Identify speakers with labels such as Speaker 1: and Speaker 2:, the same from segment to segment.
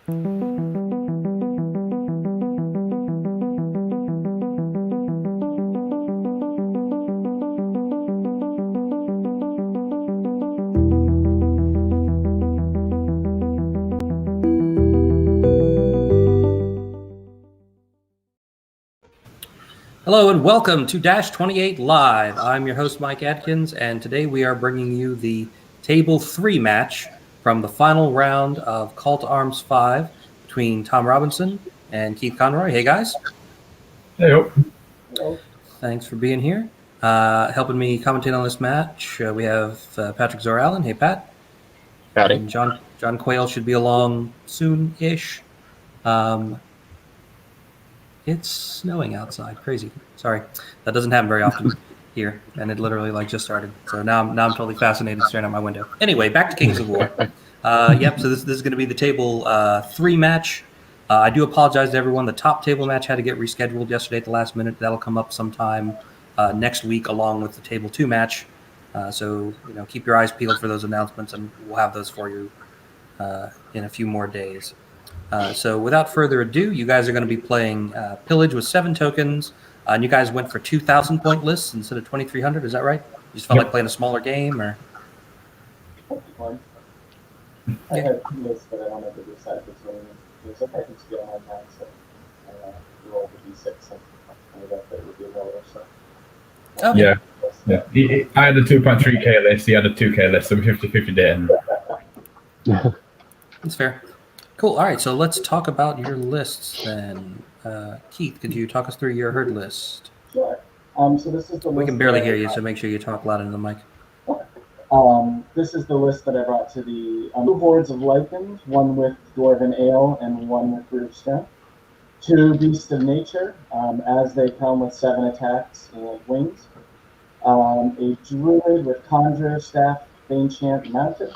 Speaker 1: Hello and welcome to Dash 28 Live. I'm your host, Mike Atkins, and today we are bringing you the Table 3 match from the final round of Call to Arms 5 between Tom Robinson and Keith Conroy. Hey, guys.
Speaker 2: Hey.
Speaker 1: Thanks for being here. Helping me commentate on this match, we have Patrick Zorallen. Hey, Pat.
Speaker 3: Howdy.
Speaker 1: And John Quayle should be along soon-ish. It's snowing outside. Crazy. Sorry. That doesn't happen very often here. And it literally just started. So now I'm totally fascinated staring out my window. Anyway, back to Kings of War. So this is going to be the Table 3 match. I do apologize to everyone. The top table match had to get rescheduled yesterday at the last minute. That'll come up sometime next week along with the Table 2 match. So keep your eyes peeled for those announcements, and we'll have those for you in a few more days. So without further ado, you guys are going to be playing Pillage with 7 tokens, and you guys went for 2,000 point lists instead of 2,300. Is that right? You just felt like playing a smaller game, or?
Speaker 4: I had 2 lists, but I wanted to decide between things. If I can see on my mind, so roll the d6 and ended up that would be lower. So.
Speaker 2: Okay. Yeah. I had a 2.3k list. He had a 2k list, so 50-50 day.
Speaker 1: That's fair. Cool. All right, so let's talk about your lists then. Keith, could you talk us through your herd list?
Speaker 4: Sure. So this is the list.
Speaker 1: We can barely hear you, so make sure you talk loud into the mic.
Speaker 4: This is the list that I brought to the 2 boards of Lycans, 1 with Dwarven Ale and 1 with Brute Strength. 2 Beasts of Nature, as they come with 7 attacks and wings. A Druid with Conjure, Staff, Bane Chant, Mounted.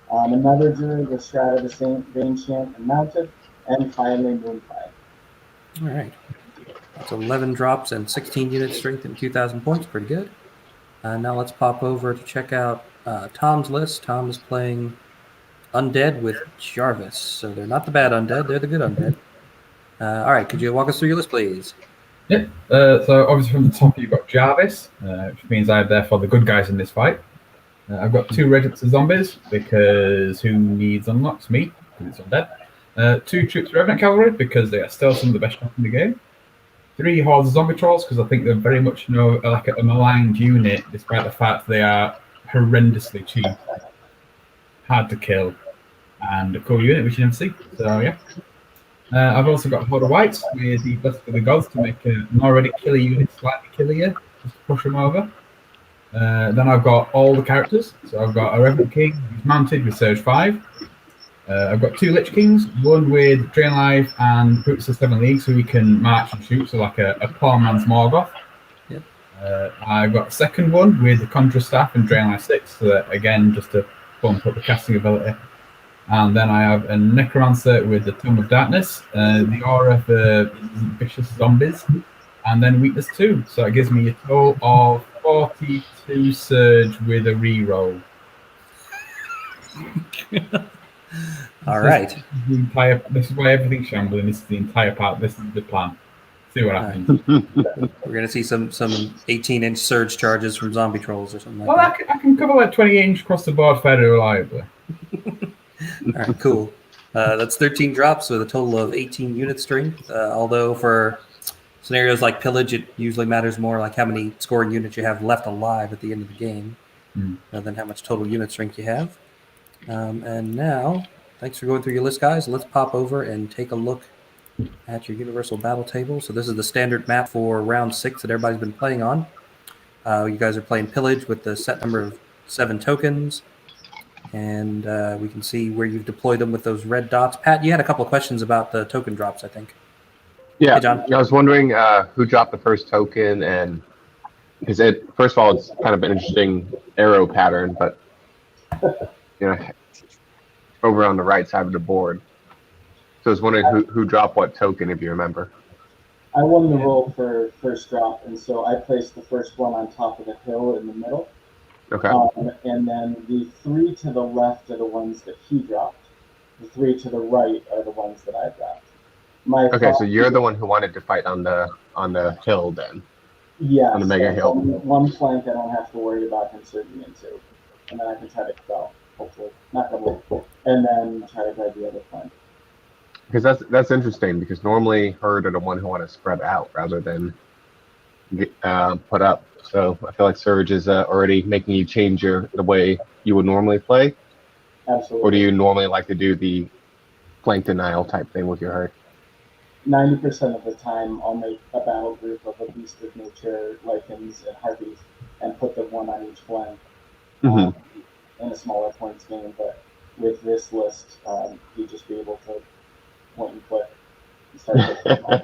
Speaker 4: Another Druid with Shroud of the Saint, Bane Chant, and Mounted. And finally, Moonfire.
Speaker 1: All right. That's 11 drops and 16 unit strength and 2,000 points. Pretty good. Now let's pop over to check out Tom's list. Tom is playing Undead with Jarvis. So they're not the bad Undead, they're the good Undead. All right, could you walk us through your list, please?
Speaker 2: Yeah. So obviously from the top you've got Jarvis, which means I'm therefore the good guys in this fight. I've got 2 regiments of zombies, because who needs unlocks? Me, because it's undead. 2 troops of Revenant Cavalry, because they are still some of the best shots in the game. 3 hordes of zombie trolls, because I think they're very much like a maligned unit, despite the fact they are horrendously cheap, hard to kill, and a cool unit which you never see. So yeah. I've also got a horde of whites with the Blessed of the Gods to make an already killer unit slightly killier, just to push them over. Then I've got all the characters. So I've got a Revenant King who's mounted with Surge 5. I've got 2 Lich Kings, one with Drain Life and Boots of 7 Leagues, who we can march and shoot, so like a poor man's Morgoth.
Speaker 1: Yep.
Speaker 2: I've got a second one with the Conjure Staff and Drain Life 6, so that, again, just to bump up the casting ability. And then I have a Necromancer with the Tomb of Darkness, the Aura for Vicious Zombies, and then Weakness 2. So it gives me a total of 42 Surge with a reroll.
Speaker 1: All right.
Speaker 2: This is why everything's shambling. This is the entire part. This is the plan. See what happens.
Speaker 1: We're going to see some 18-inch surge charges from zombie trolls or something like that.
Speaker 2: I can cover like 20-inch across the board fairly reliably.
Speaker 1: All right, cool. That's 13 drops with a total of 18 unit strength. Although for scenarios like Pillage, it usually matters more like how many scoring units you have left alive at the end of the game than how much total unit strength you have. And now, thanks for going through your list, guys. Let's pop over and take a look at your Universal Battle Table. So this is the standard map for round 6 that everybody's been playing on. You guys are playing Pillage with the set number of 7 tokens. And we can see where you've deployed them with those red dots. Pat, you had a couple of questions about the token drops, I think.
Speaker 3: Yeah,
Speaker 1: hey, John.
Speaker 3: I was wondering who dropped the first token, and because first of all, it's kind of an interesting arrow pattern, but over on the right side of the board. So I was wondering who dropped what token, if you remember.
Speaker 4: I won the roll for first drop, and so I placed the first one on top of the hill in the middle.
Speaker 3: Okay.
Speaker 4: And then the 3 to the left are the ones that he dropped. the 3 to the right are the ones that I've got. My
Speaker 3: Okay, so
Speaker 4: thought-
Speaker 3: you're the one who wanted to fight on the hill then.
Speaker 4: Yes,
Speaker 3: on the mega
Speaker 4: so
Speaker 3: hill.
Speaker 4: one flank I don't have to worry about him surging into, and then I can try to excel, hopefully. Not gonna work. And then try to guide the other flank.
Speaker 3: Because that's interesting, because normally herd are the one who want to spread out rather than put up. So I feel like Surge is already making you change the way you would normally play.
Speaker 4: Absolutely.
Speaker 3: Or do you normally like to do the flank denial type thing with your herd?
Speaker 4: 90% of the time, I'll make a battle group of a beast of nature, lichens, and harpies, and put them one on each flank in a smaller points game. But with this list, you'd just be able to point and click and start picking them off.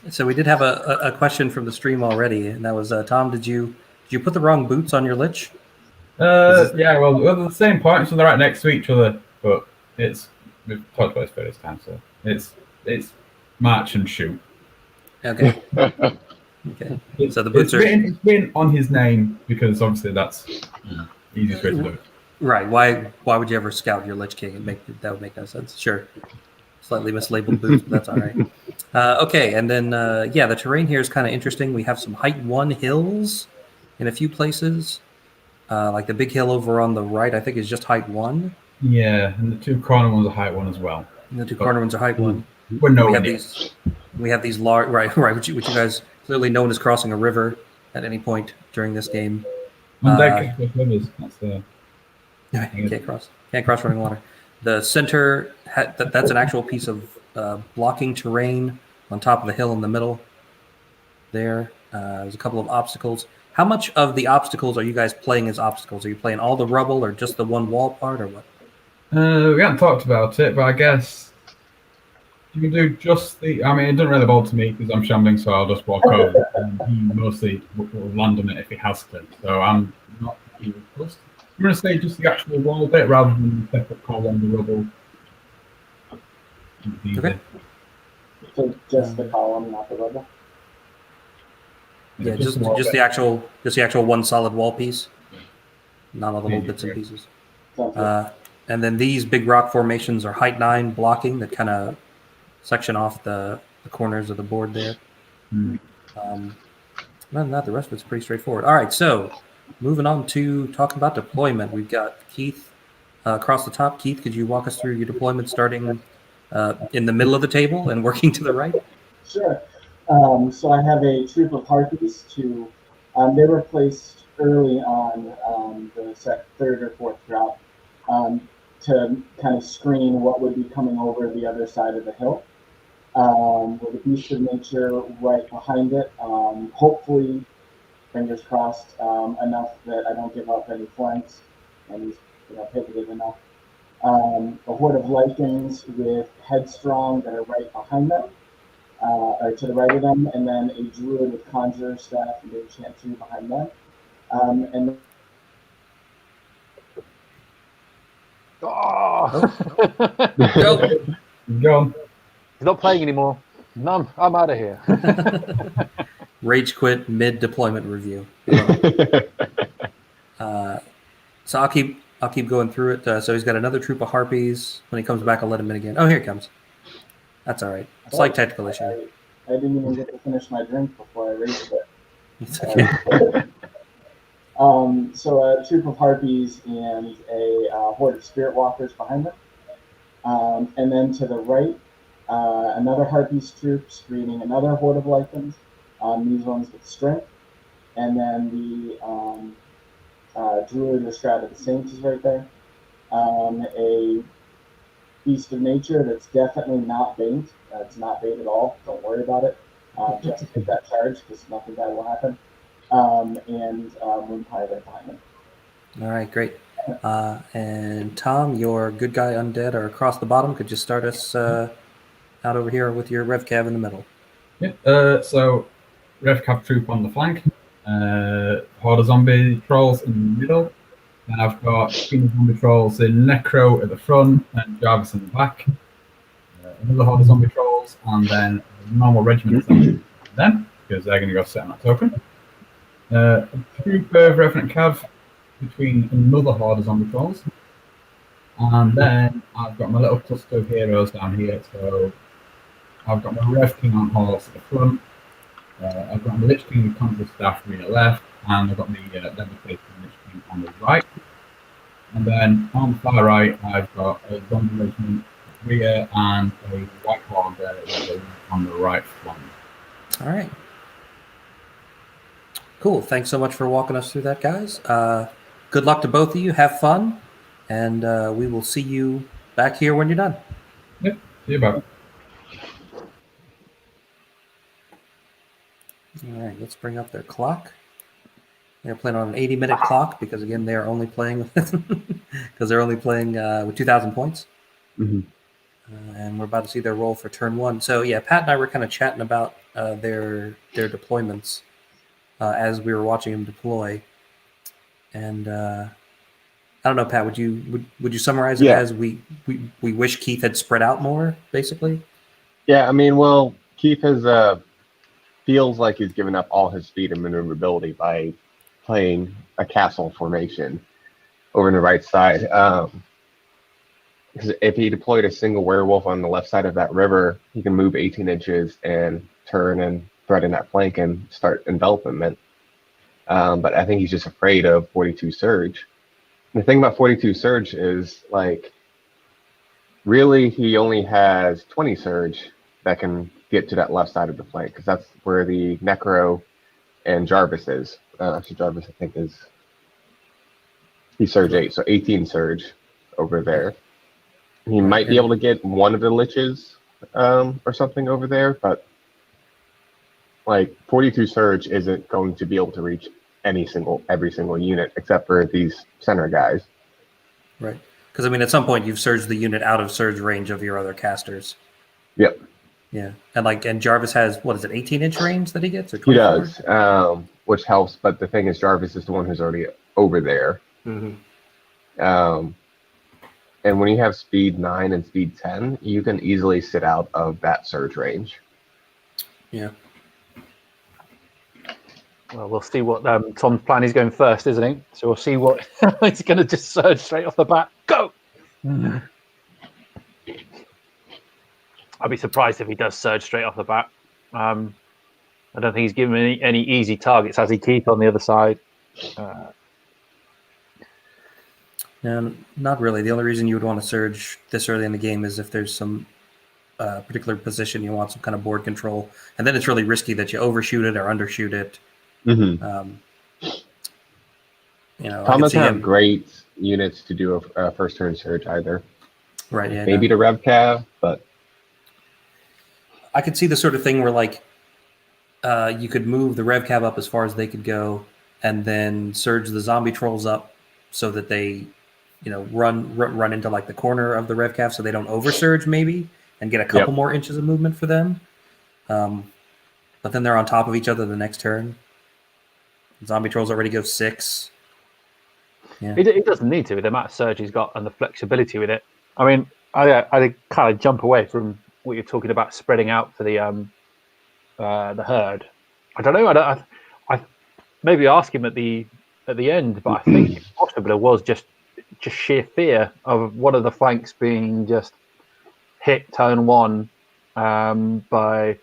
Speaker 1: So we did have a question from the stream already, and that was Tom. Did you put the wrong boots on your lich?
Speaker 2: Yeah, well, they're the same points, so they're right next to each other, but we've talked about this various times, so it's march and shoot.
Speaker 1: Okay. Okay. So the boots
Speaker 2: it's written on his name because obviously that's the easiest way to do it.
Speaker 1: Right. Why would you ever scout your Lich King? That would make no sense. Sure. Slightly mislabeled boots, but that's all right. Okay, and then the terrain here is kind of interesting. We have some height 1 hills in a few places. Like the big hill over on the right, I think is just height 1.
Speaker 2: Yeah, and the 2 corner ones are height 1 as well.
Speaker 1: And the 2 corner ones are height 1.
Speaker 2: We're no
Speaker 1: We have these large right, which you guys clearly known as crossing a river at any point during this game.
Speaker 2: That's
Speaker 1: Can't cross running water. The center that's an actual piece of blocking terrain on top of the hill in the middle. There's a couple of obstacles. How much of the obstacles are you guys playing as obstacles? Are you playing all the rubble or just the one wall part or what?
Speaker 2: We haven't talked about it, but I guess you can do just the. I mean, it doesn't really bother to me because I'm shambling, so I'll just walk over. And he mostly will land on it if he has to. So I'm not even fussed. I'm going to say just the actual wall bit rather than the separate call on the rubble.
Speaker 1: Okay.
Speaker 4: So just the column, not the rubble.
Speaker 1: Yeah, just the actual one solid wall piece, not all the little bits and pieces. And then these big rock formations are height 9 blocking that kind of section off the corners of the board there. Other than that, the rest of it's pretty straightforward. All right, so moving on to talking about deployment, we've got Keith across the top. Keith, could you walk us through your deployment starting in the middle of the table and working to the right?
Speaker 4: Sure. So I have a troop of harpies to. They were placed early on the third or fourth drop to kind of screen what would be coming over the other side of the hill. With a beast of nature right behind it. Hopefully, fingers crossed, enough that I don't give up any flanks and he's pivoted enough. A horde of lichens with headstrong that are right behind them. Or to the right of them, and then a druid with conjurer staff and enchant 2 behind them. And
Speaker 2: Go.
Speaker 5: He's not playing anymore. No, I'm out of here.
Speaker 1: Rage quit mid deployment review. So I'll keep going through it. So he's got another troop of harpies. When he comes back, I'll let him in again. Oh, here he comes. That's all right. It's like technical issue.
Speaker 4: I didn't even get to finish my drink before I raised it.
Speaker 1: It's okay.
Speaker 4: So a troop of harpies and a horde of spirit walkers behind them. And then to the right, another harpies troop screening another horde of lichens. These ones with strength. And then the druid or shroud of the saints is right there. A beast of nature that's definitely not bait. It's not bait at all. Don't worry about it. Just hit that charge because nothing bad will happen. And Moonpie right behind him.
Speaker 1: All right, great. And Tom, your good guy undead are across the bottom. Could you start us out over here with your Rev Cav in the middle?
Speaker 2: Yep. So Rev Cav troop on the flank. Horde of zombie trolls in the middle. Then I've got Queen of Zombie Trolls in Necro at the front and Jarvis in the back. Another horde of zombie trolls, and then a normal regiment then, because they're going to go sit on that token. A troop of Revenant Cav between another horde of zombie trolls. And then I've got my little cluster of heroes down here. So I've got my Rev King on horse at the front. I've got my Lich King with Control Staff from the left, and I've got the Levitating Lich King on the right. And then on the far right, I've got a Zombie Regiment rear and a White Hog on the right flank.
Speaker 1: All right. Cool. Thanks so much for walking us through that, guys. Good luck to both of you. Have fun, and we will see you back here when you're done.
Speaker 2: Yep, see you about.
Speaker 1: All right, let's bring up their clock. They're playing on an 80-minute clock because, again, they're only playing with 2,000 points.
Speaker 3: Mm-hmm.
Speaker 1: And we're about to see their roll for turn one. So, yeah, Pat and I were kind of chatting about their deployments as we were watching them deploy. And I don't know, Pat, would you summarize it as we wish Keith had spread out more, basically?
Speaker 3: Yeah, I mean, well, Keith has feels like he's given up all his speed and maneuverability by playing a castle formation over on the right side. Because if he deployed a single werewolf on the left side of that river, he can move 18 inches and turn and threaten that flank and start envelopment. But I think he's just afraid of 42 Surge. And the thing about 42 Surge is, like, really he only has 20 Surge that can get to that left side of the flank, because that's where the Necro and Jarvis is. Actually, Jarvis, I think, he's Surge 8, so 18 Surge over there. He might be able to get one of the Liches or something over there, but like 42 Surge isn't going to be able to reach every single unit except for these center guys.
Speaker 1: Right. Because, I mean, at some point you've surged the unit out of surge range of your other casters.
Speaker 3: Yep.
Speaker 1: Yeah. And Jarvis has, what is it, 18-inch range that he gets? Or
Speaker 3: 24? He does, which helps, but the thing is Jarvis is the one who's already over there.
Speaker 1: Mm-hmm.
Speaker 3: And when you have speed 9 and speed 10, you can easily sit out of that surge range.
Speaker 1: Yeah.
Speaker 5: Well, we'll see what Tom's plan is going first, isn't he? So we'll see what he's going to just surge straight off the bat. Go! I'd be surprised if he does surge straight off the bat. I don't think he's given any easy targets, has he, Keith, on the other side?
Speaker 1: No, not really. The only reason you would want to surge this early in the game is if there's some particular position you want some kind of board control. And then it's really risky that you overshoot it or undershoot it.
Speaker 3: Mm-hmm. Tom doesn't have great units to do a first turn surge either.
Speaker 1: Right. Yeah.
Speaker 3: Maybe the Rev Cav, but
Speaker 1: I could see the sort of thing where, like, you could move the Rev Cav up as far as they could go, and then surge the zombie trolls up so that they, run into like the corner of the Rev Cav so they don't oversurge maybe, and get a couple more inches of movement for them. But then they're on top of each other the next turn. Zombie trolls already go 6. Yeah.
Speaker 5: He doesn't need to with the amount of surge he's got and the flexibility with it. I mean, I kind of jump away from what you're talking about spreading out for the herd. I don't know. I maybe ask him at the end, but I think if possible it was just sheer fear of one of the flanks being just hit turn 1 by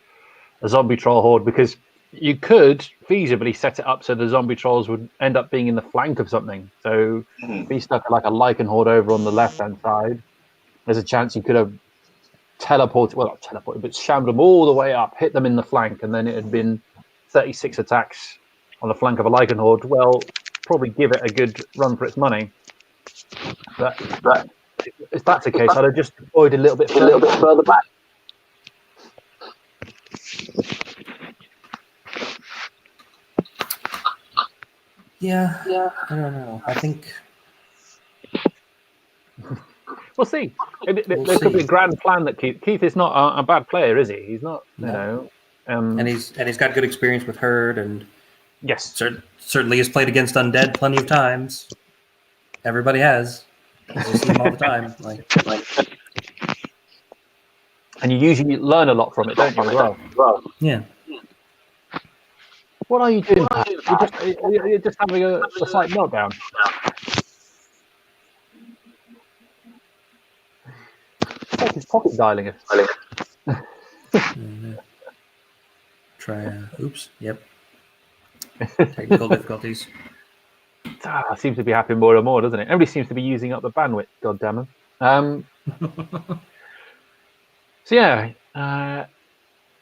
Speaker 5: a zombie troll horde, because you could feasibly set it up so the zombie trolls would end up being in the flank of something. So if he stuck like a lichen horde over on the left-hand side, there's a chance you could have not teleported, but shammed them all the way up, hit them in the flank, and then it had been 36 attacks on the flank of a lichen horde. Well, probably give it a good run for its money. But if that's the case, I'd have just deployed a little bit further back.
Speaker 1: Yeah, I don't know. I think
Speaker 5: we'll see. There could be a grand plan that Keith is not a bad player, is he? He's not,
Speaker 1: and he's got good experience with herd, and
Speaker 5: yes,
Speaker 1: certainly has played against undead plenty of times. Everybody has. You see him all the time.
Speaker 5: And you usually learn a lot from it, don't you? As well.
Speaker 1: Yeah.
Speaker 5: What are you doing? You're just having a slight meltdown. Keith is pocket dialing us.
Speaker 1: Try. Oops. Yep. Technical difficulties.
Speaker 5: Seems to be happening more and more, doesn't it? Everybody seems to be using up the bandwidth. God damn them. So yeah, I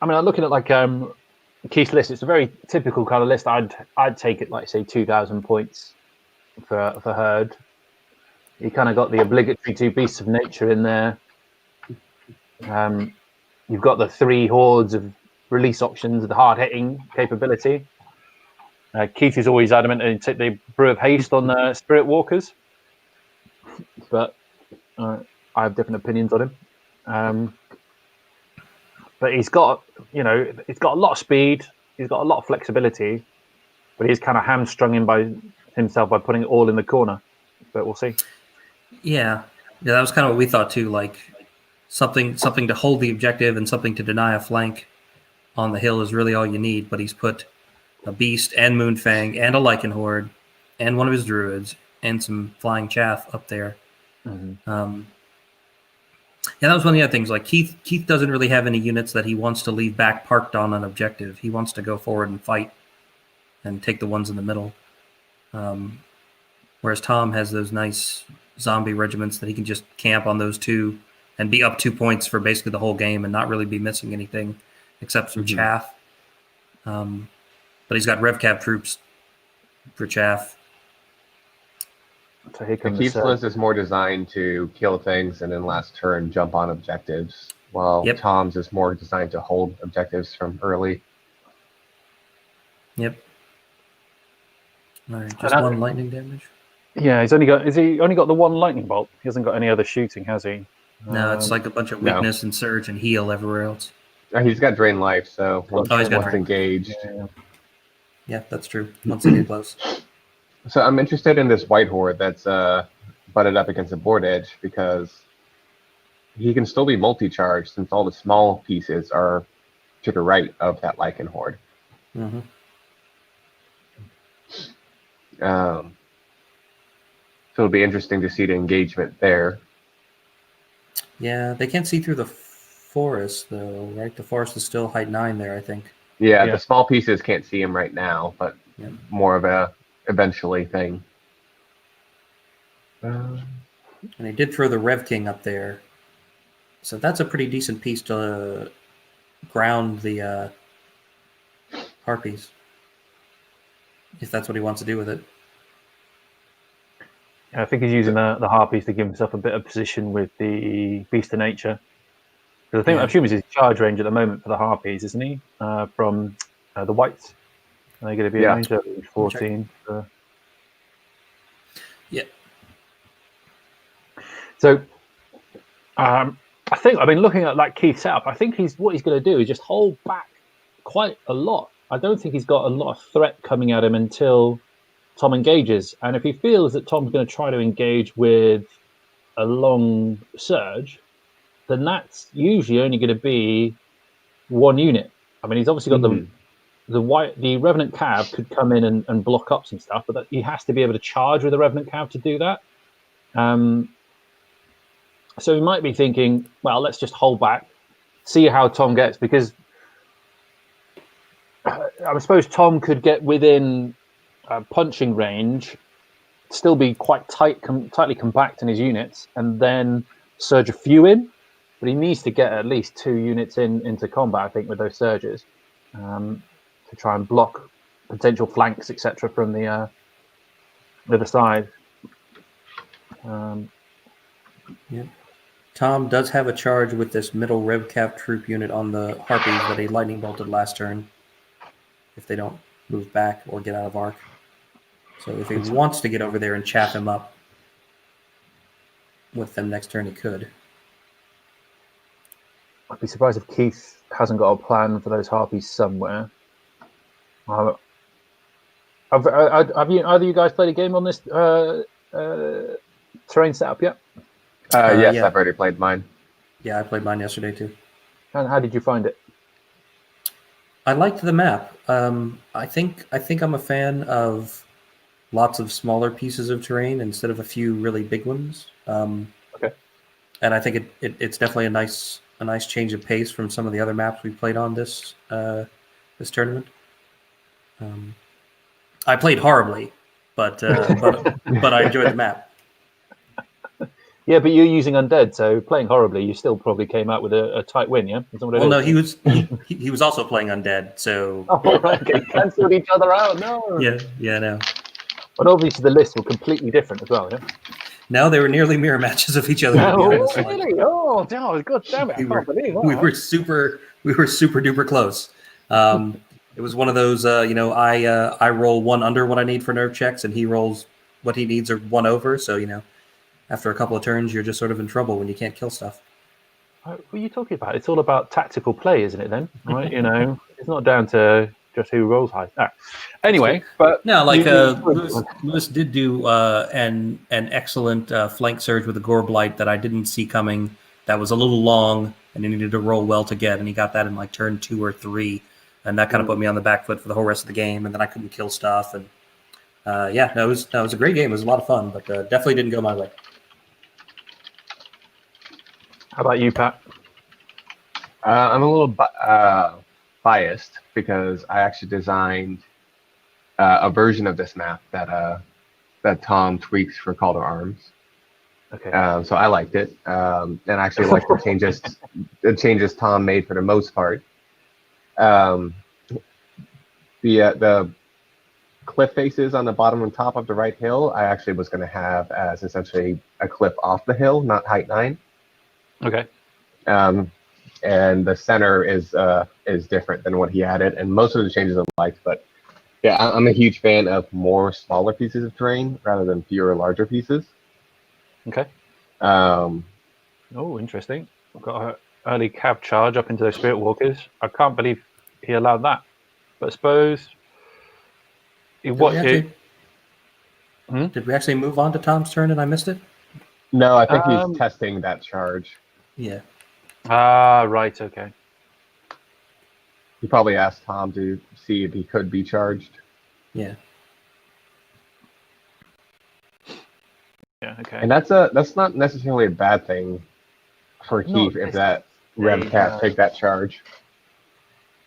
Speaker 5: mean, I'm looking at like Keith's list. It's a very typical kind of list. I'd take it like say 2,000 points for herd. You kind of got the obligatory 2 beasts of nature in there. You've got the 3 hordes of release options, the hard hitting capability. Keith is always adamant and take the brew of haste on the spirit walkers, but I have different opinions on him. But he's got, he's got a lot of speed. He's got a lot of flexibility, but he's kind of hamstrung by himself by putting it all in the corner. But we'll see.
Speaker 1: Yeah, that was kind of what we thought too. Like something to hold the objective and something to deny a flank on the hill is really all you need. But he's put a beast and Moonfang and a Lycan horde and one of his druids and some flying chaff up there.
Speaker 5: Mm-hmm.
Speaker 1: Yeah, that was one of the other things. Like Keith doesn't really have any units that he wants to leave back parked on an objective. He wants to go forward and fight and take the ones in the middle. Whereas Tom has those nice zombie regiments that he can just camp on those 2 and be up 2 points for basically the whole game and not really be missing anything except some chaff. But he's got RevCap troops for chaff.
Speaker 5: So here comes
Speaker 3: Keith's list is more designed to kill things and then last turn jump on objectives, while Tom's is more designed to hold objectives from early.
Speaker 1: Yep. All right, just 1 lightning damage.
Speaker 5: Yeah, he's only got the 1 lightning bolt. He hasn't got any other shooting, has he?
Speaker 1: No, it's like a bunch of weakness and surge and heal everywhere else.
Speaker 3: He's got drain life, so once engaged.
Speaker 1: Yeah, that's true. Once they get close.
Speaker 3: So I'm interested in this white horde that's butted up against the board edge because he can still be multi-charged since all the small pieces are to the right of that Lycan horde.
Speaker 1: Mm-hmm.
Speaker 3: So it'll be interesting to see the engagement there.
Speaker 1: Yeah, they can't see through the forest though, right? The forest is still height 9 there, I think.
Speaker 3: Yeah, the small pieces can't see him right now, but more of a eventually thing.
Speaker 1: And they did throw the Rev King up there. So that's a pretty decent piece to ground the Harpies. If that's what he wants to do with it.
Speaker 5: I think he's using the Harpies to give himself a bit of position with the Beast of Nature. Because I think, I assume he's his charge range at the moment for the Harpies, isn't he? From the Whites. Are they going to be in range of 14?
Speaker 1: Yeah.
Speaker 5: So, I mean, looking at like Keith's setup, I think what he's going to do is just hold back quite a lot. I don't think he's got a lot of threat coming at him until Tom engages. And if he feels that Tom's going to try to engage with a long surge, then that's usually only going to be 1 unit. I mean, he's obviously got the Revenant Cav could come in and block up some stuff, but he has to be able to charge with the Revenant Cav to do that. So he might be thinking, well, let's just hold back, see how Tom gets, because I suppose Tom could get within punching range, still be quite tightly compact in his units, and then surge a few in. But he needs to get at least 2 units into combat, I think, with those surges to try and block potential flanks, etc., from the other side.
Speaker 1: Tom does have a charge with this middle RevCap troop unit on the Harpies that he lightning bolted last turn. If they don't move back or get out of arc. So if he wants to get over there and chaff him up with them next turn, he could.
Speaker 5: I'd be surprised if Keith hasn't got a plan for those Harpies somewhere. Have either you guys played a game on this terrain setup yet?
Speaker 3: Yes, I've already played mine.
Speaker 1: Yeah, I played mine yesterday too.
Speaker 5: And how did you find it?
Speaker 1: I liked the map. I think I'm a fan of lots of smaller pieces of terrain instead of a few really big ones.
Speaker 5: Okay.
Speaker 1: and I think it's definitely a nice change of pace from some of the other maps we played on this tournament. I played horribly, but I enjoyed the map.
Speaker 5: Yeah, but you're using undead, so playing horribly, you still probably came out with a tight win, yeah? Is that what it
Speaker 1: Well,
Speaker 5: is?
Speaker 1: no, he was also playing undead, so
Speaker 5: Oh, right, okay, cancelled each other out. No.
Speaker 1: yeah, no.
Speaker 5: But obviously the lists were completely different as well, yeah?
Speaker 1: No, they were nearly mirror matches of each other. To be honest, like,
Speaker 5: Really? Oh, god damn it! I can't believe that.
Speaker 1: we were super duper close. It was one of those, I roll one under what I need for nerve checks, and he rolls what he needs or one over. So after a couple of turns, you're just sort of in trouble when you can't kill stuff.
Speaker 5: What are you talking about? It's all about tactical play, isn't it? Then, right? It's not down to just who rolls high. No. Anyway, but
Speaker 1: no, like Lewis did do an excellent flank surge with a gore blight that I didn't see coming. That was a little long, and he needed to roll well to get, and he got that in like turn 2 or 3, and that kind of put me on the back foot for the whole rest of the game. And then I couldn't kill stuff, and it was a great game. It was a lot of fun, but definitely didn't go my way.
Speaker 5: How about you, Pat?
Speaker 3: I'm a little biased because I actually designed a version of this map that Tom tweaks for Call to Arms.
Speaker 5: Okay.
Speaker 3: So I liked it, and I actually liked the changes Tom made for the most part. The cliff faces on the bottom and top of the right hill, I actually was going to have as essentially a cliff off the hill, not height 9.
Speaker 5: Okay.
Speaker 3: And the center is different than what he added, and most of the changes I liked. But yeah, I'm a huge fan of more smaller pieces of terrain rather than fewer larger pieces.
Speaker 5: Okay.
Speaker 3: Um,
Speaker 5: Interesting. I've got an early cab charge up into those Spirit Walkers. I can't believe he allowed that. But I suppose
Speaker 1: Did we actually move on to Tom's turn and I missed it?
Speaker 3: no, I think he's testing that charge.
Speaker 1: Yeah.
Speaker 5: Right. Okay.
Speaker 3: He probably asked Tom to see if he could be charged.
Speaker 1: Yeah.
Speaker 5: Yeah. Okay.
Speaker 3: And that's not necessarily a bad thing for Keith if that Rem Cat take that charge.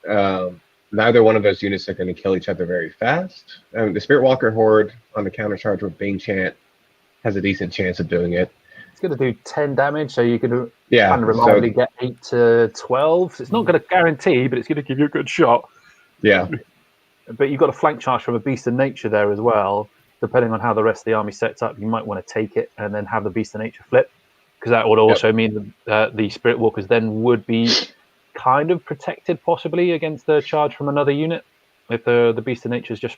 Speaker 3: Neither one of those units are going to kill each other very fast. The Spirit Walker Horde on the counter charge with Bane Chant has a decent chance of doing it.
Speaker 5: It's going to do 10 damage, so you can
Speaker 3: kind
Speaker 5: of remotely get 8 to 12. So it's not going to guarantee, but it's going to give you a good shot.
Speaker 3: Yeah.
Speaker 5: But you've got a flank charge from a Beast of Nature there as well. Depending on how the rest of the army sets up, you might want to take it and then have the Beast of Nature flip, because that would also mean that the Spirit Walkers then would be kind of protected possibly against the charge from another unit if the Beast of Nature is just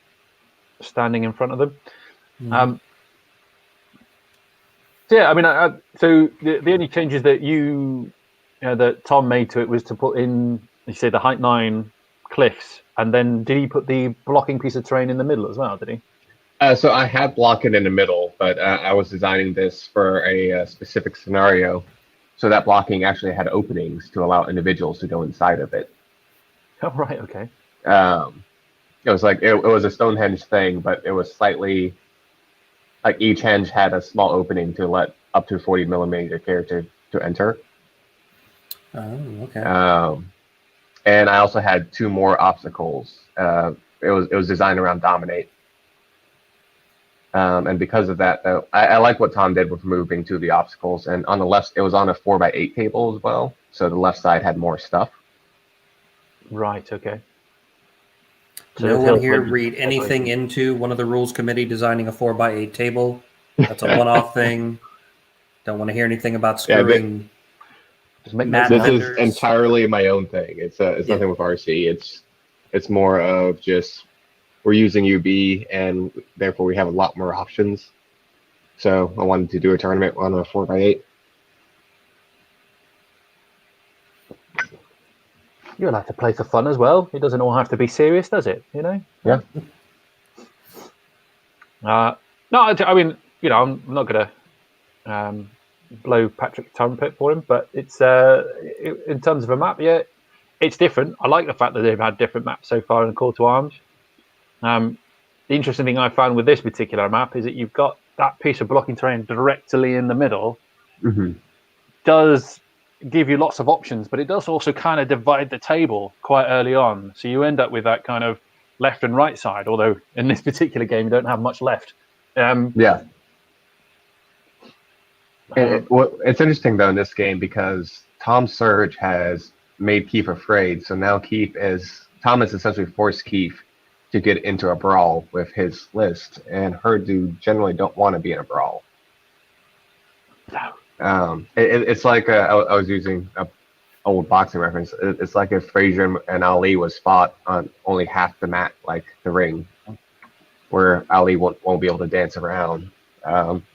Speaker 5: standing in front of them. So yeah, I mean, so the only changes that that Tom made to it was to put in, you say, the height 9 cliffs, and then did he put the blocking piece of terrain in the middle as well? Did he?
Speaker 3: So I have blocking in the middle, but I was designing this for a specific scenario, so that blocking actually had openings to allow individuals to go inside of it.
Speaker 5: Oh, right. Okay.
Speaker 3: It was like it was a Stonehenge thing, but it was slightly like each henge had a small opening to let up to 40 millimeter character to enter.
Speaker 1: Oh, okay.
Speaker 3: And I also had 2 more obstacles. It was designed around dominate. And because of that, I like what Tom did with moving 2 of the obstacles. And on the left, it was on a 4x8 table as well. So the left side had more stuff.
Speaker 5: Right. Okay. So
Speaker 1: no one here read anything into one of the rules committee designing a 4x8 table. That's a one-off thing. Don't want to hear anything about screwing.
Speaker 3: This is entirely my own thing. It's nothing with RC. It's more of just we're using UB and therefore we have a lot more options. So I wanted to do a tournament on a 4x8.
Speaker 5: You're allowed to play for fun as well. It doesn't all have to be serious, does it?
Speaker 3: Yeah.
Speaker 5: No, I mean, I'm not going to blow Patrick's trumpet for him, but it's in terms of a map, yeah, it's different. I like the fact that they've had different maps so far in Call to Arms. The interesting thing I found with this particular map is that you've got that piece of blocking terrain directly in the middle.
Speaker 3: Mm-hmm.
Speaker 5: does give you lots of options, but it does also kind of divide the table quite early on. So you end up with that kind of left and right side, although in this particular game you don't have much left.
Speaker 3: Yeah. It's interesting though in this game because Tom Surge has made Keith afraid, so now Tom has essentially forced Keith to get into a brawl with his list, and Herdu generally don't want to be in a brawl. It's like I was using a old boxing reference. It's like if Frazier and Ali was fought on only half the mat, like the ring, where Ali won't be able to dance around.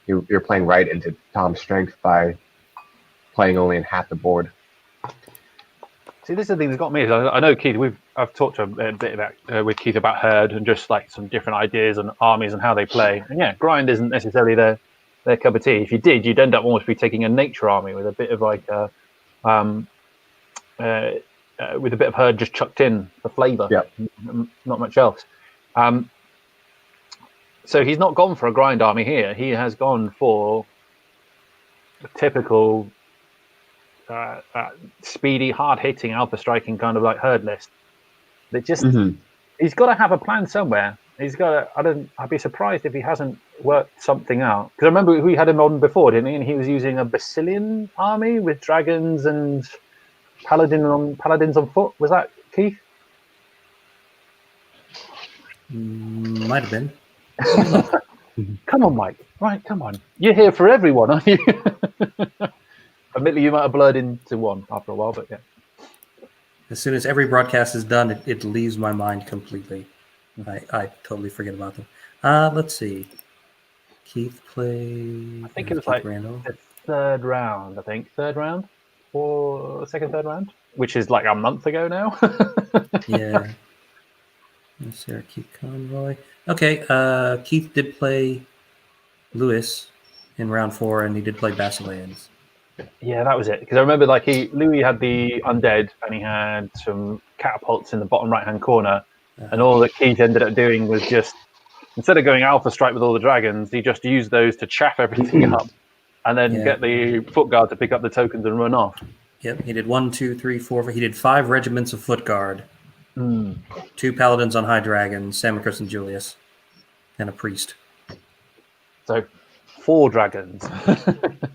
Speaker 3: You're playing right into Tom's strength by playing only in half the board.
Speaker 5: See, this is the thing that's got me. I know Keith. I've talked to a bit about with Keith about Herd and just like some different ideas and armies and how they play. And yeah, grind isn't necessarily their cup of tea. If you did, you'd end up almost be taking a nature army with a bit of like with a bit of Herd just chucked in for flavour.
Speaker 3: Yeah.
Speaker 5: Not much else. So he's not gone for a grind army here. He has gone for a typical speedy, hard-hitting, alpha-striking kind of like Herd list. That just he's got to have a plan somewhere. He's got to. I'd be surprised if he hasn't worked something out. Because I remember we had him on before, didn't he? And he was using a Basilian army with dragons and paladins on foot. Was that Keith?
Speaker 1: Might have been.
Speaker 5: Come on, Mike. Right, come on. You're here for everyone, aren't you? Admittedly, you might have blurred into one after a while, but yeah.
Speaker 1: As soon as every broadcast is done, it leaves my mind completely. I totally forget about them. Let's see. Keith played.
Speaker 5: I think it was like the third round. Third round or third round, which is like a month ago now.
Speaker 1: Yeah. Sarah Keith Conroy. Okay. Keith did play Lewis in round 4, and he did play Basileans.
Speaker 5: Yeah, that was it. Because I remember, like, Louis had the undead, and he had some catapults in the bottom right-hand corner, and all that Keith ended up doing was just, instead of going Alpha Strike with all the dragons, he just used those to chaff everything up, and then get the foot guard to pick up the tokens and run off.
Speaker 1: Yep, he did 1, 2, 3, 4. He did 5 regiments of foot guard, 2 paladins on high dragons, Samicus and Julius, and a priest.
Speaker 5: So 4 dragons.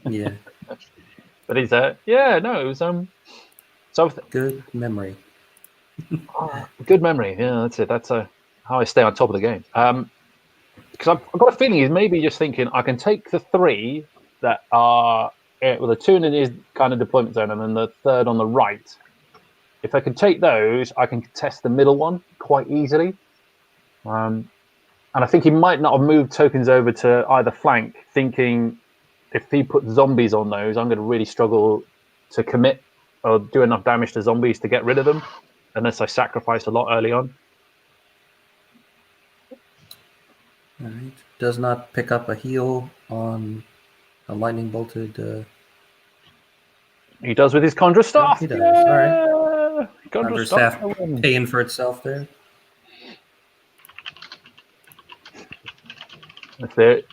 Speaker 1: Yeah.
Speaker 5: But he's it was so
Speaker 1: good memory.
Speaker 5: Good memory. Yeah, that's it. That's how I stay on top of the game. Because I've got a feeling he's maybe just thinking I can take the 3 that are the 2 in his kind of deployment zone and then the 3rd on the right. If I can take those, I can contest the middle one quite easily. And I think he might not have moved tokens over to either flank, thinking if he puts zombies on those, I'm going to really struggle to commit or do enough damage to zombies to get rid of them, unless I sacrifice a lot early on.
Speaker 1: All right. Does not pick up a heal on a lightning bolted.
Speaker 5: He does with his Conjure Staff.
Speaker 1: He does. All right.
Speaker 5: Conjure
Speaker 1: Staff paying for itself there.
Speaker 5: That's it.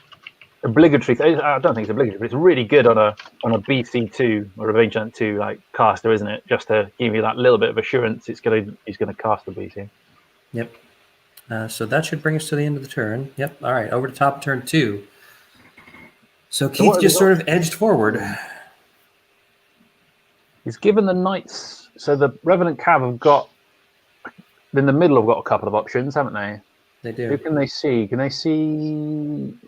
Speaker 5: Obligatory. I don't think it's obligatory, but it's really good on a BC2 or a Ancient 2 like caster, isn't it? Just to give you that little bit of assurance he's gonna cast the BC.
Speaker 1: Yep. So that should bring us to the end of the turn. Yep. All right. Over to top turn 2. So Keith just sort of edged forward.
Speaker 5: He's given the knights. So the Revenant Cav have got in the middle. Have got a couple of options, haven't they?
Speaker 1: They do.
Speaker 5: Who can they see? Can they see?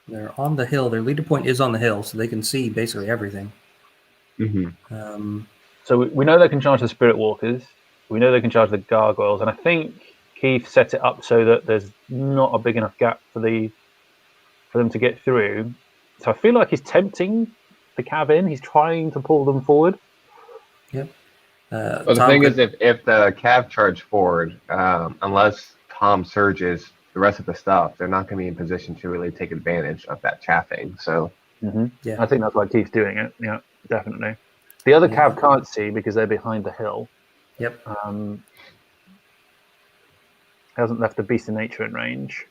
Speaker 1: They're on the hill. Their leader point is on the hill, so they can see basically everything.
Speaker 5: So we know they can charge the Spirit Walkers. We know they can charge the Gargoyles, and I think Keith set it up so that there's not a big enough gap for them to get through. So I feel like he's tempting the Cav in. He's trying to pull them forward.
Speaker 1: Yep.
Speaker 3: Well, the thing is, if the Cav charge forward, unless Tom surges the rest of the stuff, they're not going to be in position to really take advantage of that chaffing. So,
Speaker 5: I think that's why Keith's doing it. Yeah, definitely. The other Cav can't see because they're behind the hill.
Speaker 1: Yep.
Speaker 5: Hasn't left the Beast of Nature in range.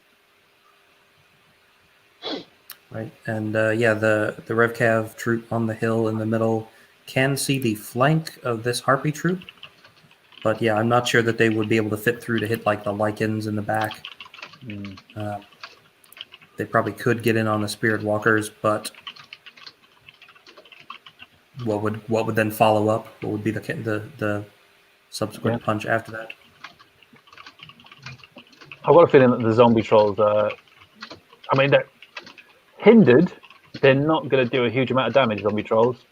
Speaker 1: right? And yeah, the RevCav troop on the hill in the middle can see the flank of this Harpy troop, but yeah, I'm not sure that they would be able to fit through to hit like the Lycans in the back. They probably could get in on the Spirit Walkers, but what would then follow up? What would be the subsequent punch after that?
Speaker 5: I've got a feeling that the zombie trolls are. I mean, they're hindered. They're not going to do a huge amount of damage. Zombie trolls.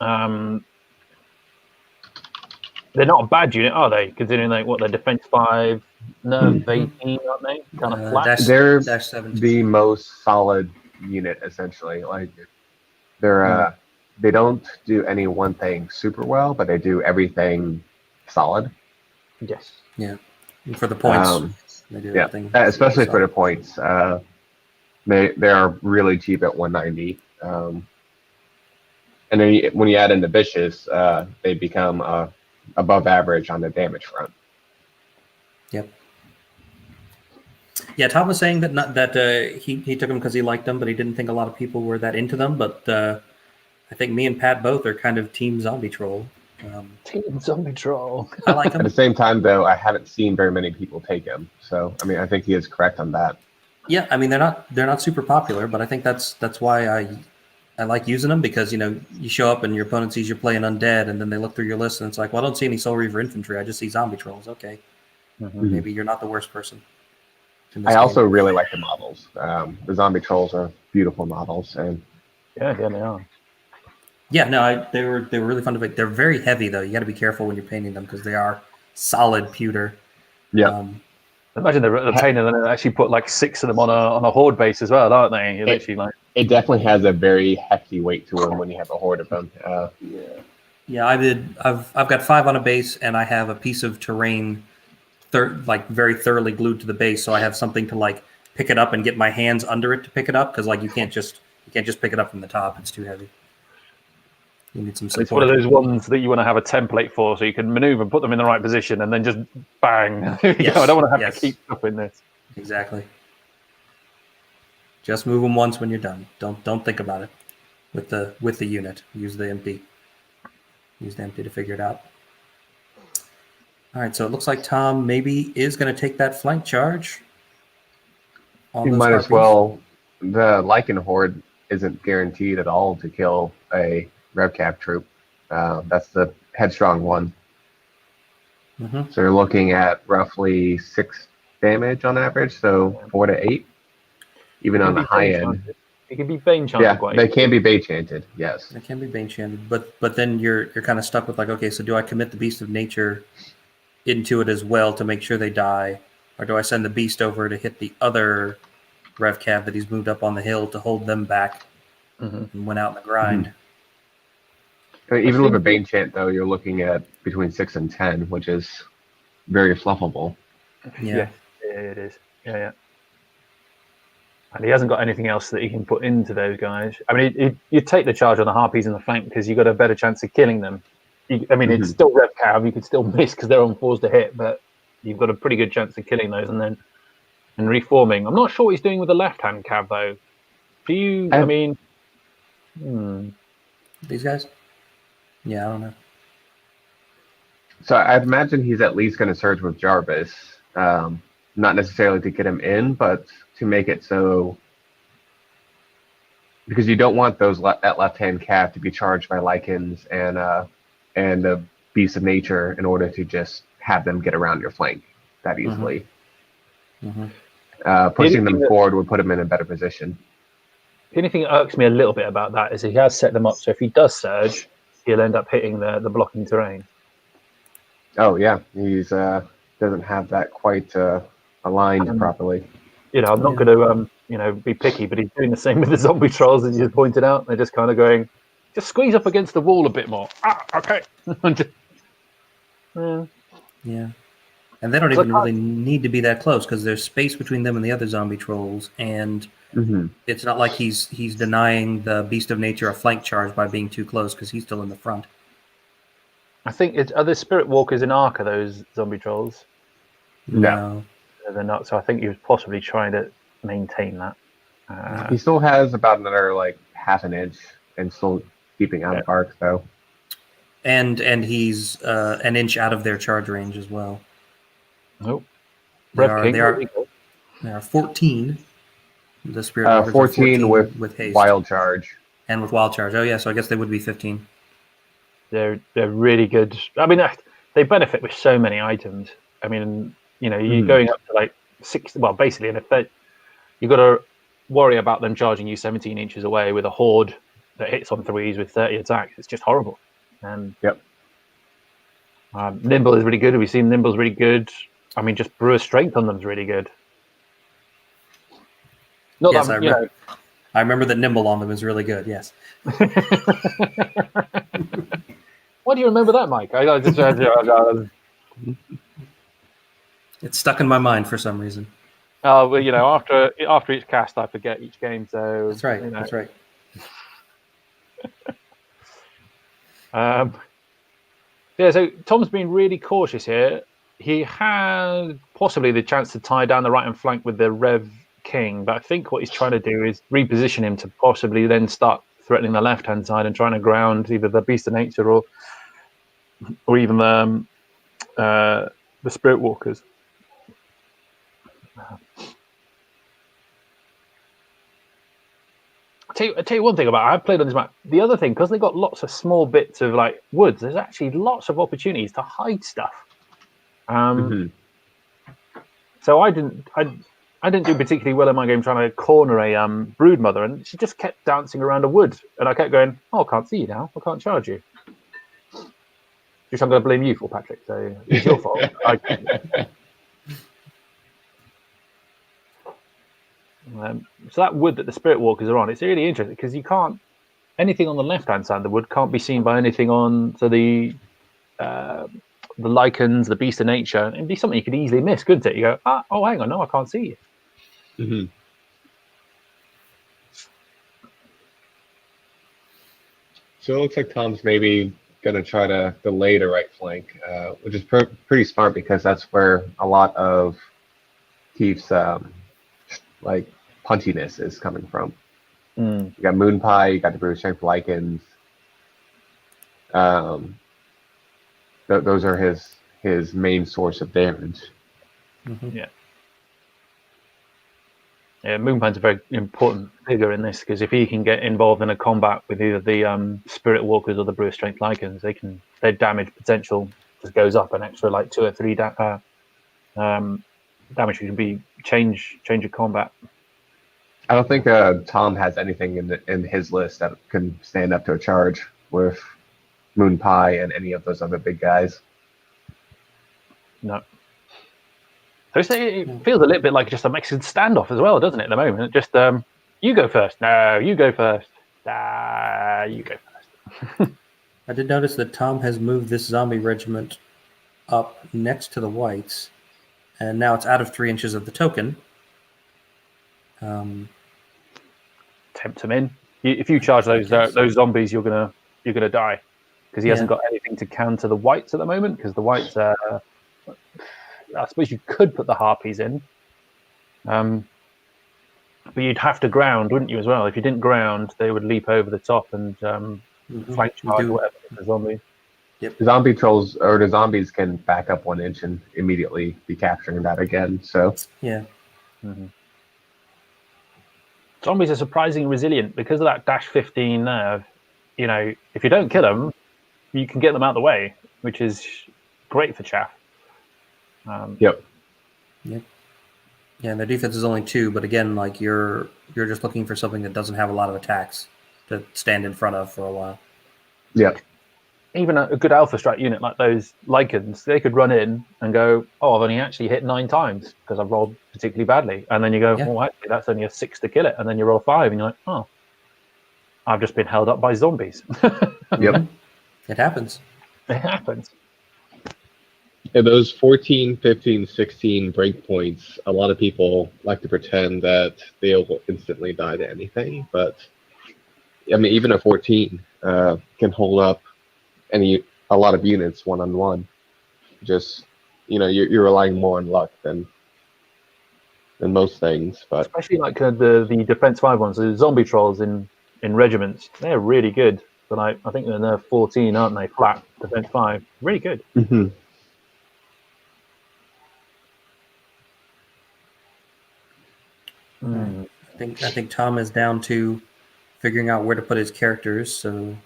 Speaker 5: They're not a bad unit, are they? Considering like what their defense 5, nerve 18, aren't they? Kind of flat.
Speaker 3: They're
Speaker 1: dash 17.
Speaker 3: the most solid unit, essentially. Like they're they don't do any one thing super well, but they do everything solid.
Speaker 5: Yes.
Speaker 1: Yeah. And for the points, they do
Speaker 3: Yeah,
Speaker 1: everything.
Speaker 3: especially for the points. They are really cheap at 190. And then when you add in the vicious, they become above average on the damage front.
Speaker 1: Yep. Yeah, Tom was saying that he took them because he liked them, but he didn't think a lot of people were that into them. But I think me and Pat both are kind of team zombie troll.
Speaker 5: Team zombie troll.
Speaker 1: I like
Speaker 3: At
Speaker 1: them.
Speaker 3: the same time, though, I haven't seen very many people take him. So I mean, I think he is correct on that.
Speaker 1: Yeah, I mean they're not super popular, but I think that's why I like using them, because you show up and your opponent sees you're playing undead, and then they look through your list and it's like, well, I don't see any Soul Reaver infantry. I just see zombie trolls. Okay, maybe you're not the worst person.
Speaker 3: I also really like the models. The zombie trolls are beautiful models, and
Speaker 5: Yeah, they are.
Speaker 1: Yeah, no, they were really fun to make. They're very heavy though. You got to be careful when you're painting them because they are solid pewter.
Speaker 3: yeah,
Speaker 5: Imagine the pain of them actually put like 6 of them on a horde base as well, aren't they? You're literally like.
Speaker 3: it definitely has a very hefty weight to them when you have a horde of them.
Speaker 1: Yeah, I've got 5 on a base, and I have a piece of terrain, like very thoroughly glued to the base, so I have something to like pick it up and get my hands under it to pick it up, because like you can't just pick it up from the top. It's too heavy. You need some support.
Speaker 5: It's one of those ones that you want to have a template for, so you can maneuver and put them in the right position, and then just bang.
Speaker 1: Yes.
Speaker 5: I don't want to have
Speaker 1: Yes.
Speaker 5: to keep stuff in this.
Speaker 1: Exactly. Just move them once when you're done. Don't think about it with the unit. Use the empty. Use the empty to figure it out. All right, so it looks like Tom maybe is going to take that flank charge.
Speaker 3: You might as well. The Lycan horde isn't guaranteed at all to kill a RevCap troop. That's the headstrong one.
Speaker 1: Mm-hmm.
Speaker 3: So you're looking at roughly 6 damage on average, so 4 to 8, even on the high end.
Speaker 5: It can be Bane chanted.
Speaker 3: Yeah,
Speaker 5: quite
Speaker 3: they
Speaker 5: easily.
Speaker 3: can be Bane chanted. Yes.
Speaker 1: It can be Bane chanted, but then you're kind of stuck with like, okay, so do I commit the Beast of Nature into it as well to make sure they die, or do I send the Beast over to hit the other RevCav that he's moved up on the hill to hold them back and went out in the grind?
Speaker 3: I mean, even with a Bane chant, though, you're looking at between 6 and 10, which is very fluffable.
Speaker 1: Yeah,
Speaker 5: it is. Yeah. And he hasn't got anything else that he can put into those guys. I mean, you take the charge on the Harpies in the flank because you've got a better chance of killing them. It's still Rev Cav. You could still miss because they're on 4s to hit, but you've got a pretty good chance of killing those and reforming. I'm not sure what he's doing with the left-hand Cav, though. Do you,
Speaker 1: These guys? Yeah, I don't know.
Speaker 3: So I'd imagine he's at least going to surge with Jarvis. Not necessarily to get him in, but to make it so, because you don't want that left-hand Cav to be charged by Lycans and the Beast of Nature in order to just have them get around your flank that easily. Pushing them forward would put them in a better position.
Speaker 5: The only thing that irks me a little bit about that is he has set them up so if he does surge, he'll end up hitting the blocking terrain.
Speaker 3: Oh yeah, he's doesn't have that quite aligned properly.
Speaker 5: I'm not going to be picky, but he's doing the same with the zombie trolls, as you pointed out. They're just kind of going, just squeeze up against the wall a bit more. Okay.
Speaker 1: Yeah. And they don't even really need to be that close because there's space between them and the other zombie trolls, and it's not like he's denying the Beast of Nature a flank charge by being too close because he's still in the front.
Speaker 5: I think are the Spirit Walkers in Ark, are those zombie trolls?
Speaker 1: No.
Speaker 5: They're not. So I think he was possibly trying to maintain that.
Speaker 3: He still has about another like half an inch and still keeping out of arc though.
Speaker 1: And he's an inch out of their charge range as well.
Speaker 5: Nope.
Speaker 1: They
Speaker 5: Rev
Speaker 1: are
Speaker 5: King,
Speaker 1: they are 14. The Spirit Walkers
Speaker 3: 14
Speaker 1: are 14
Speaker 3: with
Speaker 1: haste
Speaker 3: wild charge.
Speaker 1: and with wild charge. Oh yeah, so I guess they would be 15.
Speaker 5: they're really good. I mean, they benefit with so many items. I mean, you know, you're going up to like 6. Well, basically, and if you've got to worry about them charging you 17 inches away with a horde that hits on 3s with 30 attacks. It's just horrible. And
Speaker 3: Yep.
Speaker 5: Nimble is really good. We've seen Nimble's really good. I mean, just Brewer Strength on them is really good. Not
Speaker 1: Yes,
Speaker 5: that, you know.
Speaker 1: I remember that Nimble on them is really good. Yes.
Speaker 5: Why do you remember that, Mike? I just
Speaker 1: It's stuck in my mind for some reason.
Speaker 5: well, you know, after each cast, I forget each game. So
Speaker 1: That's right.
Speaker 5: You know.
Speaker 1: That's right.
Speaker 5: Yeah, so Tom's been really cautious here. He had possibly the chance to tie down the right hand flank with the Rev King, but I think what he's trying to do is reposition him to possibly then start threatening the left hand side and trying to ground either the Beast of Nature or even the Spirit Walkers. I'll tell you one thing about it. I've played on this map. The other thing, because they got lots of small bits of like woods, there's actually lots of opportunities to hide stuff. So I didn't do particularly well in my game trying to corner a brood mother, and she just kept dancing around a wood, and I kept going, "Oh, I can't see you now. I can't charge you." Which I'm going to blame you for, Patrick. So it's your fault. So that wood that the Spirit Walkers are on, it's really interesting because you can't anything on the left-hand side of the wood can't be seen by anything on the lichens, the Beast of Nature, and it'd be something you could easily miss, couldn't it? You go, oh, hang on, no, I can't see you.
Speaker 3: So it looks like Tom's maybe going to try to delay the right flank, which is pretty smart because that's where a lot of Keith's like punchiness is coming from. You got Moon Pie, you got the British Strength Lichens. Those are his main source of damage.
Speaker 5: Yeah, Moonpine's a very important figure in this because if he can get involved in a combat with either the Spirit Walkers or the Brewer Strength Lichens, their damage potential just goes up an extra like 2 or 3 damage can be change of combat.
Speaker 3: I don't think Tom has anything in his list that can stand up to a charge with Moon Pie and any of those other big guys.
Speaker 5: No. So it feels a little bit like just a Mexican standoff as well, doesn't it, at the moment? Just, you go first. No, you go first. You go first.
Speaker 1: I did notice that Tom has moved this zombie regiment up next to the whites, and now it's out of 3 inches of the token.
Speaker 5: Tempt him in. If you charge those zombies, you're gonna die because he hasn't got anything to counter the whites at the moment. Because the whites, I suppose you could put the harpies in, but you'd have to ground, wouldn't you, as well? If you didn't ground, they would leap over the top and flank charge or whatever the zombie.
Speaker 3: Yep. The zombie trolls or the zombies can back up 1 inch and immediately be capturing that again. So
Speaker 1: yeah.
Speaker 5: Zombies are surprisingly resilient because of that dash 15 nerve. You know, if you don't kill them, you can get them out of the way, which is great for chaff.
Speaker 3: Yep.
Speaker 1: Yeah, and their defense is only 2, but again, like you're just looking for something that doesn't have a lot of attacks to stand in front of for a while.
Speaker 3: Yep.
Speaker 5: Even a good alpha strike unit like those lichens, they could run in and go, "Oh, I've only actually hit 9 times because I've rolled particularly badly." And then you go, "Well, actually, that's only a 6 to kill it." And then you roll 5, and you're like, "Oh, I've just been held up by zombies."
Speaker 3: Yep.
Speaker 1: It happens.
Speaker 5: It happens.
Speaker 3: Yeah, those 14, 15, 16 breakpoints, a lot of people like to pretend that they'll instantly die to anything, but I mean, even a 14 can hold up a lot of units one-on-one. Just, you're relying more on luck than than most things, but
Speaker 5: especially like the defense 5 ones, the zombie trolls in regiments. They're really good. But I think they're nerf 14, aren't they? Flat defense 5, really good.
Speaker 3: mhm.
Speaker 1: I think Tom is down to figuring out where to put his characters so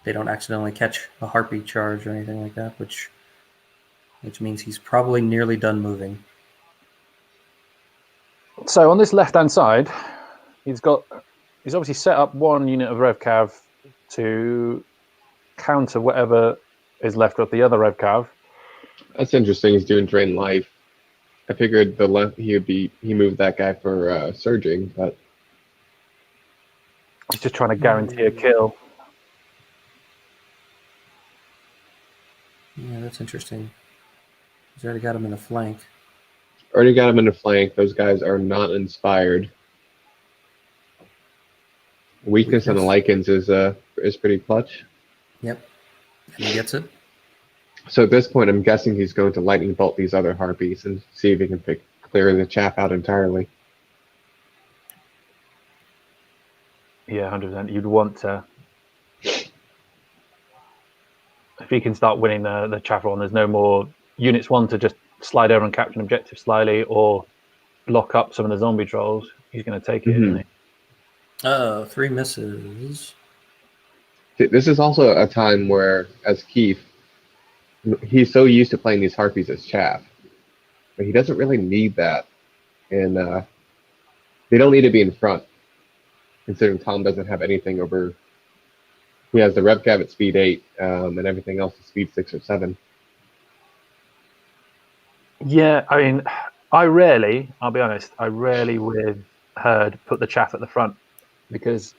Speaker 1: they don't accidentally catch a heartbeat charge or anything like that, which means he's probably nearly done moving.
Speaker 5: So on this left-hand side, he's obviously set up one unit of RevCav to counter whatever is left of the other RevCav.
Speaker 3: That's interesting. He's doing drain life. I figured the left he moved that guy for surging, but
Speaker 5: He's just trying to guarantee a kill.
Speaker 1: Yeah, that's interesting. He's already got him in the flank.
Speaker 3: already got him in the flank. Those guys are not inspired. Weakness on the Lycans is pretty clutch.
Speaker 1: Yep. And he gets it.
Speaker 3: So at this point, I'm guessing he's going to lightning bolt these other harpies and see if he can clear the chaff out entirely.
Speaker 5: Yeah, 100%. You'd want to. If he can start winning the chaff on, there's no more units one to just slide over and capture an objective slyly or lock up some of the zombie trolls. He's going to take it, isn't he?
Speaker 1: 3 misses.
Speaker 3: This is also a time where, as Keith, he's so used to playing these harpies as chaff, but he doesn't really need that, and they don't need to be in front, considering Tom doesn't have anything over. He has the rev cab at speed 8, and everything else is speed 6 or 7.
Speaker 5: Yeah, I mean, I'll be honest, I rarely with Herd put the chaff at the front because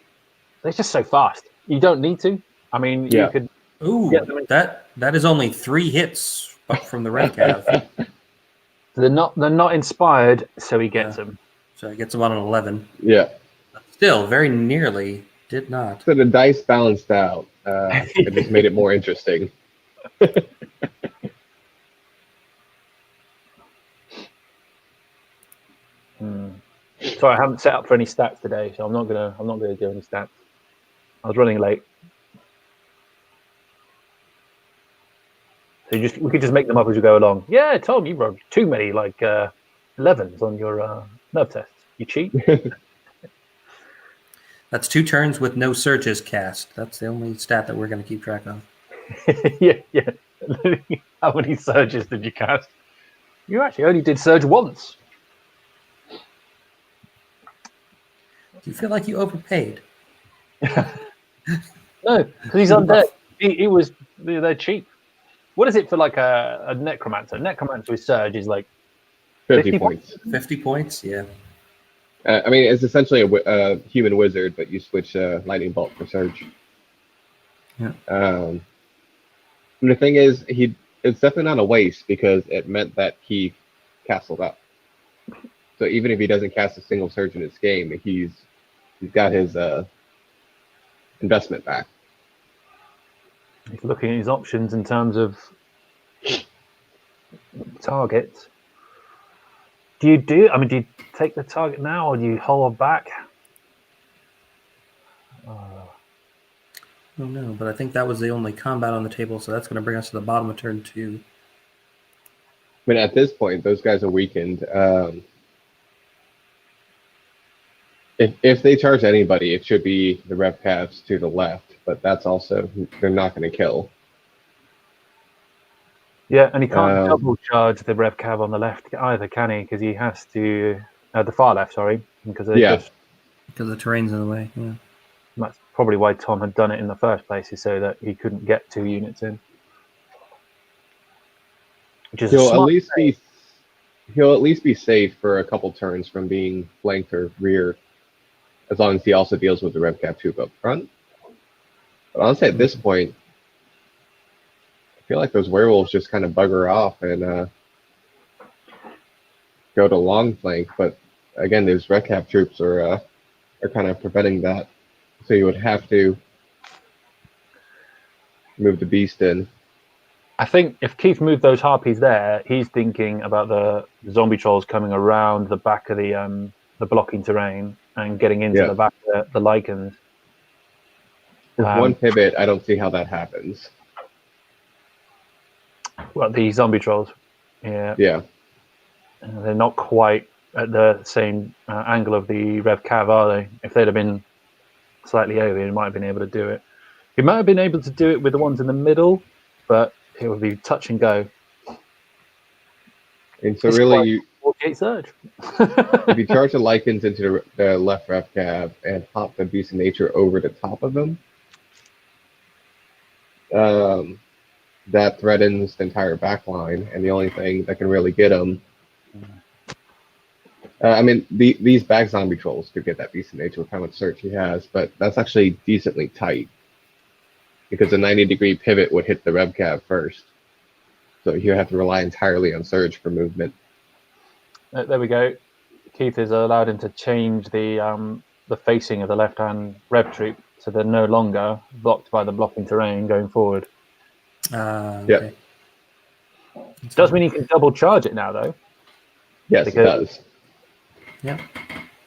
Speaker 5: they're just so fast. You don't need to. I mean,
Speaker 3: Yeah.
Speaker 5: you could.
Speaker 1: Ooh,
Speaker 5: get them in.
Speaker 1: that is only 3 hits from the red cav.
Speaker 5: They're not inspired, so he gets them.
Speaker 1: So it gets him on an 11.
Speaker 3: Yeah.
Speaker 1: Still, very nearly did not.
Speaker 3: So the dice balanced out. It just made it more interesting.
Speaker 5: So I haven't set up for any stats today, so I'm not gonna do any stats. I was running late. So we could just make them up as we go along. Yeah, Tom, you wrote too many 11s on your nerve tests. You cheat.
Speaker 1: That's 2 turns with no surges cast. That's the only stat that we're going to keep track of.
Speaker 5: yeah. How many surges did you cast? You actually only did surge once.
Speaker 1: Do you feel like you overpaid?
Speaker 5: No, because he's undead. They're cheap. What is it for a necromancer? Necromancer with surge is
Speaker 3: 50 points.
Speaker 1: 50 points? Yeah.
Speaker 3: I mean, it's essentially a human wizard, but you switch lightning bolt for surge.
Speaker 1: Yeah.
Speaker 3: And the thing is, it's definitely not a waste because it meant that he castled up. So even if he doesn't cast a single surge in his game, he's got his investment back.
Speaker 5: He's looking at his options in terms of targets. Do you take the target now or do you hold back?
Speaker 1: Oh no, but I think that was the only combat on the table, so that's going to bring us to the bottom of turn 2.
Speaker 3: I mean, at this point, those guys are weakened. If they charge anybody, it should be the rev calves to the left, but that's also, they're not going to kill.
Speaker 5: Yeah, and he can't double charge the rev cav on the left either, can he? Because he has to the far left, sorry, because
Speaker 1: the terrain's in the way. Yeah,
Speaker 5: that's probably why Tom had done it in the first place, is so that he couldn't get 2 units in. Which is
Speaker 3: He'll at least be safe for a couple turns from being flanked or rear, as long as he also deals with the rev cap tube up front. But honestly, at this point, I feel like those werewolves just kind of bugger off and go to long flank. But again, those red cap troops are kind of preventing that. So you would have to move the beast in.
Speaker 5: I think if Keith moved those harpies there, he's thinking about the zombie trolls coming around the back of the blocking terrain and getting into
Speaker 3: Yeah.
Speaker 5: the back of the lichens.
Speaker 3: With one pivot, I don't see how that happens.
Speaker 5: Well, the zombie trolls, yeah,
Speaker 3: Yeah.
Speaker 5: they're not quite at the same angle of the Rev Cav, are they? If they'd have been slightly over, he might have been able to do it. He might have been able to do it with the ones in the middle, but it would be touch and go.
Speaker 3: And so
Speaker 5: It's
Speaker 3: really,
Speaker 5: quite 48 surge.
Speaker 3: if you charge the lichens into the left ref cab and pop the beast of nature over the top of them, that threatens the entire back line, and the only thing that can really get them. I mean, these back zombie trolls could get that beast of nature with how much search he has, but that's actually decently tight because a 90-degree pivot would hit the rev cab first. So you have to rely entirely on surge for movement.
Speaker 5: There we go. Keith has allowed him to change the facing of the left-hand rev troop, so they're no longer blocked by the blocking terrain going forward.
Speaker 1: Okay.
Speaker 5: Does mean you can double charge it now, though.
Speaker 3: Yes, it does.
Speaker 1: Yeah.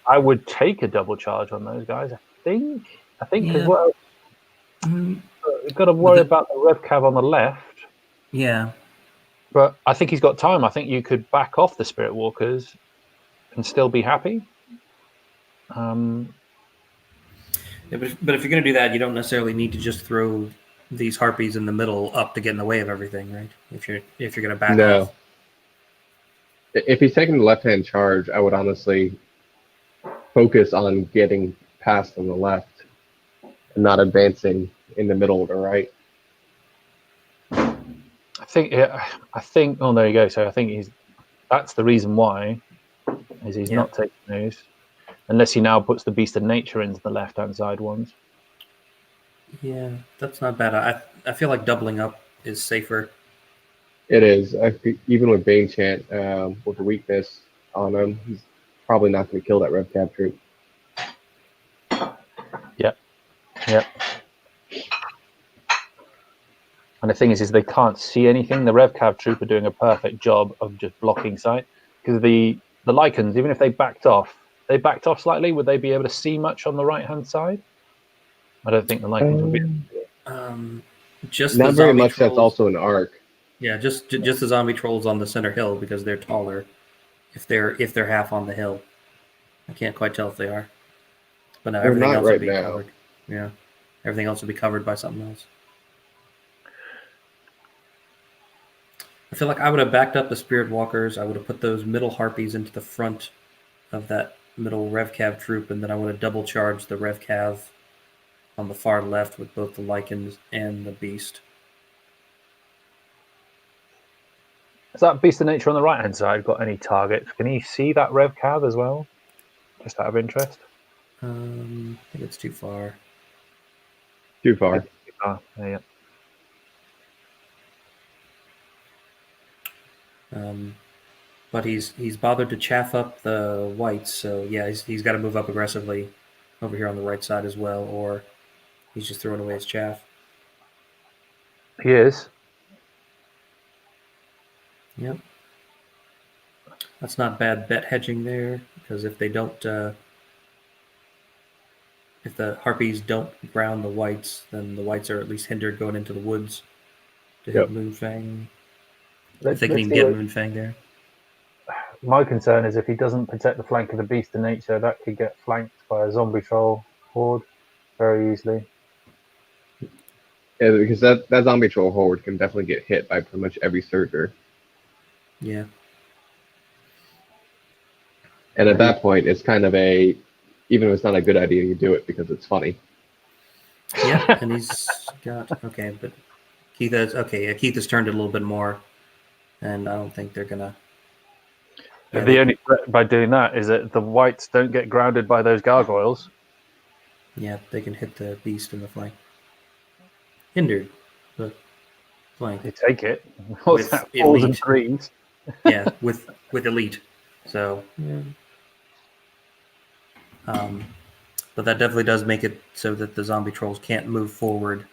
Speaker 5: I would take a double charge on those guys. I think because
Speaker 1: Yeah.
Speaker 5: well, we've got to worry about the rev cav on the left.
Speaker 1: Yeah.
Speaker 5: But I think he's got time. I think you could back off the Spirit Walkers and still be happy.
Speaker 1: Yeah, but if you're going to do that, you don't necessarily need to just throw these harpies in the middle up to get in the way of everything, right? If you're going to back off.
Speaker 3: If he's taking the left-hand charge, I would honestly focus on getting past on the left and not advancing in the middle or the right.
Speaker 5: I think. Oh, there you go. So I think that's the reason why he's not taking those, unless he now puts the Beast of Nature into the left-hand side ones.
Speaker 1: Yeah, that's not bad. I feel like doubling up is safer.
Speaker 3: It is. Even with Bane Chant, with the weakness on him, he's probably not going to kill that rev cab troop.
Speaker 5: Yep. And the thing is they can't see anything. The rev cav troop are doing a perfect job of just blocking sight because the lichens, even if they backed off slightly, would they be able to see much on the right-hand side? I don't think the lichens would be.
Speaker 1: Just
Speaker 3: not
Speaker 1: the
Speaker 3: very
Speaker 1: zombie
Speaker 3: much.
Speaker 1: trolls.
Speaker 3: That's also an arc.
Speaker 1: Yeah, just the zombie trolls on the center hill because they're taller. If they're half on the hill, I can't quite tell if they are. But no,
Speaker 3: They're
Speaker 1: everything
Speaker 3: not
Speaker 1: else
Speaker 3: right
Speaker 1: would be
Speaker 3: now.
Speaker 1: covered. Yeah, everything else would be covered by something else. I feel like I would have backed up the Spirit Walkers. I would have put those middle harpies into the front of that middle Rev Cav troop, and then I would have double charged the Rev Cav on the far left with both the lichens and the beast.
Speaker 5: Has that Beast of Nature on the right-hand side got any targets? Can you see that rev cav as well? Just out of interest.
Speaker 1: I think it's too far.
Speaker 3: Too far.
Speaker 5: Yeah.
Speaker 1: But he's bothered to chaff up the whites, so yeah, he's got to move up aggressively over here on the right side as well, or he's just throwing away his chaff.
Speaker 5: He is.
Speaker 1: Yep. That's not bad bet hedging there, because if they don't, if the harpies don't ground the whites, then the whites are at least hindered going into the woods to hit Moonfang. If they can even get Moonfang there.
Speaker 5: My concern is if he doesn't protect the flank of the Beast of Nature, that could get flanked by a zombie troll horde very easily.
Speaker 3: Yeah, because that zombie troll horde can definitely get hit by pretty much every surger.
Speaker 1: Yeah.
Speaker 3: And at that point, it's kind of even if it's not a good idea, you do it because it's funny.
Speaker 1: Yeah, and he's got but Keith has turned it a little bit more, and I don't think they're gonna. Yeah,
Speaker 5: the only threat by doing that is that the whites don't get grounded by those gargoyles.
Speaker 1: Yeah, they can hit the beast in the flank. Hindered, but flank.
Speaker 5: They take it. What's that?
Speaker 1: Elite.
Speaker 5: Fours and threes.
Speaker 1: Yeah, with elite. So. Yeah. But that definitely does make it so that the zombie trolls can't move forward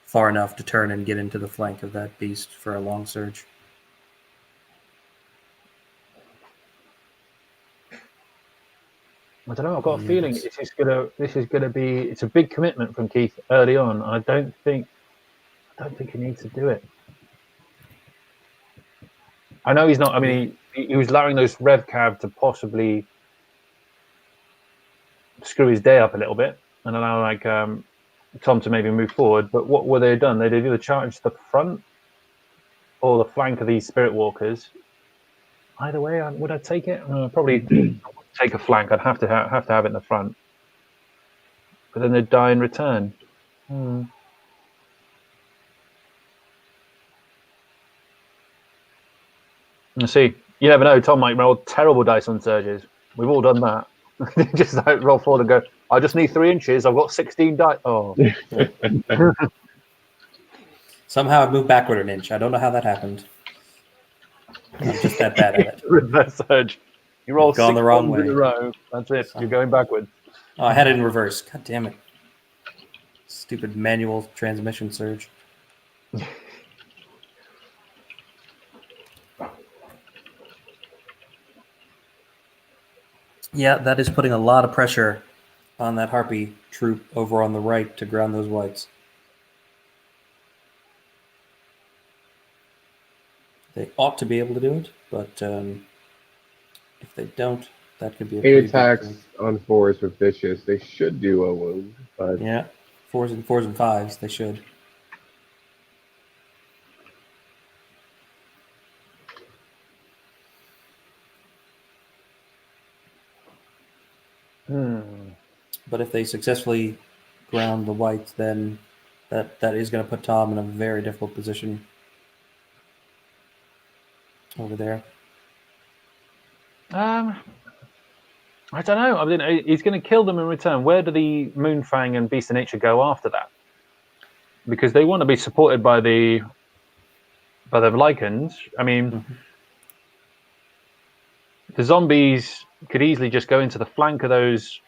Speaker 1: far enough to turn and get into the flank of that beast for a long surge.
Speaker 5: I don't know. I've got a feeling
Speaker 1: Yes.
Speaker 5: this is gonna be. It's a big commitment from Keith early on. I don't think he needs to do it. I know he's not. I mean, he was allowing those rev cav to possibly screw his day up a little bit and allow Tom to maybe move forward. But what were they done? They'd either charge the front or the flank of these spirit walkers. Either way, would I take it? Probably take a flank. I'd have to have it in the front. But then they'd die in return. Let's see. You never know. Tom might roll terrible dice on surges. We've all done that. Just like roll forward and go, I just need 3 inches. I've got 16 dice. Oh.
Speaker 1: Somehow I moved backward an inch. I don't know how that happened. I'm just that bad at it.
Speaker 5: Reverse surge. You roll
Speaker 1: Gone
Speaker 5: 6
Speaker 1: the wrong
Speaker 5: ones in
Speaker 1: way.
Speaker 5: a row. That's it. You're going backwards.
Speaker 1: Oh, I had it in reverse. God damn it. Stupid manual transmission surge. Yeah, that is putting a lot of pressure on that Harpy troop over on the right to ground those whites. They ought to be able to do it, but if they don't, that could be a
Speaker 3: 8
Speaker 1: pretty
Speaker 3: attacks
Speaker 1: big
Speaker 3: on 4s with vicious. They should do a wound, but
Speaker 1: yeah, 4s and 5s, they should. But if they successfully ground the whites, then that is going to put Tom in a very difficult position over there.
Speaker 5: I don't know. I mean, he's going to kill them in return. Where do the Moonfang and Beast of Nature go after that? Because they want to be supported by the Lycans. I mean, the zombies could easily just go into the flank of those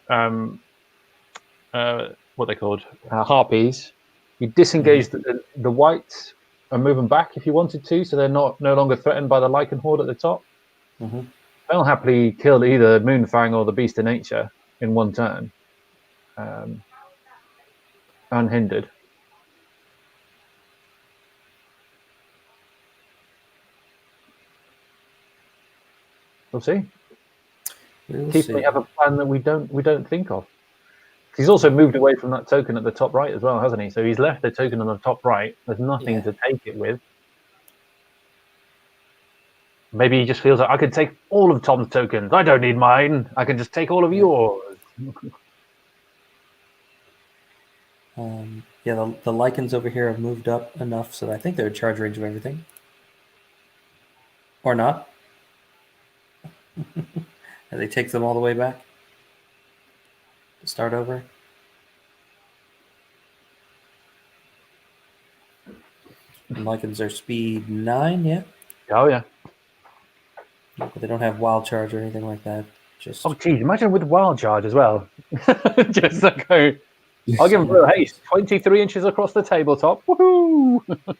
Speaker 5: what they called harpies. You disengage the whites and move them back if you wanted to, so they're no longer threatened by the Lycan horde at the top. They'll happily kill either Moonfang or the Beast of Nature in one turn, unhindered. We'll see. Keith may have a plan that we don't think of. He's also moved away from that token at the top right as well, hasn't he? So he's left the token on the top right. There's nothing to take it with. Maybe he just feels like I could take all of Tom's tokens. I don't need mine. I can just take all of yours.
Speaker 1: The Lycans over here have moved up enough so that I think they're in charge range of everything. Or not. And they take them all the way back. Start over. And Lycans are speed 9, yeah?
Speaker 5: Oh, yeah.
Speaker 1: But they don't have wild charge or anything like that. Just
Speaker 5: Oh, geez, imagine with wild charge as well. Just like go. I'll give him real haste. 23 inches across the tabletop. Woohoo!
Speaker 1: I feel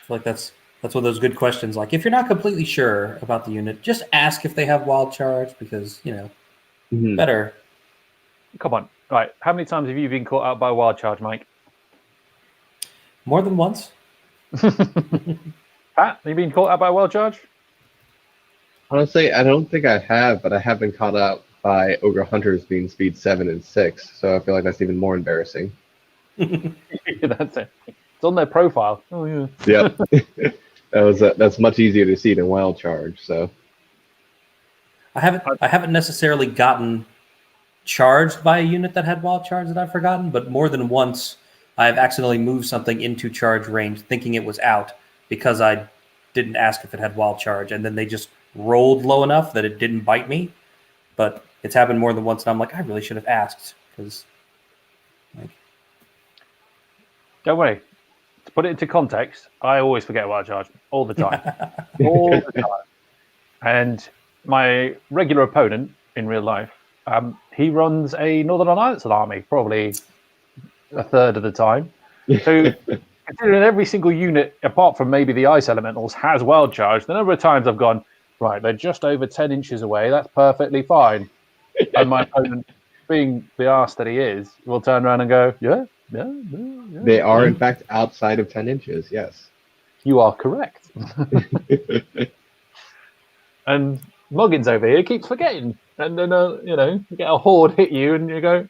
Speaker 1: like that's one of those good questions. Like, if you're not completely sure about the unit, just ask if they have wild charge because, better.
Speaker 5: Come on. Right. How many times have you been caught out by wild charge, Mike?
Speaker 1: More than once.
Speaker 5: Pat, have you been caught out by wild charge?
Speaker 3: honestly, I don't think I have, but I have been caught out by Ogre Hunters being speed 7 and 6, so I feel like that's even more embarrassing.
Speaker 5: That's it. It's on their profile. Oh yeah.
Speaker 3: Yep. That's much easier to see than Wild Charge. So
Speaker 1: I haven't necessarily gotten charged by a unit that had wild charge that I've forgotten, but more than once I've accidentally moved something into charge range thinking it was out because I didn't ask if it had wild charge, and then they just rolled low enough that it didn't bite me. But it's happened more than once, and I'm like, I really should have asked because.
Speaker 5: Don't worry. To put it into context, I always forget wild charge all the time, all the time. And my regular opponent in real life, he runs a Northern Alliance army, probably a third of the time. So considering every single unit, apart from maybe the ice elementals, has wild charge, the number of times I've gone, right, they're just over 10 inches away, that's perfectly fine. And my opponent, being the arse that he is, will turn around and go, yeah.
Speaker 3: They are, in fact, outside of 10 inches, yes.
Speaker 5: You are correct. And Muggins over here keeps forgetting. And then, you get a horde hit you and you go,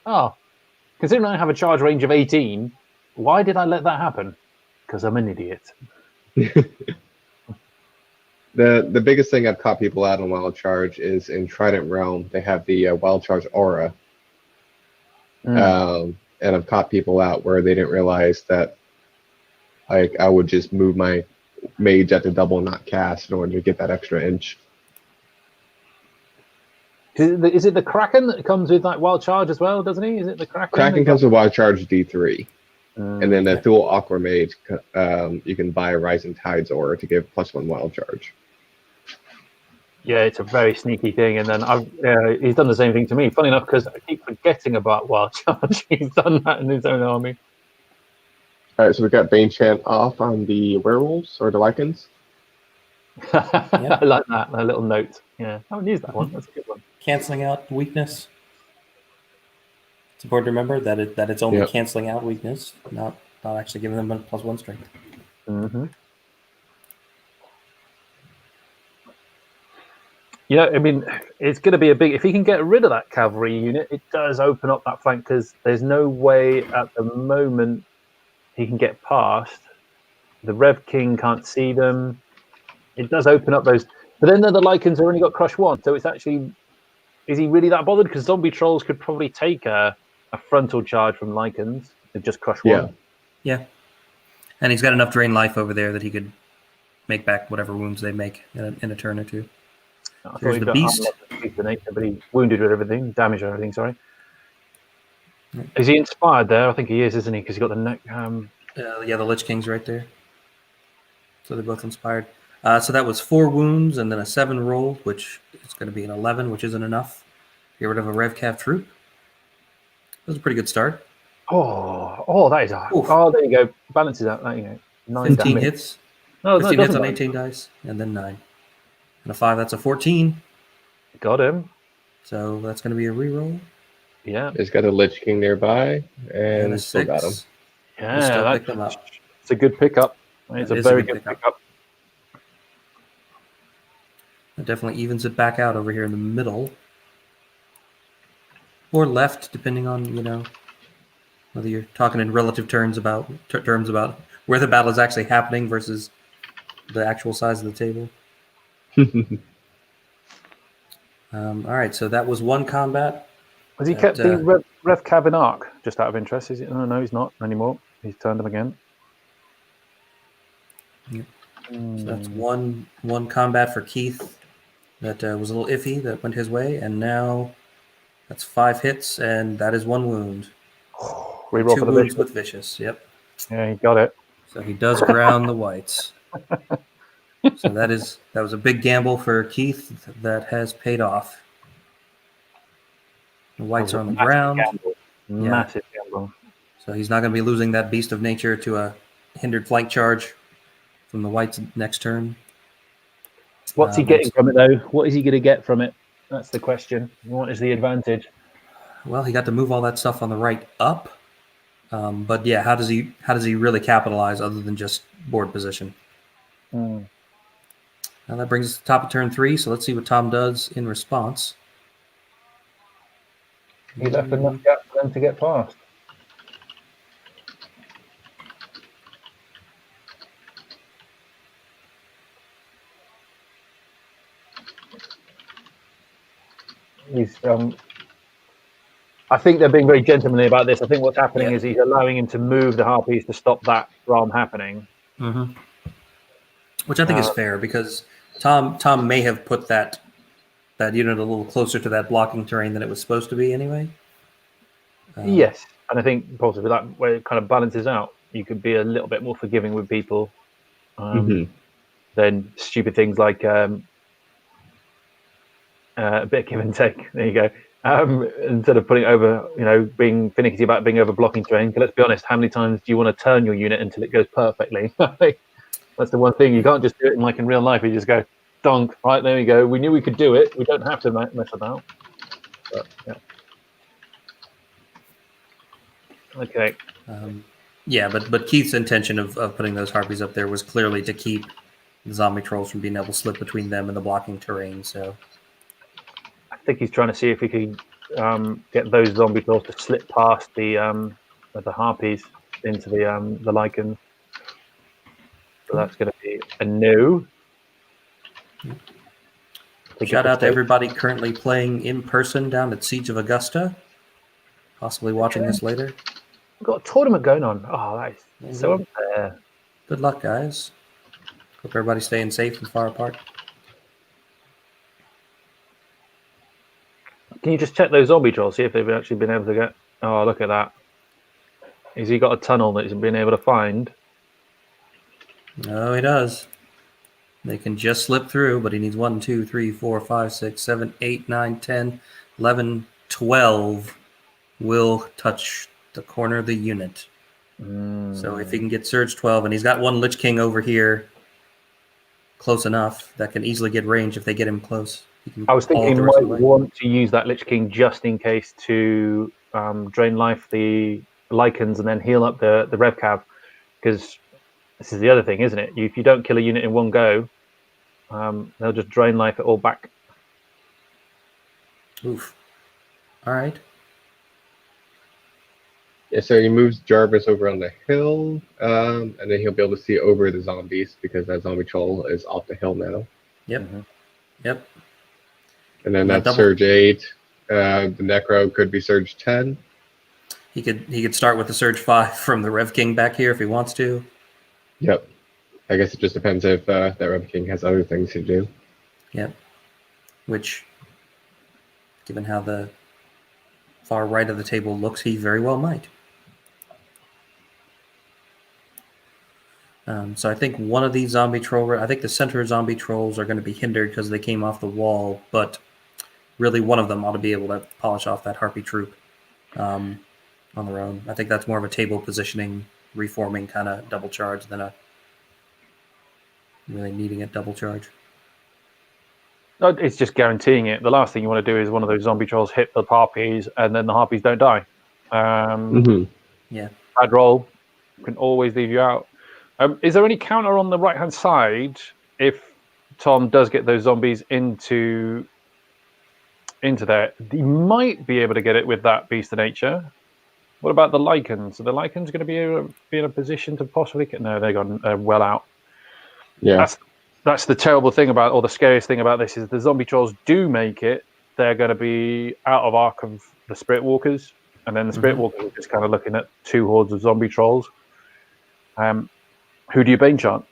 Speaker 5: considering I have a charge range of 18, why did I let that happen? Because I'm an idiot.
Speaker 3: The biggest thing I've caught people out on Wild Charge is in Trident Realm. They have the Wild Charge aura. And I've caught people out where they didn't realize that I would just move my mage at the double not cast in order to get that extra inch.
Speaker 5: Is it the Kraken that comes with like Wild Charge as well, doesn't he? Is it the Kraken?
Speaker 3: Kraken comes with Wild Charge D3. And then the Dual Aqua Mage, you can buy a Rising Tides aura to give +1 Wild Charge.
Speaker 5: Yeah, it's a very sneaky thing. And then he's done the same thing to me. Funny enough, because I keep forgetting about Wild Charge. He's done that in his own army.
Speaker 3: All right, so we got Bane Chant off on the werewolves or the Lycans.
Speaker 5: I like that. A little note. Yeah, I haven't used that one. That's a good one.
Speaker 1: Canceling out weakness. It's important to remember that it's only canceling out weakness, not actually giving them a +1 strength.
Speaker 5: Mm-hmm. Yeah, I mean, it's going to be a big. If he can get rid of that cavalry unit, it does open up that flank because there's no way at the moment he can get past. The Rev King can't see them. It does open up those. But then the Lycans have only got Crush 1, so it's actually. Is he really that bothered? Because zombie trolls could probably take a frontal charge from Lycans and just Crush 1.
Speaker 1: Yeah. And he's got enough drain life over there that he could make back whatever wounds they make in a turn or two. Here's the beast.
Speaker 5: But he wounded with everything, damaged with everything, sorry. Is he inspired there? I think he is, isn't he? Because he's got the neck.
Speaker 1: The Lich King's right there. So they're both inspired. So that was 4 wounds and then a 7 roll, which is going to be an 11, which isn't enough. Get rid of a Rev Cav troop. That was a pretty good start.
Speaker 5: Oh, that is a... Oh, there you go. Balances out. There you go. 9
Speaker 1: 15
Speaker 5: damage.
Speaker 1: hits.
Speaker 5: No,
Speaker 1: 15 hits on 18 dice, and then 9. And a 5, that's a 14.
Speaker 5: Got him.
Speaker 1: So that's going to be a reroll.
Speaker 5: Yeah.
Speaker 3: He's got a Lich King nearby, and
Speaker 1: a
Speaker 3: still
Speaker 1: 6.
Speaker 3: got him.
Speaker 5: Yeah,
Speaker 1: pick them up.
Speaker 5: It's a good pickup. It's a very good pickup.
Speaker 1: It definitely evens it back out over here in the middle. Or left, depending on, whether you're talking in relative terms about where the battle is actually happening versus the actual size of the table. All right, so that was one combat.
Speaker 5: Has he kept the Rev Cav in Arc, just out of interest? Is it? No, he's not anymore. He's turned them again.
Speaker 1: Yep. So that's one combat for Keith that was a little iffy, that went his way, and now that's 5 hits, and that is 1 wound.
Speaker 5: Reroll
Speaker 1: 2
Speaker 5: for the
Speaker 1: wounds
Speaker 5: vicious.
Speaker 1: with vicious. Yep.
Speaker 5: Yeah, he got it.
Speaker 1: So he does ground the whites. So that was a big gamble for Keith that has paid off. The whites are on the ground.
Speaker 5: Massive gamble.
Speaker 1: So he's not going to be losing that Beast of Nature to a hindered flank charge from the whites next turn.
Speaker 5: What's he getting from it, though? What is he going to get from it? That's the question. What is the advantage?
Speaker 1: Well, he got to move all that stuff on the right up. But yeah, how does he really capitalize other than just board position? Now that brings us to the top of turn 3. So let's see what Tom does in response.
Speaker 5: He left enough gap for them to get past. He's. I think they're being very gentlemanly about this. I think what's happening is he's allowing him to move the Harpies to stop that from happening.
Speaker 1: Mm-hmm. Which I think is fair, because Tom may have put that unit a little closer to that blocking terrain than it was supposed to be anyway.
Speaker 5: Yes, and I think possibly that where it kind of balances out. You could be a little bit more forgiving with people than stupid things like a bit of give and take. There you go. instead of putting over, being finicky about being over blocking terrain. Because let's be honest, how many times do you want to turn your unit until it goes perfectly? That's the one thing. You can't just do it in real life. You just go, donk, right, there we go. We knew we could do it. We don't have to mess about. But, yeah. Okay.
Speaker 1: Yeah, but Keith's intention of putting those harpies up there was clearly to keep the zombie trolls from being able to slip between them and the blocking terrain. So
Speaker 5: I think he's trying to see if he can get those zombie trolls to slip past the harpies into the lichens. So that's going to be a no.
Speaker 1: shout out to everybody currently playing in person down at Siege of Augusta, possibly watching this later.
Speaker 5: We've got a tournament going on. Oh, that is so unfair.
Speaker 1: Good luck, guys. Hope everybody's staying safe and far apart.
Speaker 5: Can you just check those zombie trolls, see if they've actually been able to get... Oh, look at that. Has he got a tunnel that he's been able to find?
Speaker 1: No, he does. They can just slip through, but he needs 1, 2, 3, 4, 5, 6, 7, 8, 9, 10, 11, 12 will touch the corner of the unit. So if he can get Surge 12, and he's got one Lich King over here, close enough, that can easily get range if they get him close.
Speaker 5: I was thinking he might want to use that Lich King just in case to drain life the Lycans and then heal up the Rev Cav, because this is the other thing, isn't it? If you don't kill a unit in one go, they'll just drain life it all back.
Speaker 1: Oof. All right.
Speaker 3: Yeah, so he moves Jarvis over on the hill, and then he'll be able to see over the zombies because that zombie troll is off the hill now.
Speaker 1: Yep. Yep.
Speaker 3: And then that's Surge 8. The Necro could be Surge 10.
Speaker 1: He could start with the Surge 5 from the Rev King back here if he wants to.
Speaker 3: Yep. I guess it just depends if that Rev King has other things to do.
Speaker 1: Yep. Which, given how the far right of the table looks, he very well might. So I think one of these zombie troll... I think the center zombie trolls are going to be hindered because they came off the wall, but really one of them ought to be able to polish off that Harpy troop on their own. I think that's more of a table positioning, reforming kind of double charge than a really needing a double charge.
Speaker 5: No, it's just guaranteeing it. The last thing you want to do is one of those zombie trolls hit the Harpies and then the Harpies don't die.
Speaker 1: Yeah.
Speaker 5: Bad roll can always leave you out. Is there any counter on the right-hand side if Tom does get those zombies into there? He might be able to get it with that Beast of Nature. What about the Lycans? Are the Lycans going to be in a position to possibly get... No, they're gone well out.
Speaker 3: Yeah.
Speaker 5: That's the terrible thing about, or the scariest thing about this, is the zombie trolls do make it. They're going to be out of arc of the Spirit Walkers, and then the Spirit Walkers are just kind of looking at two hordes of zombie trolls. Who do you Bane chant?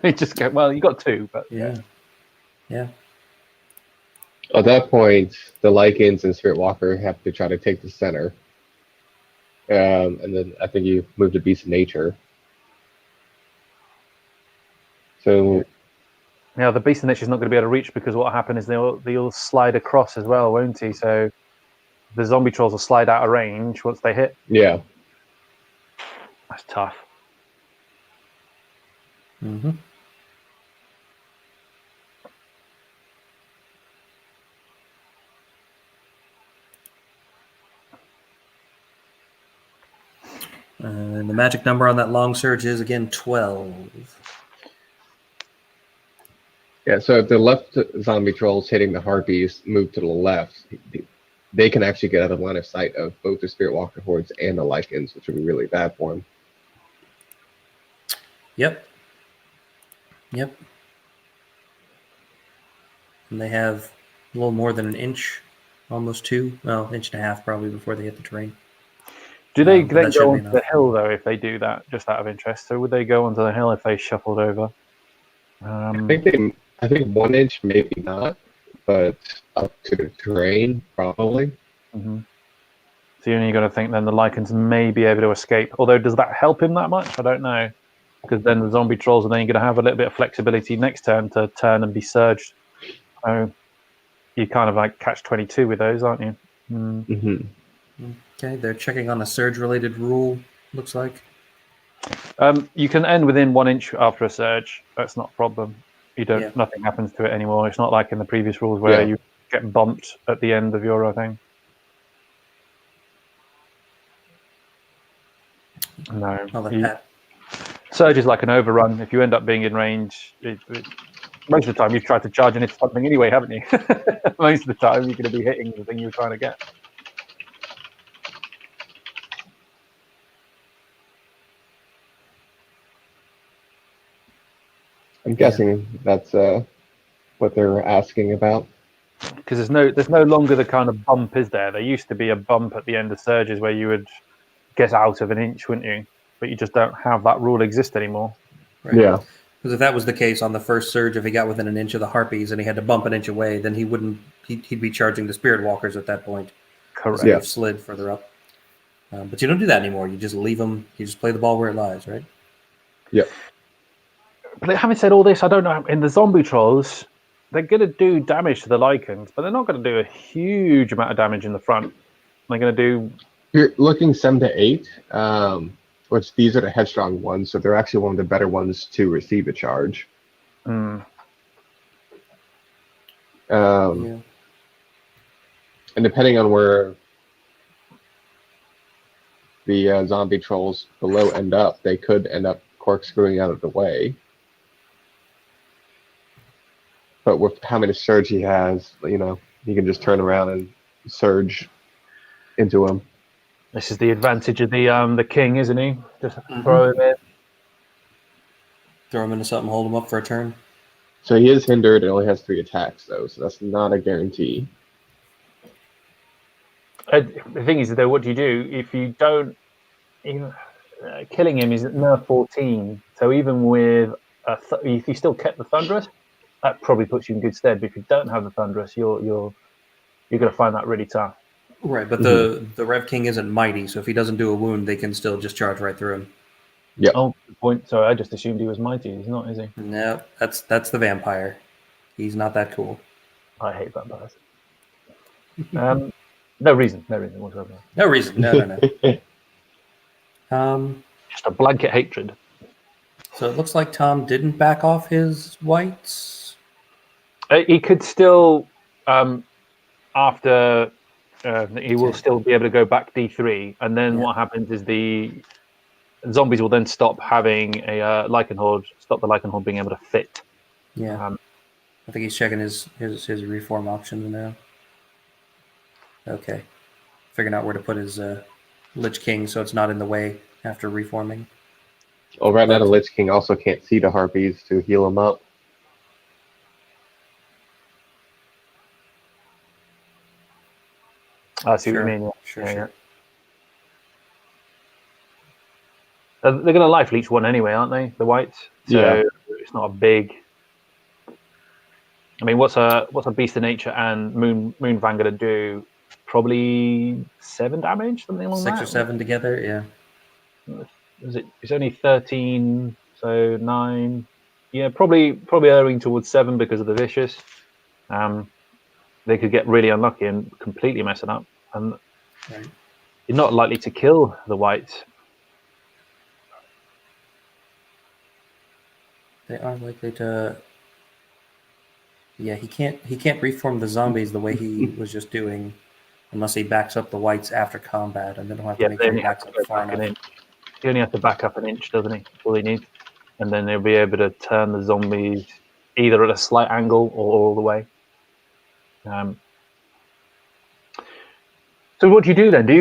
Speaker 5: You just go, well, you got two, but
Speaker 1: yeah.
Speaker 3: At that point, the Lycans and Spirit Walker have to try to take the center. And then I think you move to Beast of Nature. So
Speaker 5: yeah, the Beast of Nature is not going to be able to reach because what will happen is they'll slide across as well, won't he? So the zombie trolls will slide out of range once they hit.
Speaker 3: Yeah.
Speaker 5: That's tough.
Speaker 1: Mm-hmm. And the magic number on that long surge is, again, 12.
Speaker 3: Yeah, so if the left zombie trolls hitting the Harpies move to the left, they can actually get out of line of sight of both the Spirit Walker hordes and the Lycans, which would be really bad for them.
Speaker 1: Yep. And they have a little more than an inch, almost 2, well, inch and a half probably before they hit the terrain.
Speaker 5: Do they then go onto the hill, though, if they do that, just out of interest? So would they go onto the hill if they shuffled over?
Speaker 3: I think 1 inch, maybe not, but up to the terrain, probably.
Speaker 5: Mm-hmm. So you're only going to think then the Lycans may be able to escape. Although, does that help him that much? I don't know. Because then the zombie trolls are then going to have a little bit of flexibility next turn to turn and be surged. So you kind of like catch-22 with those, aren't you?
Speaker 3: Hmm.
Speaker 1: Okay, they're checking on a surge-related rule. Looks like.
Speaker 5: You can end within 1 inch after a surge. That's not a problem.
Speaker 1: Yeah.
Speaker 5: Nothing happens to it anymore. It's not like in the previous rules where
Speaker 3: Yeah.
Speaker 5: you get bumped at the end of your thing. No.
Speaker 1: I'll let Pat.
Speaker 5: Surge is like an overrun. If you end up being in range, most of the time you've tried to charge into something anyway, haven't you? Most of the time you're going to be hitting the thing you're trying to get.
Speaker 3: I'm guessing that's what they're asking about.
Speaker 5: Because there's no longer the kind of bump, is there? There used to be a bump at the end of surges where you would get out of an inch, wouldn't you? But you just don't have that rule exist anymore.
Speaker 1: Right.
Speaker 3: Yeah.
Speaker 1: Because if that was the case on the first surge, if he got within an inch of the harpies and he had to bump an inch away, then he wouldn't. He'd be charging the spirit walkers at that point.
Speaker 5: Correct.
Speaker 1: So you've slid further up. But you don't do that anymore. You just leave them. You just play the ball where it lies, right?
Speaker 3: Yep.
Speaker 5: But having said all this, I don't know. In the zombie trolls, they're going to do damage to the lichens, but they're not going to do a huge amount of damage in the front. They're going to do.
Speaker 3: You're looking 7 to 8, which these are the headstrong ones, so they're actually one of the better ones to receive a charge.
Speaker 1: Yeah.
Speaker 3: And depending on where the zombie trolls below end up, they could end up corkscrewing out of the way. But with how many surge he has, you know, he can just turn around and surge into him.
Speaker 5: This is the advantage of the king, isn't he? Just throw him in.
Speaker 1: Throw him into something, hold him up for a turn.
Speaker 3: So he is hindered and only has 3 attacks, though, so that's not a guarantee.
Speaker 5: The thing is, though, what do you do if you don't? Killing him is at nerf 14, so even with if you still kept the thunderous, that probably puts you in good stead. But if you don't have the thunderous, you're going to find that really tough.
Speaker 1: Right, but the Rev King isn't mighty, so if he doesn't do a wound, they can still just charge right through him.
Speaker 3: Yep.
Speaker 5: Oh, good point. Sorry, I just assumed he was mighty. He's not, is he?
Speaker 1: No, that's the vampire. He's not that cool.
Speaker 5: I hate vampires. No reason whatsoever.
Speaker 1: No reason. No.
Speaker 5: Just a blanket hatred.
Speaker 1: So it looks like Tom didn't back off his whites.
Speaker 5: He could still, after he will still be able to go back D3, and then what happens is the zombies will then stop having a lichen horde, stop the lichen horde being able to fit.
Speaker 1: Yeah, I think he's checking his reform options now. Okay, figuring out where to put his Lich King so it's not in the way after reforming.
Speaker 3: Well, right now the Lich King also can't see the harpies to heal him up.
Speaker 5: I see what you mean. Yeah.
Speaker 1: Sure.
Speaker 5: They're going to life leech one anyway, aren't they? The whites. So it's not a big. I mean, what's a Beast of Nature and Moon Fang going to do? Probably 7 damage, something along
Speaker 1: 6
Speaker 5: that.
Speaker 1: or 7 together, yeah.
Speaker 5: It's only 13, so 9. Yeah, probably erring towards 7 because of the vicious. They could get really unlucky and completely mess it up, and you're not likely to kill the whites.
Speaker 1: They are likely to. Yeah, he can't reform the zombies the way he was just doing, unless he backs up the whites after combat, and then he'll have to make sure he backs up far enough.
Speaker 5: He only has to back up an inch, doesn't he? All he needs, and then he'll be able to turn the zombies either at a slight angle or all the way. So what do you do then? Do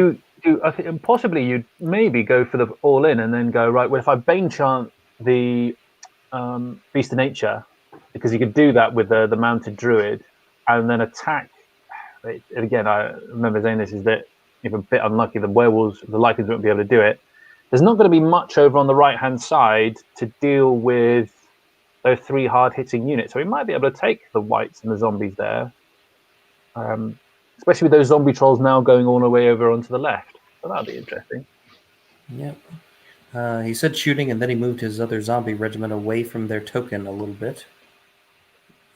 Speaker 5: you I think possibly you'd maybe go for the all in and then go right? Well, if I Bane chant the Beast of Nature, because you could do that with the mounted druid, and then attack. Again, I remember saying this is that if a bit unlucky, the werewolves, the lichens won't be able to do it. There's not going to be much over on the right hand side to deal with those 3 hard hitting units, so we might be able to take the whites and the zombies there. Especially with those zombie trolls now going all the way over onto the left. So that'll be interesting.
Speaker 1: Yeah. He said shooting, and then he moved his other zombie regiment away from their token a little bit.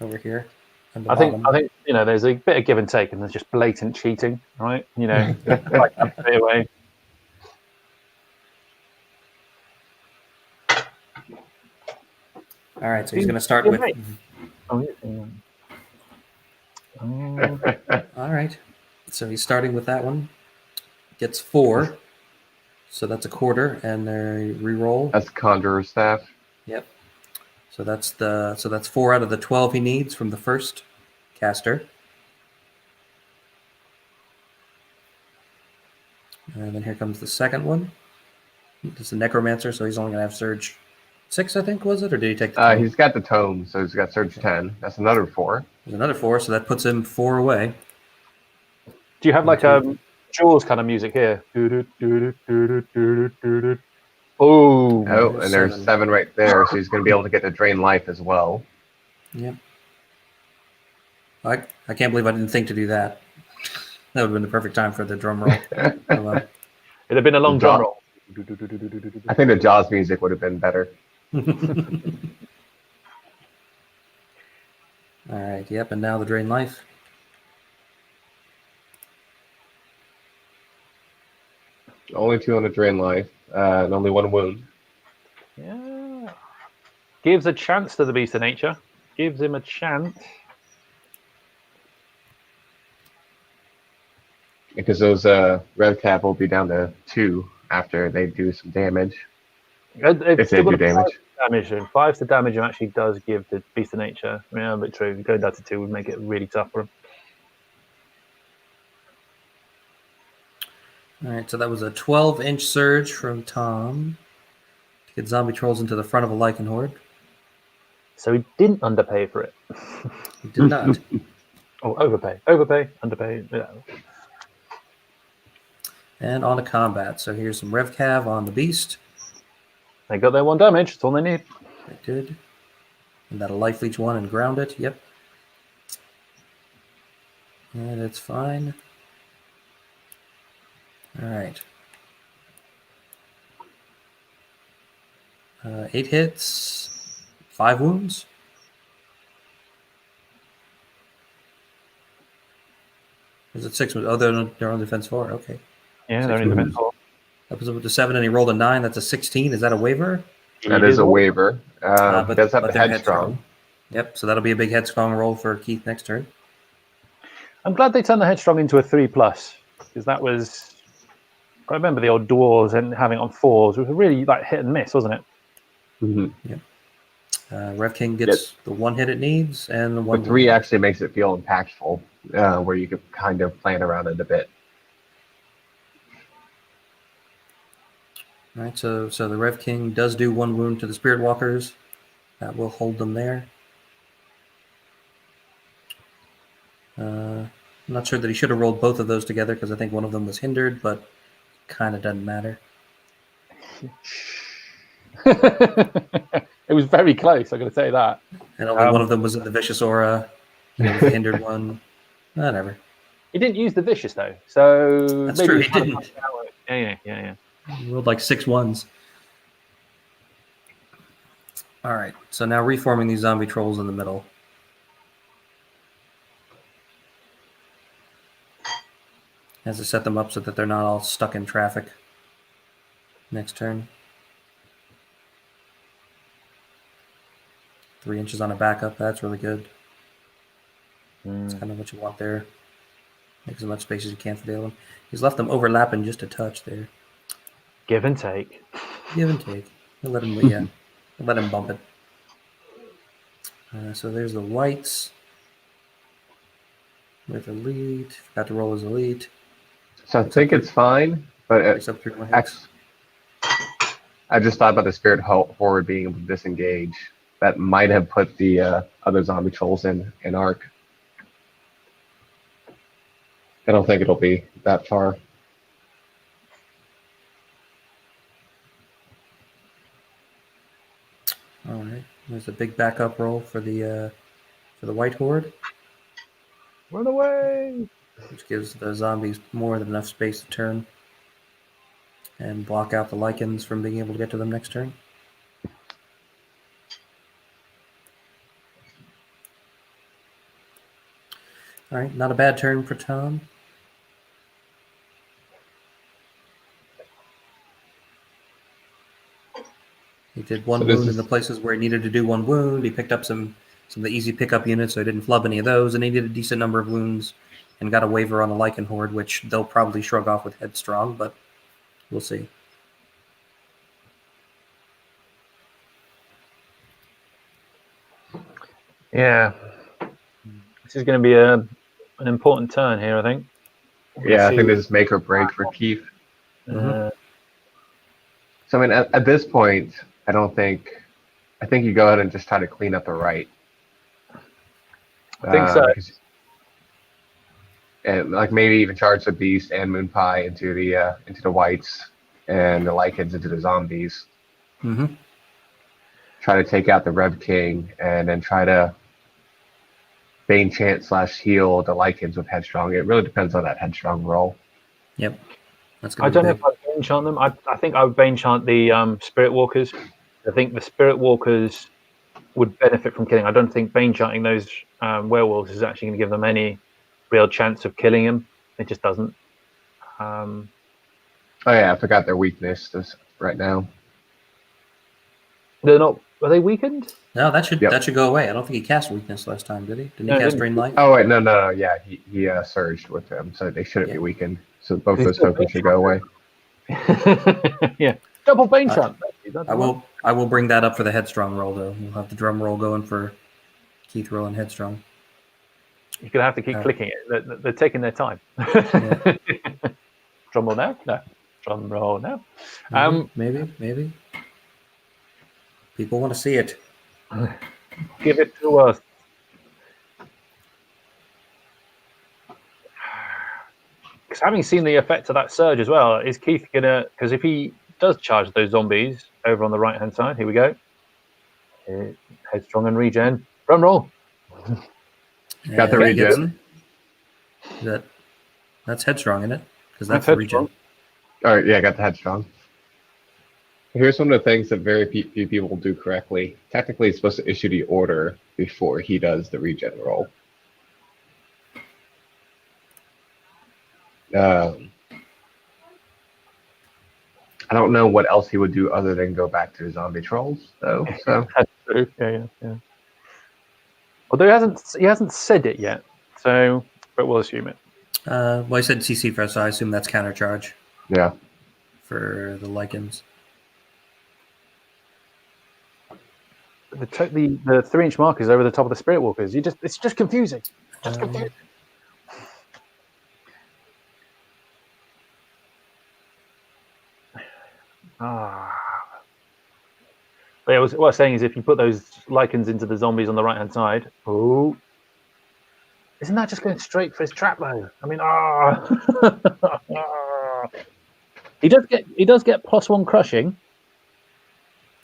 Speaker 1: Over here. and the
Speaker 5: I think
Speaker 1: bottom.
Speaker 5: there's a bit of give and take, and there's just blatant cheating, right? Like straight away.
Speaker 1: All right, so he's going to start with.
Speaker 5: Oh, yeah.
Speaker 1: All right, so he's starting with that one. Gets 4, so that's a quarter, and they re-roll.
Speaker 3: That's Conjurer's Staff.
Speaker 1: Yep. So that's 4 out of the 12 he needs from the first caster. And then here comes the second one. It's a Necromancer, so he's only going to have Surge 6, I think, was it? Or did he take the tome?
Speaker 3: He's got the tome, so he's got Surge 10. That's another 4.
Speaker 1: There's another 4, so that puts him 4 away.
Speaker 5: Do you have like Jaws kind of music here? Oh,
Speaker 3: and there's 7 right there, so he's going to be able to get to Drain Life as well.
Speaker 1: Yep. I can't believe I didn't think to do that. That would have been the perfect time for the drum roll. Oh, well.
Speaker 5: It'd have been a long drum roll.
Speaker 3: I think the Jaws music would have been better.
Speaker 1: All right, yep, and now the Drain Life.
Speaker 3: Only 2 on the Drain Life, and only 1 wound.
Speaker 5: Yeah. Gives a chance to the Beast of Nature. Gives him a chance.
Speaker 3: Because those Rev Cap will be down to 2 after they do some damage. If they do damage.
Speaker 5: 5 to damage him actually does give the Beast of Nature. Yeah, but true. Going down to 2 would make it really tough for him.
Speaker 1: All right, so that was a 12-inch surge from Tom to get zombie trolls into the front of a Lycan horde.
Speaker 5: So he didn't underpay for it.
Speaker 1: He did not.
Speaker 5: Oh, overpay, underpay. Yeah.
Speaker 1: And on to combat. So here's some Rev Cav on the Beast.
Speaker 5: They got their 1 damage. That's all they need.
Speaker 1: They did. And that'll life leech 1 and ground it. Yep. And it's fine. All right. 8 hits, 5 wounds. Is it 6 wounds? Oh, they're on defense 4. Okay.
Speaker 5: Yeah, they're in defense 4.
Speaker 1: That was up to 7, and he rolled a 9. That's a 16. Is that a waiver?
Speaker 3: That is a waiver.
Speaker 1: But
Speaker 3: does have the
Speaker 1: they're
Speaker 3: Headstrong.
Speaker 1: Yep, so that'll be a big Headstrong roll for Keith next turn.
Speaker 5: I'm glad they turned the Headstrong into a 3+, because that was... I remember the old dwarves and having it on 4s. It was really like hit and miss, wasn't it?
Speaker 3: Mm-hmm.
Speaker 1: Yep. Rev King gets the 1 hit it needs, and the 1
Speaker 3: But 3 actually makes it feel impactful, where you could kind of plan around it a bit.
Speaker 1: All right, so the Rev King does do 1 wound to the Spirit Walkers. That will hold them there. I'm not sure that he should have rolled both of those together because I think one of them was hindered, but kind of doesn't matter.
Speaker 5: It was very close, I'm going to say that.
Speaker 1: And only one of them was in the Vicious Aura. The hindered one. Whatever.
Speaker 5: He didn't use the Vicious, though. So
Speaker 1: That's
Speaker 5: maybe
Speaker 1: true, he didn't.
Speaker 5: Yeah.
Speaker 1: He rolled like 6 1s. All right, so now reforming these zombie trolls in the middle. Has to set them up so that they're not all stuck in traffic next turn. 3 inches on a backup, that's really good. That's kind of what you want there. Make as much space as you can for the other one. He's left them overlapping just a touch there.
Speaker 5: Give and take.
Speaker 1: Give and take. He'll let him, He'll let him bump it. So there's the whites with elite. Forgot to roll his elite.
Speaker 3: So I think it's fine, but
Speaker 1: Except 3 more hits.
Speaker 3: I just thought about the Spirit Horde being able to disengage. That might have put the other zombie trolls in arc. I don't think it'll be that far.
Speaker 1: All right. There's a big backup roll for the White Horde,
Speaker 5: Run away!
Speaker 1: which gives the zombies more than enough space to turn and block out the Lycans from being able to get to them next turn. All right, not a bad turn for Tom. He did one
Speaker 3: So this
Speaker 1: wound in
Speaker 3: is-
Speaker 1: the places where he needed to do one wound. He picked up some of the easy pickup units, so he didn't flub any of those, and he did a decent number of wounds and got a waiver on the Lycan Horde, which they'll probably shrug off with Headstrong, but we'll see.
Speaker 5: Yeah. This is going to be an important turn here, I think.
Speaker 3: Yeah, I think this is make or break for Keith.
Speaker 5: Uh,
Speaker 3: So I mean, at this point, I think you go ahead and just try to clean up the right.
Speaker 5: I think so.
Speaker 3: Because, and like maybe even charge the beast and moon pie into the whites and the lichens into the zombies.
Speaker 1: Mm-hmm.
Speaker 3: Try to take out the Rev King and then try to Bane Chant / heal the lichens with Headstrong. It really depends on that Headstrong roll.
Speaker 1: Yep. That's
Speaker 5: I
Speaker 1: going to
Speaker 5: don't
Speaker 1: be
Speaker 5: know
Speaker 1: big.
Speaker 5: if I'd Bane Chant them. I think I would Bane Chant the Spirit Walkers. I think the Spirit Walkers would benefit from killing. I don't think Bane Chanting those werewolves is actually going to give them any real chance of killing him. It just doesn't.
Speaker 3: Oh yeah, I forgot their weakness right now.
Speaker 5: They're not. Are they weakened?
Speaker 1: No, that should
Speaker 3: Yep.
Speaker 1: go away. I don't think he cast Weakness last time, did he? Didn't
Speaker 5: No,
Speaker 1: he
Speaker 5: he
Speaker 1: cast
Speaker 5: didn't.
Speaker 1: Drain Life?
Speaker 3: Oh wait, no, yeah, he surged with them, so they shouldn't be
Speaker 1: Yeah.
Speaker 3: weakened. So both
Speaker 5: He's
Speaker 3: those
Speaker 5: still
Speaker 3: tokens should go away.
Speaker 5: Yeah, double Bane
Speaker 1: I-
Speaker 5: Chant.
Speaker 1: I will bring that up for the Headstrong roll, though. We'll have the drum roll going for Keith rolling Headstrong.
Speaker 5: You're gonna have to keep
Speaker 1: Yeah.
Speaker 5: clicking it. They're taking their time.
Speaker 1: Yeah.
Speaker 5: Drum roll now. No. Drum roll now.
Speaker 1: Maybe. People want to see it.
Speaker 5: Give it to us. Because having seen the effect of that surge as well, is Keith gonna? Because if he does charge those zombies over on the right hand side, here we go. Headstrong and regen. Drum roll.
Speaker 3: Got the
Speaker 1: And he gets-
Speaker 3: regen.
Speaker 1: That's Headstrong, isn't it? Because that's
Speaker 5: That's
Speaker 1: the regen.
Speaker 5: Headstrong.
Speaker 3: All right, yeah, got the Headstrong. Here's one of the things that very few people do correctly. Technically, he's supposed to issue the order before he does the regen roll. I don't know what else he would do other than go back to zombie trolls, though. So
Speaker 5: That's true. Yeah. Although he hasn't said it yet, so but we'll assume it.
Speaker 1: Well, I said CC first, so I assume that's countercharge
Speaker 3: yeah,
Speaker 1: for the Lycans.
Speaker 5: The 3-inch markers over the top of the Spirit Walkers. It's just confusing. Just confusing. But yeah, what I was saying is if you put those lichens into the zombies on the right hand side, isn't that just going straight for his trap though? I mean, he does get +1 crushing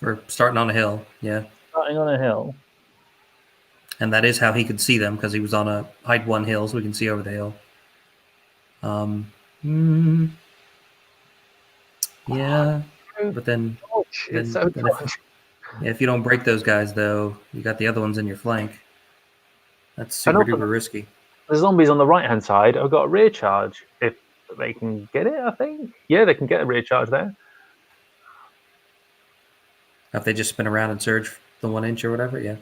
Speaker 1: We're starting on a hill, yeah.
Speaker 5: starting on a hill.
Speaker 1: And that is how he could see them, because he was on a height 1 hill, so we can see over the hill. Yeah, but then
Speaker 5: It's
Speaker 1: Then-
Speaker 5: so
Speaker 1: then if you don't break those guys, though, you got the other ones in your flank. That's super
Speaker 5: also-
Speaker 1: duper risky.
Speaker 5: The zombies on the right hand side have got a rear charge if they can get it. I think they can get a rear charge there.
Speaker 1: If they just spin around and surge the 1 inch or whatever, yeah.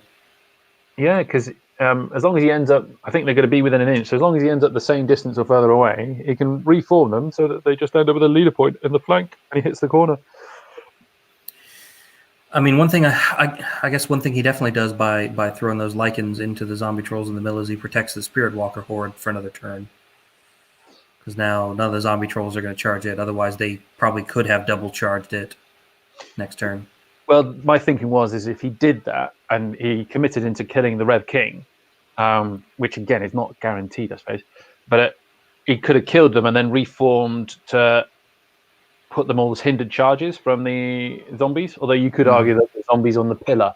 Speaker 5: Yeah, because as long as he ends up, I think they're going to be within an inch. So as long as he ends up the same distance or further away, he can reform them so that they just end up with a leader point in the flank and he hits the corner.
Speaker 1: I mean, one thing I guess one thing he definitely does by throwing those lichens into the zombie trolls in the middle is he protects the Spirit Walker horde for another turn. Because now none of the zombie trolls are going to charge it. Otherwise, they probably could have double charged it next turn.
Speaker 5: Well, my thinking was if he did that and he committed into killing the Rev King, which again is not guaranteed, I suppose, but he could have killed them and then reformed to put them all as hindered charges from the zombies. Although you could argue that the zombies on the pillar,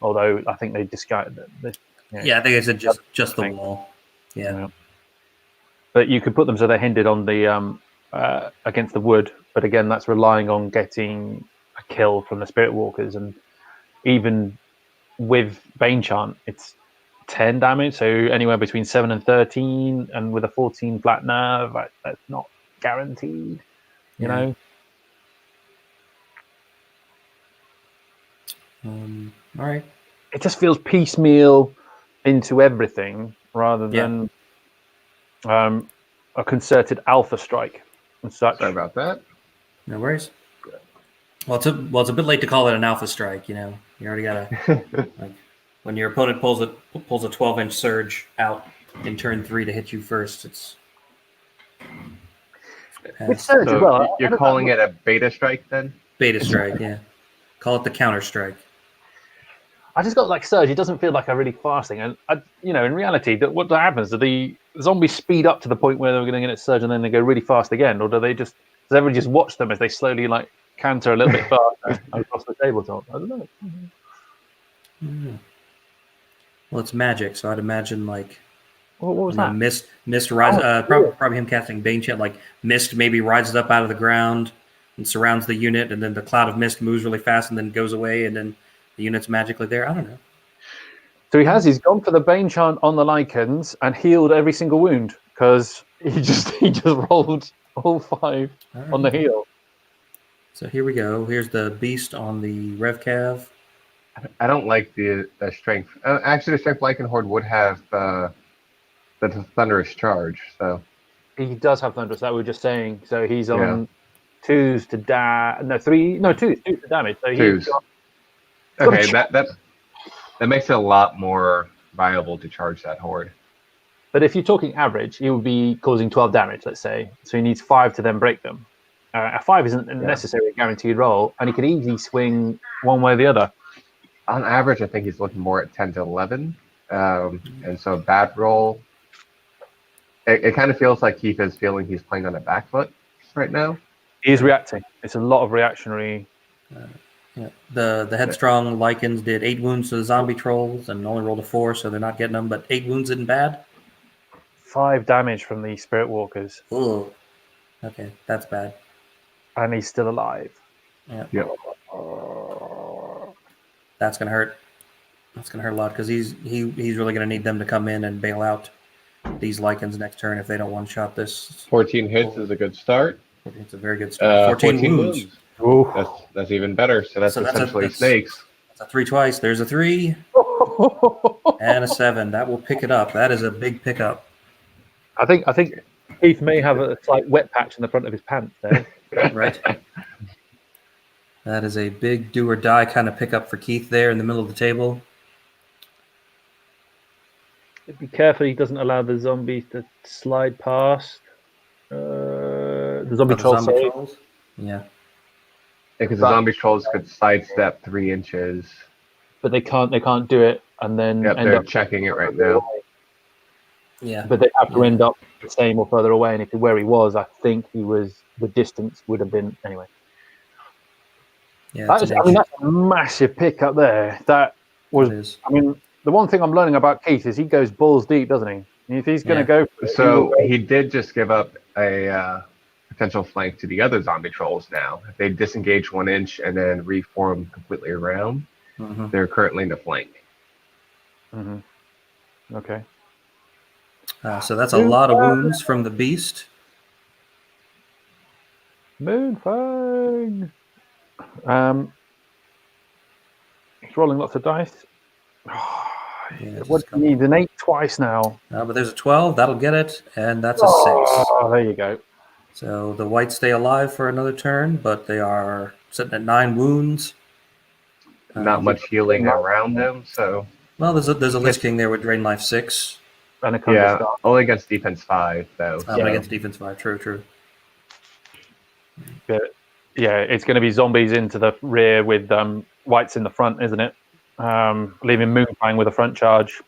Speaker 5: although I think they discarded it.
Speaker 1: Yeah, I think I said just the wall. Yeah.
Speaker 5: But you could put them so they're hindered on the against the wood. But again, that's relying on getting a kill from the Spirit Walkers, and even with Bane Chant, it's 10 damage, so anywhere between 7 and 13, and with a 14 flat nerve, that's not guaranteed, you know.
Speaker 1: All right.
Speaker 5: It just feels piecemeal into everything rather than a concerted alpha strike and such.
Speaker 3: Sorry about that.
Speaker 1: No worries. Well, it's a bit late to call it an alpha strike. You know, you already gotta like when your opponent pulls a 12-inch surge out in turn 3 to hit you first. It's
Speaker 5: With surge as
Speaker 3: So
Speaker 5: well.
Speaker 3: you're calling it a beta strike then?
Speaker 1: beta strike. Yeah, call it the counter strike.
Speaker 5: I just got like surge. It doesn't feel like a really fast thing, and in reality, what happens? Do the zombies speed up to the point where they're going to get surge, and then they go really fast again, or does everyone just watch them as they slowly like canter a little bit faster across the tabletop? I don't know.
Speaker 1: Well, it's magic, so I'd imagine like
Speaker 5: What was that?
Speaker 1: mist rise. Probably him casting Bane Chant. Like mist maybe rises up out of the ground and surrounds the unit, and then the cloud of mist moves really fast and then goes away, and then the unit's magically there. I don't know.
Speaker 5: So he's gone for the Bane Chant on the Lycans and healed every single wound because he just rolled all 5 on the heal.
Speaker 1: So here we go. Here's the beast on the Revcav.
Speaker 3: I don't like the strength. Actually, the strength Lycan Horde would have the thunderous charge. So
Speaker 5: He does have thunderous. That we were just saying. So he's on 2s to damage. So he's
Speaker 3: 2s.
Speaker 5: got,
Speaker 3: Okay, that makes it a lot more viable to charge that horde.
Speaker 5: but if you're talking average, he would be causing 12 damage, let's say. So he needs 5 to then break them. A 5 isn't necessarily a guaranteed roll, and he could easily swing one way or the other.
Speaker 3: On average, I think he's looking more at 10 to 11. And so bad roll. It kind of feels like Keith is feeling he's playing on a back foot right now.
Speaker 5: He's reacting. It's a lot of reactionary.
Speaker 1: The headstrong Lycans did 8 wounds to the zombie trolls and only rolled a 4, so they're not getting them. But 8 wounds isn't bad.
Speaker 5: 5 damage from the Spirit Walkers,
Speaker 1: Ugh. Okay, that's bad.
Speaker 5: and he's still alive.
Speaker 1: Yeah.
Speaker 3: Yep.
Speaker 1: That's gonna hurt. That's gonna hurt a lot because he's really gonna need them to come in and bail out these Lycans next turn if they don't one-shot this.
Speaker 3: 14 hits is a good start.
Speaker 1: It's a very good start. 14 wounds.
Speaker 5: Ooh.
Speaker 3: That's even better. So that's essentially snakes.
Speaker 1: That's a 3 twice. There's a 3 and a 7. That will pick it up. That is a big pickup.
Speaker 5: I think Keith may have a slight wet patch in the front of his pants there.
Speaker 1: Right. That is a big do or die kind of pickup for Keith there in the middle of the table.
Speaker 5: Be careful he doesn't allow the zombies to slide past. The zombie trolls.
Speaker 1: Trolls. Yeah.
Speaker 3: Because the zombie trolls could sidestep 3 inches.
Speaker 5: But they can't do it and then
Speaker 3: Yep,
Speaker 5: end
Speaker 3: they're
Speaker 5: up
Speaker 3: checking it right now.
Speaker 1: Yeah.
Speaker 5: But they have to end up the same or further away, and if where he was, I think the distance would have been anyway.
Speaker 1: Yeah.
Speaker 5: That's a massive pick up there. That was the one thing I'm learning about Keith is he goes balls deep, doesn't he? If he's going to go for it,
Speaker 3: So he did just give up a potential flank to the other zombie trolls now. If they disengage 1 inch and then reform completely around, they're currently in the flank.
Speaker 5: Okay.
Speaker 1: So that's a lot of wounds from the beast.
Speaker 5: Moonfang. He's rolling lots of dice. What do you need? An 8 twice now.
Speaker 1: But there's a 12. That'll get it. And that's a 6.
Speaker 5: Oh, there you go.
Speaker 1: So the whites stay alive for another turn, but they are sitting at 9 wounds.
Speaker 3: Not much healing around them, so...
Speaker 1: Well, there's a Lich King there with Drain Life 6.
Speaker 5: And
Speaker 3: only against defense 5, though.
Speaker 1: But against defense 5. True.
Speaker 5: But, yeah, it's going to be zombies into the rear with whites in the front, isn't it? Leaving Moonfang with a front charge.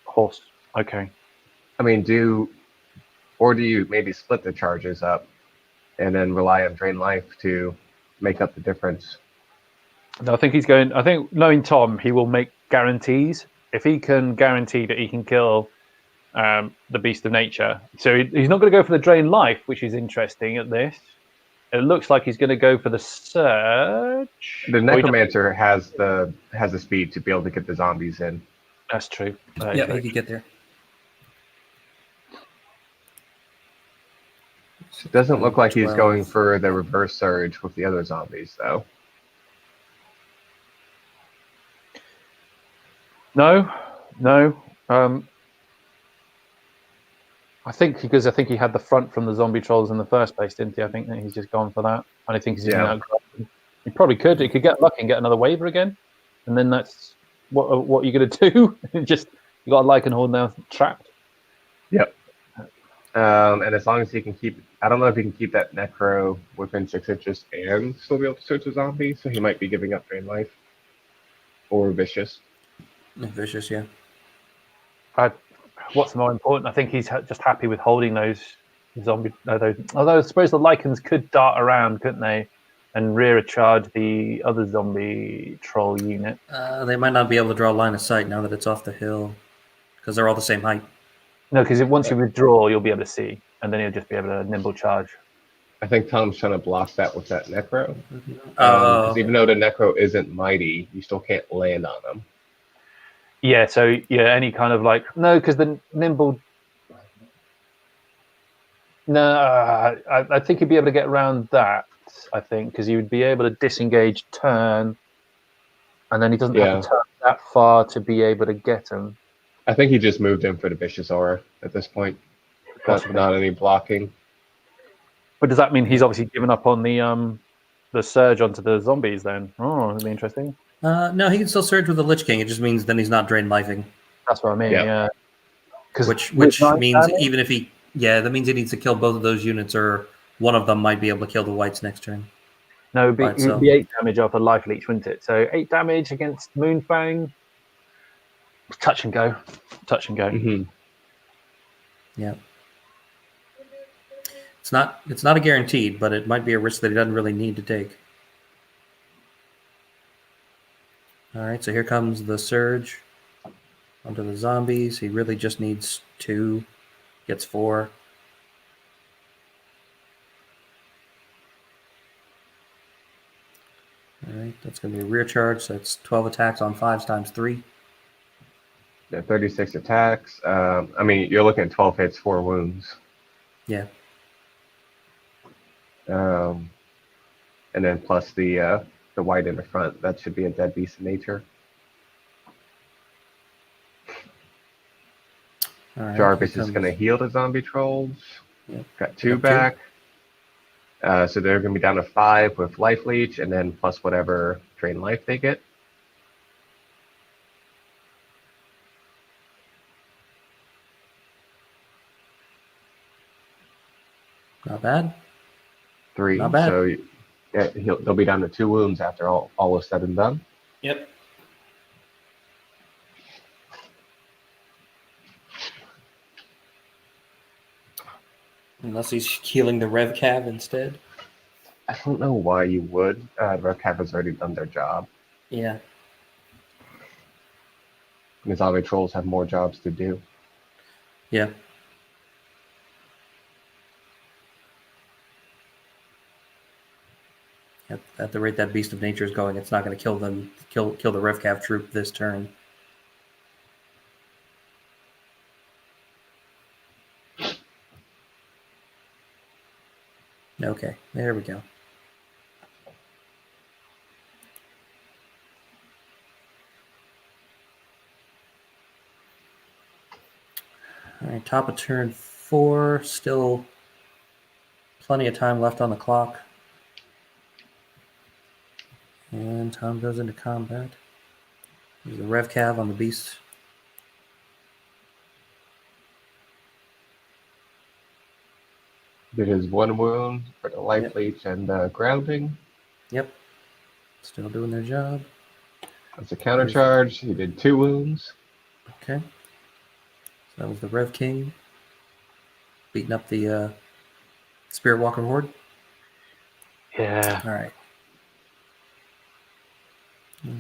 Speaker 5: Horse. Okay.
Speaker 3: I mean, do you maybe split the charges up and then rely on Drain Life to make up the difference?
Speaker 5: No, I think knowing Tom, he will make guarantees. If he can guarantee that he can kill the Beast of Nature. So he's not going to go for the Drain Life, which is interesting at this. It looks like he's going to go for the surge.
Speaker 3: The
Speaker 5: Oh, he
Speaker 3: necromancer has the speed to be able to get the zombies in.
Speaker 5: That's true. That is
Speaker 1: Yeah,
Speaker 5: very
Speaker 1: he could get there.
Speaker 3: It doesn't look like he's
Speaker 1: 12.
Speaker 3: going for the reverse surge with the other zombies, though.
Speaker 5: No. I think because he had the front from the zombie trolls in the first place, didn't he? I think that he's just gone for that. And I think he's just
Speaker 3: Yeah.
Speaker 5: going to. He probably could. He could get lucky and get another waiver again, and then that's what are you going to do? Just you got a Lycanhorn now trapped.
Speaker 3: Yep. And as long as he can keep, I don't know if he can keep that necro within 6 inches and still be able to search a zombie, so he might be giving up drain life or vicious.
Speaker 1: Vicious, yeah.
Speaker 5: What's more important? I think he's just happy with holding those zombie. Although I suppose the Lycans could dart around, couldn't they, and rear charge the other zombie troll unit.
Speaker 1: They might not be able to draw a line of sight now that it's off the hill, because they're all the same height.
Speaker 5: No, because once you withdraw, you'll be able to see, and then you'll just be able to nimble charge.
Speaker 3: I think Tom's trying to block that with that necro.
Speaker 1: Oh,
Speaker 3: Because even though the necro isn't mighty, you still can't land on him.
Speaker 5: Yeah, so any kind of no, because the nimble. No, I think you'd be able to get around that. I think because you would be able to disengage, turn, and then he doesn't have to turn that far to be able to get him.
Speaker 3: I think he just moved in for the vicious aura at this point. Not any blocking.
Speaker 5: But does that mean he's obviously given up on the surge onto the zombies then? Oh, that'd be interesting.
Speaker 1: No, he can still surge with the Lich King. It just means then he's not drain lifing.
Speaker 5: That's what I mean. Yeah.
Speaker 1: Which means even if that means he needs to kill both of those units, or one of them might be able to kill the whites next turn.
Speaker 5: No, it would be 8 damage off a life leech, wouldn't it? So 8 damage against Moonfang. Touch and go.
Speaker 3: Mm-hmm.
Speaker 1: Yeah. It's not a guaranteed, but it might be a risk that he doesn't really need to take. All right, so here comes the surge onto the zombies. He really just needs 2, gets 4. All right, that's going to be a rear charge. So that's 12 attacks on 5s times 3.
Speaker 3: Yeah, 36 attacks. You're looking at 12 hits, 4 wounds.
Speaker 1: Yeah.
Speaker 3: And then plus the white in the front. That should be a dead beast of nature.
Speaker 1: All right,
Speaker 3: Jarvis is going to heal the zombie trolls.
Speaker 1: Yep.
Speaker 3: Got 2 back. So they're going to be down to 5 with life leech, and then plus whatever drain life they get.
Speaker 1: Not bad.
Speaker 3: 3.
Speaker 1: Not bad.
Speaker 3: So they'll be down to 2 wounds after all is said and done.
Speaker 1: Yep. Unless he's healing the Rev Cav instead.
Speaker 3: I don't know why you would. Red Cap has already done their job.
Speaker 1: Yeah.
Speaker 3: The zombie trolls have more jobs to do.
Speaker 1: Yeah. At the rate that Beast of Nature is going, it's not going to kill the Rev Cav troop this turn. Okay, there we go. All right, top of turn 4, still plenty of time left on the clock. And Tom goes into combat. There's a Rev Cav on the beast.
Speaker 3: Did his 1 wound for the life leech and grounding.
Speaker 1: Yep. Still doing their job.
Speaker 3: That's a counter charge. He did 2 wounds.
Speaker 1: Okay. So that was the Rev King beating up the Spirit Walker Horde.
Speaker 5: Yeah.
Speaker 1: All right.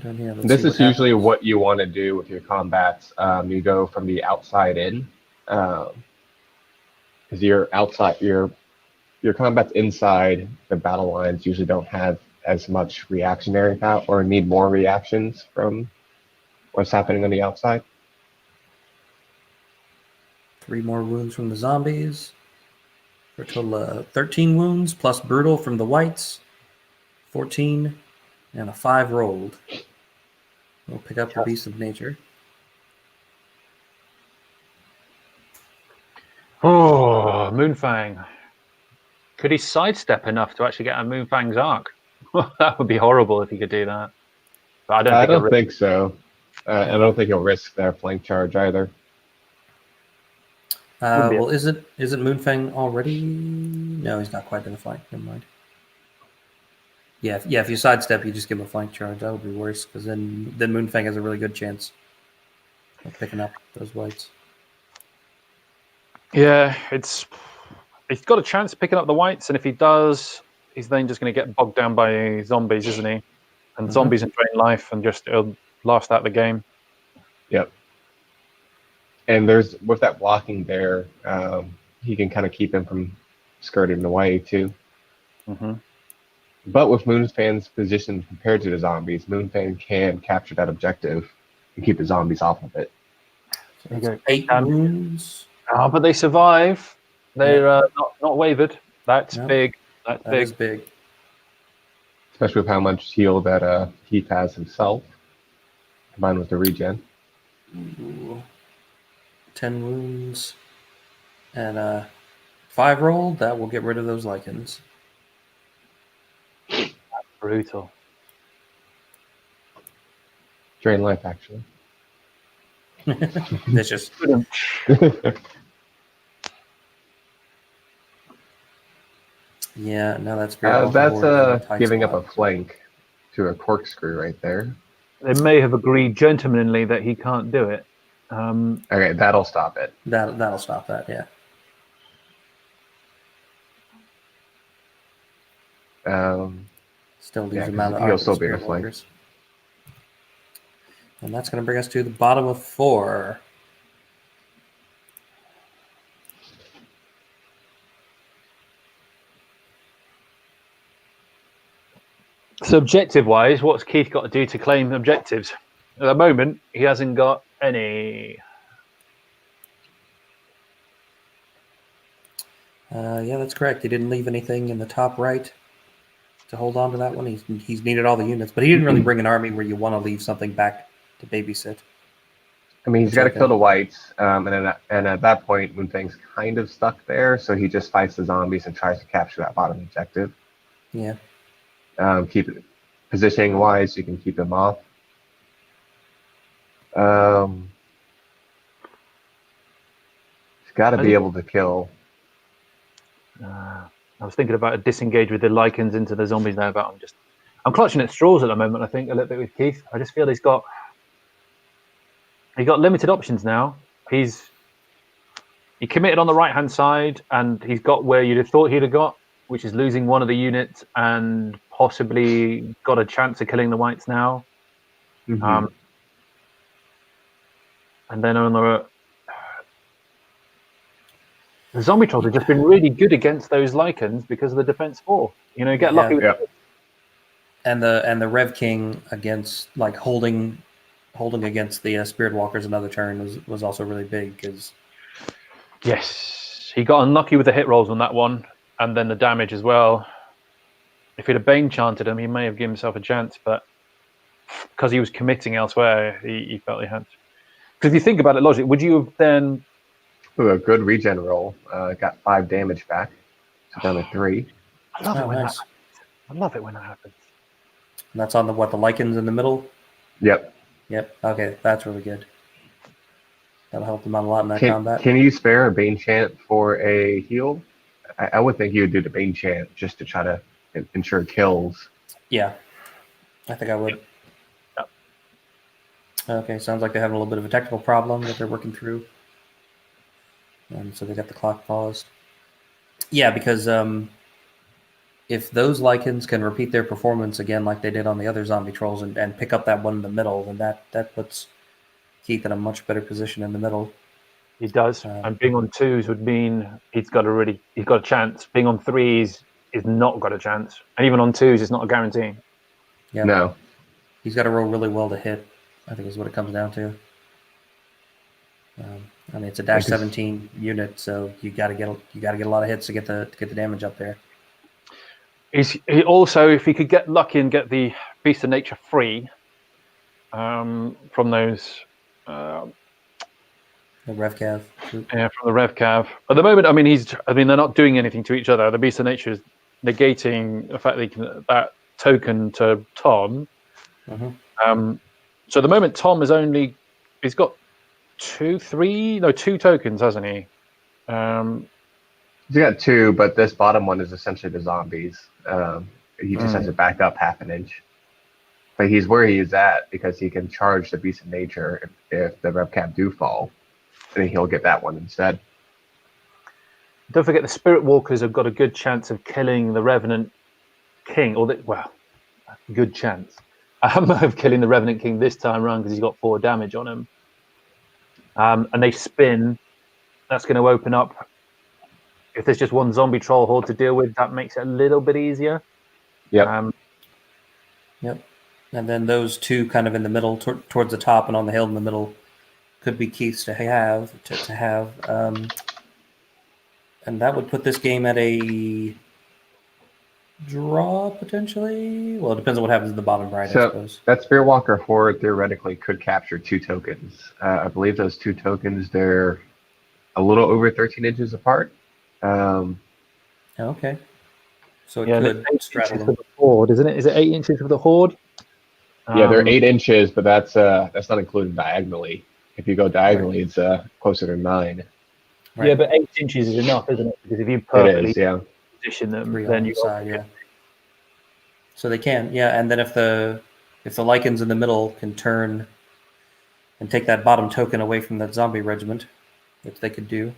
Speaker 1: Down here,
Speaker 3: This is usually what you want to do with your combats. You go from the outside in, because you're outside. You're your combat's inside the battle lines usually don't have as much reactionary power or need more reactions from what's happening on the outside.
Speaker 1: 3 more wounds from the zombies. For a total of 13 wounds, plus brutal from the whites. 14, and a 5 rolled. We'll pick up the Beast of Nature.
Speaker 5: Oh, Moonfang. Could he sidestep enough to actually get a Moonfang's arc? That would be horrible if he could do that. But I don't
Speaker 3: I
Speaker 5: think he'll
Speaker 3: don't think so. I don't think he'll risk their flank charge either.
Speaker 5: Wouldn't be
Speaker 1: Well, isn't Moonfang already? No, he's not quite in the flank. Never mind. Yeah, if you sidestep, you just give him a flank charge. That would be worse, because then Moonfang has a really good chance of picking up those whites.
Speaker 5: Yeah, he's got a chance of picking up the whites, and if he does, he's then just going to get bogged down by zombies, isn't he? And zombies and drain life, and just it'll last out the game.
Speaker 3: Yep. And there's with that blocking there, he can kind of keep him from skirting away too.
Speaker 5: Mm-hmm.
Speaker 3: But with Moonfang's position compared to the zombies, Moonfang can capture that objective and keep the zombies off of it.
Speaker 1: So
Speaker 5: There you
Speaker 1: that's
Speaker 5: go.
Speaker 1: 8 wounds.
Speaker 5: Oh, but they survive. They're not wavered. That's
Speaker 1: No,
Speaker 5: big. That's
Speaker 1: That
Speaker 5: big.
Speaker 1: is big.
Speaker 3: Especially with how much heal that Heath has himself, combined with the regen.
Speaker 1: Ooh. 10 wounds. And 5 rolled. That will get rid of those lichens.
Speaker 5: Brutal.
Speaker 3: Drain life, actually.
Speaker 1: Vicious. Yeah, no, that's great.
Speaker 3: That's giving up a flank to a corkscrew right there.
Speaker 5: They may have agreed gentlemanly that he can't do it.
Speaker 3: Okay, that'll stop it.
Speaker 1: That'll stop that, yeah. Still leaves him out of
Speaker 3: he'll still
Speaker 1: the
Speaker 3: be in a
Speaker 1: Spirit
Speaker 3: flank.
Speaker 1: Walkers. And that's going to bring us to the bottom of 4.
Speaker 5: So objective-wise, what's Keith got to do to claim objectives? At the moment, he hasn't got any.
Speaker 1: Yeah, that's correct. He didn't leave anything in the top right to hold on to that one. He's needed all the units, but he didn't really bring an army where you want to leave something back to babysit.
Speaker 3: I mean, he's got to kill the whites, and at that point, Moonfang's kind of stuck there, so he just fights the zombies and tries to capture that bottom objective.
Speaker 1: Yeah.
Speaker 3: Keep it positioning wise, you can keep him off. He's got to be able to kill.
Speaker 5: I was thinking about a disengage with the lichens into the zombies now, but I'm clutching at straws at the moment. I think a little bit with Keith. I just feel he's got limited options now. He committed on the right hand side, and he's got where you'd have thought he'd have got, which is losing one of the units and possibly got a chance of killing the whites now.
Speaker 3: Mm-hmm.
Speaker 5: And then on the zombie trolls have just been really good against those lichens because of the defense 4. You know, get lucky with it.
Speaker 1: And the Rev King against holding against the Spirit Walkers another turn was also really big because
Speaker 5: yes, he got unlucky with the hit rolls on that one, and then the damage as well. If he'd have Bane chanted him, he may have given himself a chance, but because he was committing elsewhere, he felt he had to. Because if you think about it logically, would you have then...
Speaker 3: Ooh, a good regen roll. Got 5 damage back. So down to 3.
Speaker 5: I love it when that happens. I love it when that happens.
Speaker 1: And that's on the lichens in the middle?
Speaker 3: Yep.
Speaker 1: Okay, that's really good. That'll help him out a lot in that combat.
Speaker 3: Can you spare a Bane Chant for a heal? I would think you would do the Bane Chant just to try to ensure kills.
Speaker 1: Yeah, I think I would.
Speaker 5: Yep.
Speaker 1: Okay, sounds like they're having a little bit of a technical problem that they're working through. And so they got the clock paused. Yeah, because if those lichens can repeat their performance again like they did on the other zombie trolls and pick up that one in the middle, then that puts Keith in a much better position in the middle.
Speaker 5: He does, and being on 2s would mean he's got a chance. Being on 3s is not got a chance, and even on 2s, it's not a guarantee.
Speaker 1: Yeah.
Speaker 3: No.
Speaker 1: He's got to roll really well to hit, I think is what it comes down to. I mean, it's a dash 17 unit, so you got to get a lot of hits to get the damage up there.
Speaker 5: He also, if he could get lucky and get the Beast of Nature free from those.
Speaker 1: The Revcav.
Speaker 5: Yeah, from the Revcav. At the moment, I mean, they're not doing anything to each other. The Beast of Nature is negating the fact that token to Tom.
Speaker 1: Mm-hmm.
Speaker 5: So at the moment, Tom he's got two tokens, hasn't he?
Speaker 3: He's got 2, but this bottom one is essentially the zombies. He just has to back up half an inch. But he's where he is at because he can charge the Beast of Nature if the Revcap do fall. And then he'll get that one instead.
Speaker 5: Don't forget the Spirit Walkers have got a good chance of killing the Revenant King. Good chance. Of killing the Revenant King this time around because he's got 4 damage on him. And they spin. That's going to open up. If there's just one zombie troll horde to deal with, that makes it a little bit easier.
Speaker 3: Yep.
Speaker 1: Yep. And then those 2 kind of in the middle, towards the top and on the hill in the middle, could be keys to have. And that would put this game at a draw, potentially. Well, it depends on what happens in the bottom right, I suppose.
Speaker 3: That Spearwalker horde theoretically could capture 2 tokens. I believe those 2 tokens, they're a little over 13 inches apart.
Speaker 1: Okay. So it
Speaker 5: could
Speaker 1: 8 straddle
Speaker 5: inches
Speaker 1: them.
Speaker 5: for the horde, isn't it? Is it 8 inches for the horde?
Speaker 3: Yeah, they're 8 inches, but that's not included diagonally. If you go diagonally, it's closer to 9.
Speaker 1: Right.
Speaker 5: Yeah, but 8 inches is enough, isn't it? Because if you
Speaker 3: It
Speaker 5: perfectly
Speaker 3: is, yeah.
Speaker 5: position them,
Speaker 1: 3
Speaker 5: then
Speaker 1: on
Speaker 5: you
Speaker 1: the side, yeah. So they can, yeah. And then if the Lycans in the middle can turn and take that bottom token away from that zombie regiment, which they could do,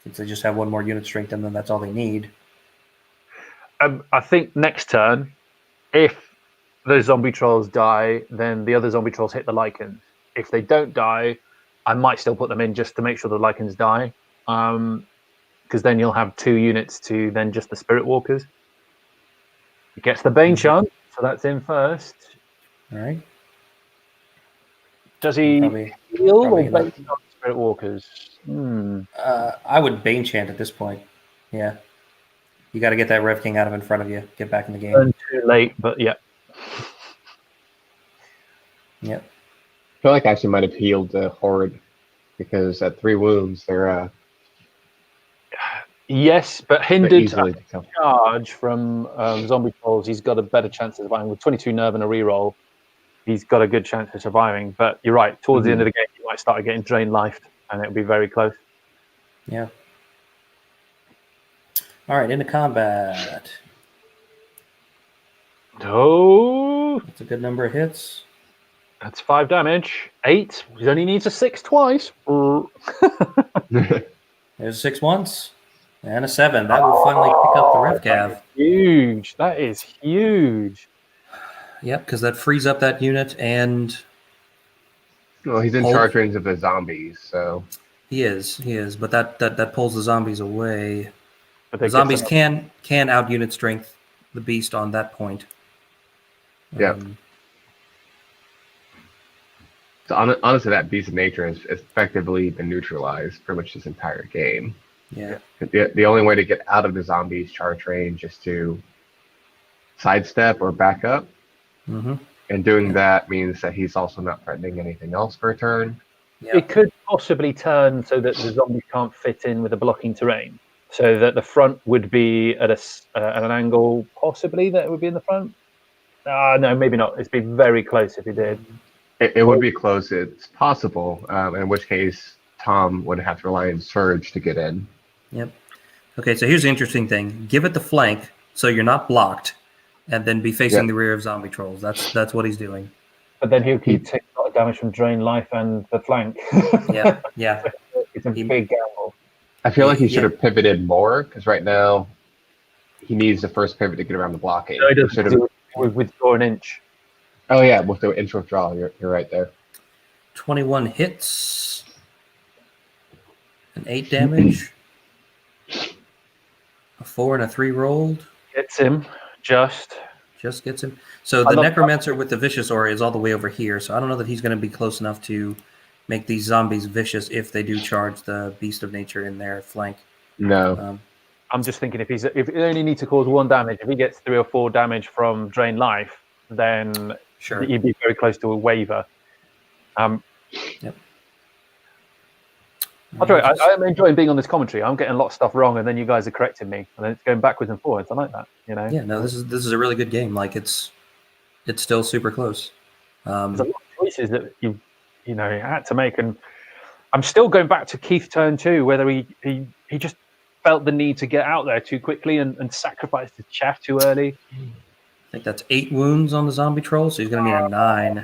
Speaker 1: since they just have 1 more unit strength, and then that's all they need.
Speaker 5: I think next turn, if the zombie trolls die, then the other zombie trolls hit the Lycans. If they don't die, I might still put them in just to make sure the Lycans die. Because then you'll have 2 units to then just the Spirit Walkers. It gets the Bane chant, so that's in first.
Speaker 1: All right.
Speaker 5: Does he
Speaker 1: Probably
Speaker 5: heal or
Speaker 1: not.
Speaker 5: Bane chant Spirit Walkers?
Speaker 1: I would Bane chant at this point. Yeah. You got to get that Rev King out of in front of you. Get back in the game.
Speaker 5: Turn too late, but yeah.
Speaker 1: Yep.
Speaker 3: I feel like I actually might have healed the horde because at 3 wounds, they're
Speaker 5: Yes, but hindered
Speaker 3: easily to kill.
Speaker 5: charge from zombie trolls. He's got a better chance of surviving with 22 nerve and a reroll. He's got a good chance of surviving. But you're right. Towards the end of the game, you might start getting drain lifed, and it'll be very close.
Speaker 1: Yeah. All right, into combat.
Speaker 5: Oh,
Speaker 1: That's a good number of hits.
Speaker 5: that's 5 damage. 8. He only needs a 6 twice.
Speaker 1: There's 6 once and a 7. That will finally pick up the Revcav.
Speaker 5: Huge. That is huge.
Speaker 1: Yep, because that frees up that unit, and
Speaker 3: Well, he's in charge range of the zombies, so
Speaker 1: he is. But that pulls the zombies away.
Speaker 5: But
Speaker 1: The zombies can out unit strength the beast on that point.
Speaker 3: yeah. So honestly, that Beast of Nature has effectively been neutralized pretty much this entire game.
Speaker 1: Yeah.
Speaker 3: The only way to get out of the zombies' charge range is to sidestep or back up.
Speaker 1: Mm-hmm.
Speaker 3: And doing that means that he's also not threatening anything else for a turn.
Speaker 1: Yeah.
Speaker 5: It could possibly turn so that the zombies can't fit in with the blocking terrain. So that the front would be at an angle, possibly that it would be in the front. No, maybe not. It'd be very close if he did.
Speaker 3: It would be close. It's possible, in which case Tom would have to rely on Surge to get in.
Speaker 1: Yep. Okay, so here's the interesting thing. Give it the flank so you're not blocked, and then be facing the rear of zombie trolls. That's what he's doing.
Speaker 5: But then he'll keep taking a lot of damage from drain life and the flank.
Speaker 1: Yeah.
Speaker 5: It's a big gamble.
Speaker 3: I feel like he should have pivoted more, because right now he needs the first pivot to get around the blocking.
Speaker 5: No, he doesn't. Withdraw an inch.
Speaker 3: Oh yeah, with the intro draw, you're right there.
Speaker 1: 21 hits. An 8 damage. A 4 and a 3 rolled.
Speaker 5: Gets him just.
Speaker 1: Just gets him. So the Necromancer with the Vicious Aura is all the way over here, so I don't know that he's going to be close enough to make these zombies vicious if they do charge the Beast of Nature in their flank.
Speaker 3: No.
Speaker 5: I'm just thinking if he only needs to cause 1 damage, if he gets 3 or 4 damage from Drain Life, then
Speaker 1: Sure.
Speaker 5: he'd be very close to a waiver.
Speaker 1: Yep.
Speaker 5: I'll try. I'm enjoying being on this commentary. I'm getting a lot of stuff wrong, and then you guys are correcting me, and then it's going backwards and forwards. I like that. You know.
Speaker 1: Yeah. No. This is a really good game. Like it's still super close.
Speaker 5: There's a lot of choices that you had to make, and I'm still going back to Keith's turn too. Whether he just felt the need to get out there too quickly and sacrifice the chaff too early.
Speaker 1: I think that's 8 wounds on the zombie troll, so he's going to need a 9.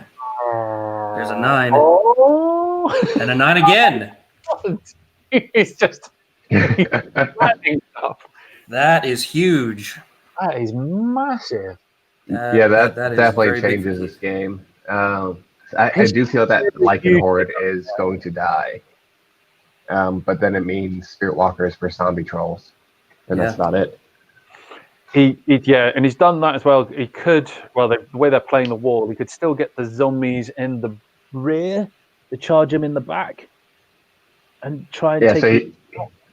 Speaker 1: There's a 9.
Speaker 5: Oh.
Speaker 1: And a 9 again.
Speaker 5: He's just flattening stuff.
Speaker 1: That is huge.
Speaker 5: That is massive.
Speaker 3: That
Speaker 1: is
Speaker 3: definitely
Speaker 1: very big
Speaker 3: changes
Speaker 1: for
Speaker 3: this game. I do feel that Lycan Horde is going to die. But then it means Spirit Walkers for zombie trolls. And that's about it.
Speaker 5: And he's done that as well. He could, the way they're playing the wall, he could still get the zombies in the rear to charge him in the back and try and take.
Speaker 3: So he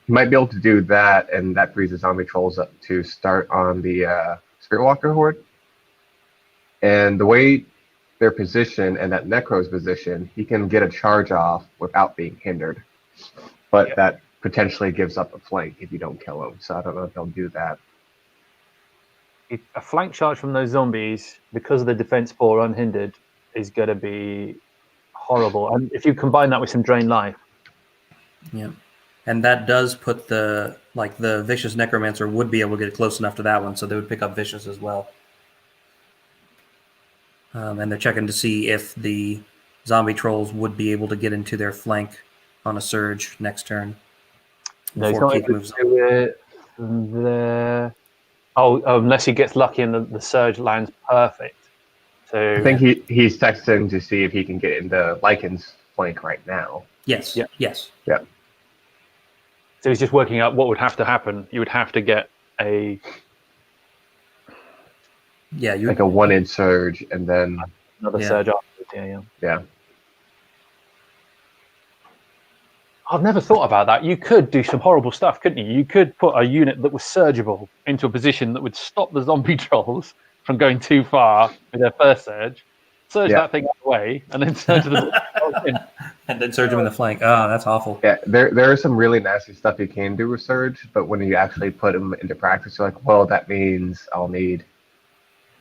Speaker 3: might be able to do that, and that frees the zombie trolls up to start on the Spirit Walker Horde. And the way they're positioned and that Necro's position, he can get a charge off without being hindered. But that potentially gives up a flank if you don't kill him. So I don't know if they'll do that.
Speaker 5: A flank charge from those zombies, because of the defense 4 unhindered, is going to be horrible. And if you combine that with some drain life.
Speaker 1: Yeah. And that does put the Vicious Necromancer would be able to get close enough to that one, so they would pick up Vicious as well. And they're checking to see if the zombie trolls would be able to get into their flank on a surge next turn.
Speaker 5: No, he's not able to do it there. Oh, unless he gets lucky and the surge lands perfect. So
Speaker 3: I think he's texting to see if he can get into Lycan's flank right now.
Speaker 1: Yes.
Speaker 5: Yeah.
Speaker 1: Yes.
Speaker 3: Yeah.
Speaker 5: So he's just working out what would have to happen. You would have to get a
Speaker 3: like a 1-inch surge and then
Speaker 5: another surge afterwards.
Speaker 3: Yeah.
Speaker 5: I've never thought about that. You could do some horrible stuff, couldn't you? You could put a unit that was surgeable into a position that would stop the zombie trolls from going too far with their first surge, that thing out of the way, and then surge the trolls in.
Speaker 1: And then surge them in the flank. Oh, that's awful.
Speaker 3: Yeah, there is some really nasty stuff you can do with surge, but when you actually put them into practice, you're like, well, that means I'll need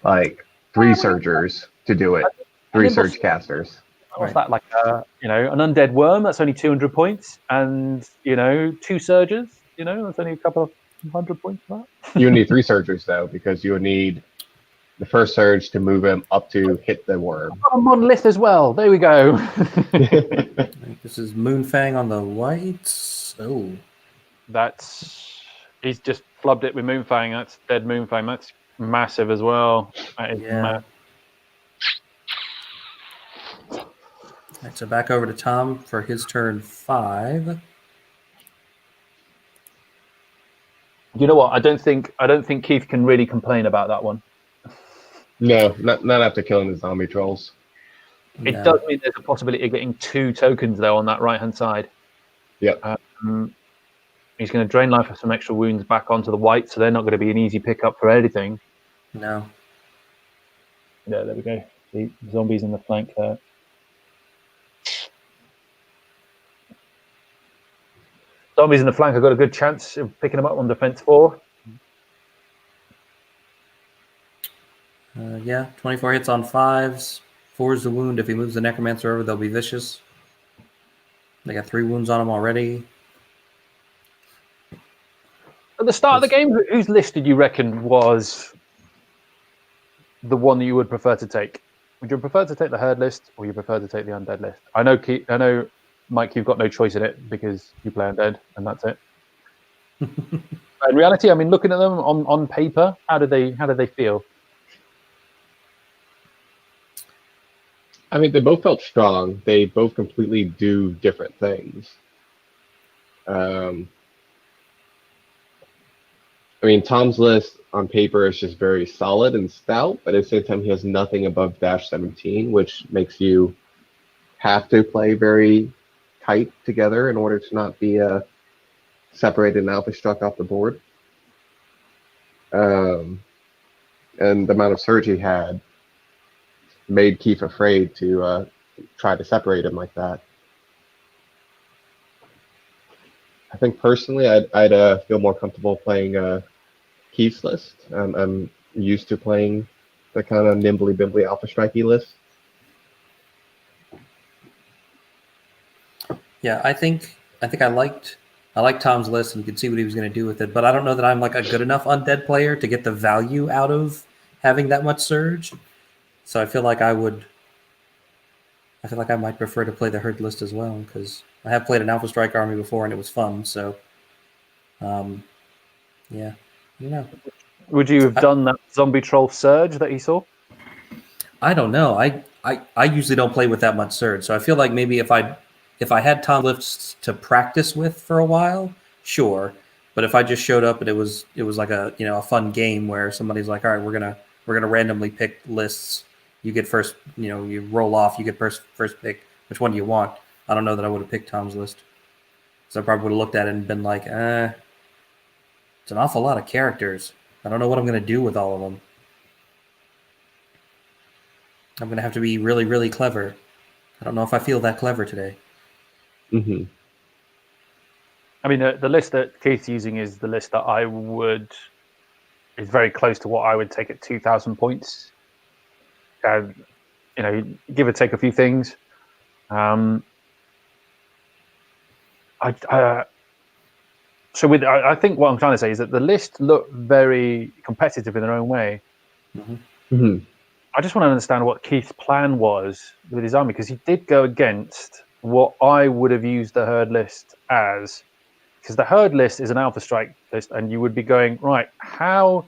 Speaker 3: like 3 surgers to do it. 3 surge casters.
Speaker 5: What's that, like an undead worm? That's only 200 points, and 2 surges. That's only a couple of 100 points for that.
Speaker 3: You would need 3 surgers though, because you would need the first surge to move him up to hit the worm.
Speaker 5: A monolith as well. There we go.
Speaker 1: This is Moonfang on the whites. Oh,
Speaker 5: he's just flubbed it with Moonfang. That's dead Moonfang. That's massive as well. That is massive.
Speaker 1: Right, so back over to Tom for his turn 5.
Speaker 5: You know what? I don't think Keith can really complain about that one.
Speaker 3: No, not after killing the zombie trolls.
Speaker 5: It does mean there's a possibility of getting 2 tokens though on that right hand side.
Speaker 3: Yeah.
Speaker 5: He's going to drain life of some extra wounds back onto the white, so they're not going to be an easy pickup for anything.
Speaker 1: No.
Speaker 5: Yeah, there we go. The zombies in the flank there. Zombies in the flank have got a good chance of picking them up on defense 4.
Speaker 1: 24 hits on 5s. 4 is the wound. If he moves the Necromancer over, they'll be vicious. They got 3 wounds on him already.
Speaker 5: At the start of the game, whose list did you reckon was the one that you would prefer to take? Would you prefer to take the herd list, or you prefer to take the undead list? I know, Mike, you've got no choice in it because you play undead, and that's it. But in reality, I mean, looking at them on paper, how do they feel?
Speaker 3: I mean, they both felt strong. They both completely do different things. Um, I mean, Tom's list on paper is just very solid and stout, but at the same time, he has nothing above dash 17, which makes you have to play very tight together in order to not be separated and alpha struck off the board. And the amount of surge he had made Keith afraid to try to separate him like that. I think personally, I'd feel more comfortable playing Keith's list. I'm used to playing the kind of nimbly bimbly alpha strikey list.
Speaker 1: Yeah, I think I liked Tom's list, and you could see what he was going to do with it. But I don't know that I'm like a good enough undead player to get the value out of having that much surge. So I feel like I might prefer to play the herd list as well, because I have played an Alpha Strike army before and it was fun. So, yeah, you know,
Speaker 5: Would you have done that zombie troll surge that he saw?
Speaker 1: I don't know. I usually don't play with that much surge, so I feel like maybe if I had Tom lifts to practice with for a while, sure. But if I just showed up and it was like a fun game where somebody's like, all right, we're gonna randomly pick lists. You get first, you roll off, you get first pick. Which one do you want? I don't know that I would have picked Tom's list. So I probably would have looked at it and been like, it's an awful lot of characters. I don't know what I'm gonna do with all of them. I'm gonna have to be really, really clever. I don't know if I feel that clever today.
Speaker 3: Mm-hmm.
Speaker 5: I mean, the list that Keith's using is the list that is very close to what I would take at 2,000 points. Give or take a few things. I think what I'm trying to say is that the list looked very competitive in their own way.
Speaker 1: Mm-hmm.
Speaker 3: Mm-hmm.
Speaker 5: I just want to understand what Keith's plan was with his army, because he did go against what I would have used the herd list as. Because the herd list is an alpha strike list, and you would be going, right, how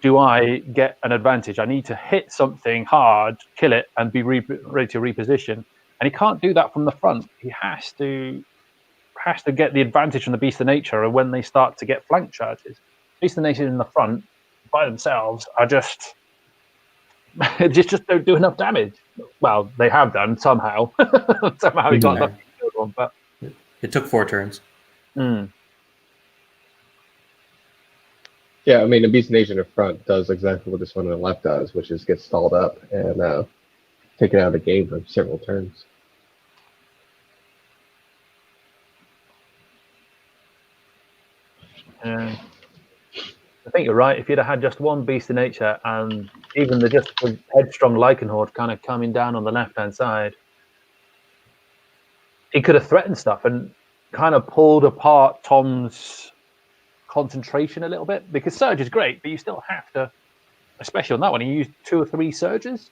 Speaker 5: do I get an advantage? I need to hit something hard, kill it, and be ready to reposition. And he can't do that from the front. He has to get the advantage from the Beast of Nature when they start to get flank charges. Beast of Nature in the front by themselves are just don't do enough damage. Well, they have done somehow. Somehow he got
Speaker 1: Right.
Speaker 5: that one, but
Speaker 1: It took 4 turns.
Speaker 3: Yeah, I mean, the Beast Nation in front does exactly what this one on the left does, which is get stalled up and taken out of the game for several turns.
Speaker 5: I think you're right. If you'd have had just one Beast of Nature and even the headstrong Lycan Horde kind of coming down on the left-hand side, he could have threatened stuff and kind of pulled apart Tom's concentration a little bit, because surge is great, but you still have to, especially on that one, he used 2 or 3 surges.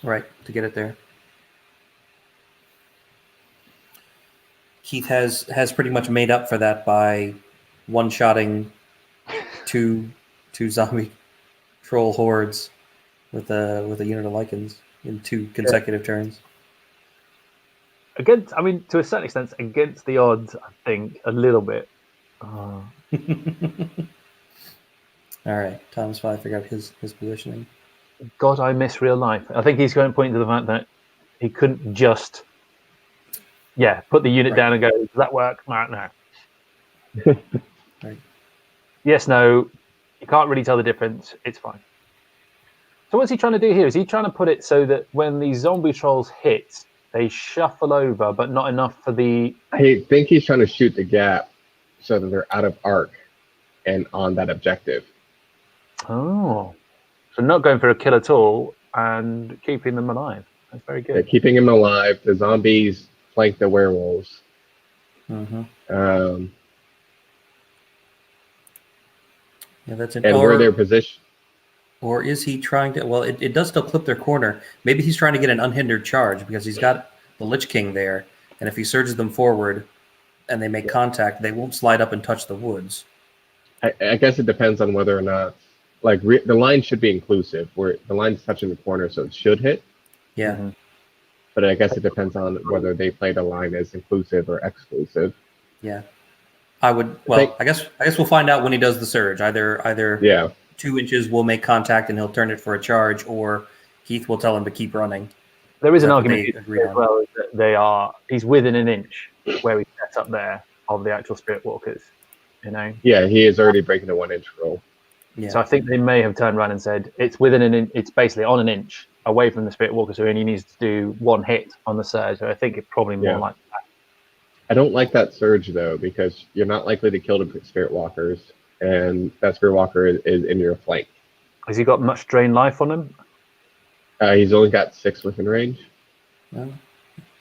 Speaker 1: Right, to get it there. Keith has pretty much made up for that by one-shotting two zombie troll hordes with a unit of Lycans in 2 consecutive turns.
Speaker 5: Against, I mean, to a certain extent, against the odds, I think, a little bit.
Speaker 1: All right, Tom's finally figured out his positioning.
Speaker 5: God, I miss real life. I think he's going to point to the fact that he couldn't just, put the unit down and go, does that work? No.
Speaker 1: Right.
Speaker 5: Yes, no. You can't really tell the difference. It's fine. So what's he trying to do here? Is he trying to put it so that when these zombie trolls hit, they shuffle over, but not enough for the...
Speaker 3: I think he's trying to shoot the gap so that they're out of arc and on that objective.
Speaker 5: Oh. So not going for a kill at all and keeping them alive. That's very good.
Speaker 3: Yeah, keeping him alive. The zombies flank the werewolves.
Speaker 1: Mm-hmm. Yeah, that's it.
Speaker 3: And where they're positioned.
Speaker 1: Or is he trying to... Well, it does still clip their corner. Maybe he's trying to get an unhindered charge because he's got the Lich King there. And if he surges them forward and they make contact, they won't slide up and touch the woods.
Speaker 3: I guess it depends on whether or not... the line should be inclusive, where the line's touching the corner, so it should hit.
Speaker 1: Yeah.
Speaker 5: Mm-hmm.
Speaker 3: But I guess it depends on whether they play the line as inclusive or exclusive.
Speaker 1: Yeah. I would.
Speaker 3: I think,
Speaker 1: Well, I guess we'll find out when he does the surge. Either
Speaker 3: yeah,
Speaker 1: 2 inches will make contact and he'll turn it for a charge, or Keith will tell him to keep running.
Speaker 5: There is an
Speaker 1: That's what
Speaker 5: argument
Speaker 1: they agreed
Speaker 5: as
Speaker 1: on.
Speaker 5: well that he's within an inch where he's set up there of the actual Spirit Walkers.
Speaker 3: yeah, he is already breaking the 1 inch rule.
Speaker 1: Yeah.
Speaker 5: So I think they may have turned around and said it's within it's basically on an inch away from the Spirit Walker, so he only needs to do 1 hit on the surge. So I think it probably more
Speaker 3: Yeah.
Speaker 5: like that.
Speaker 3: I don't like that surge though, because you're not likely to kill the Spirit Walkers, and that Spirit Walker is in your flank.
Speaker 5: Has he got much drain life on him?
Speaker 3: He's only got 6 within range.
Speaker 1: Well,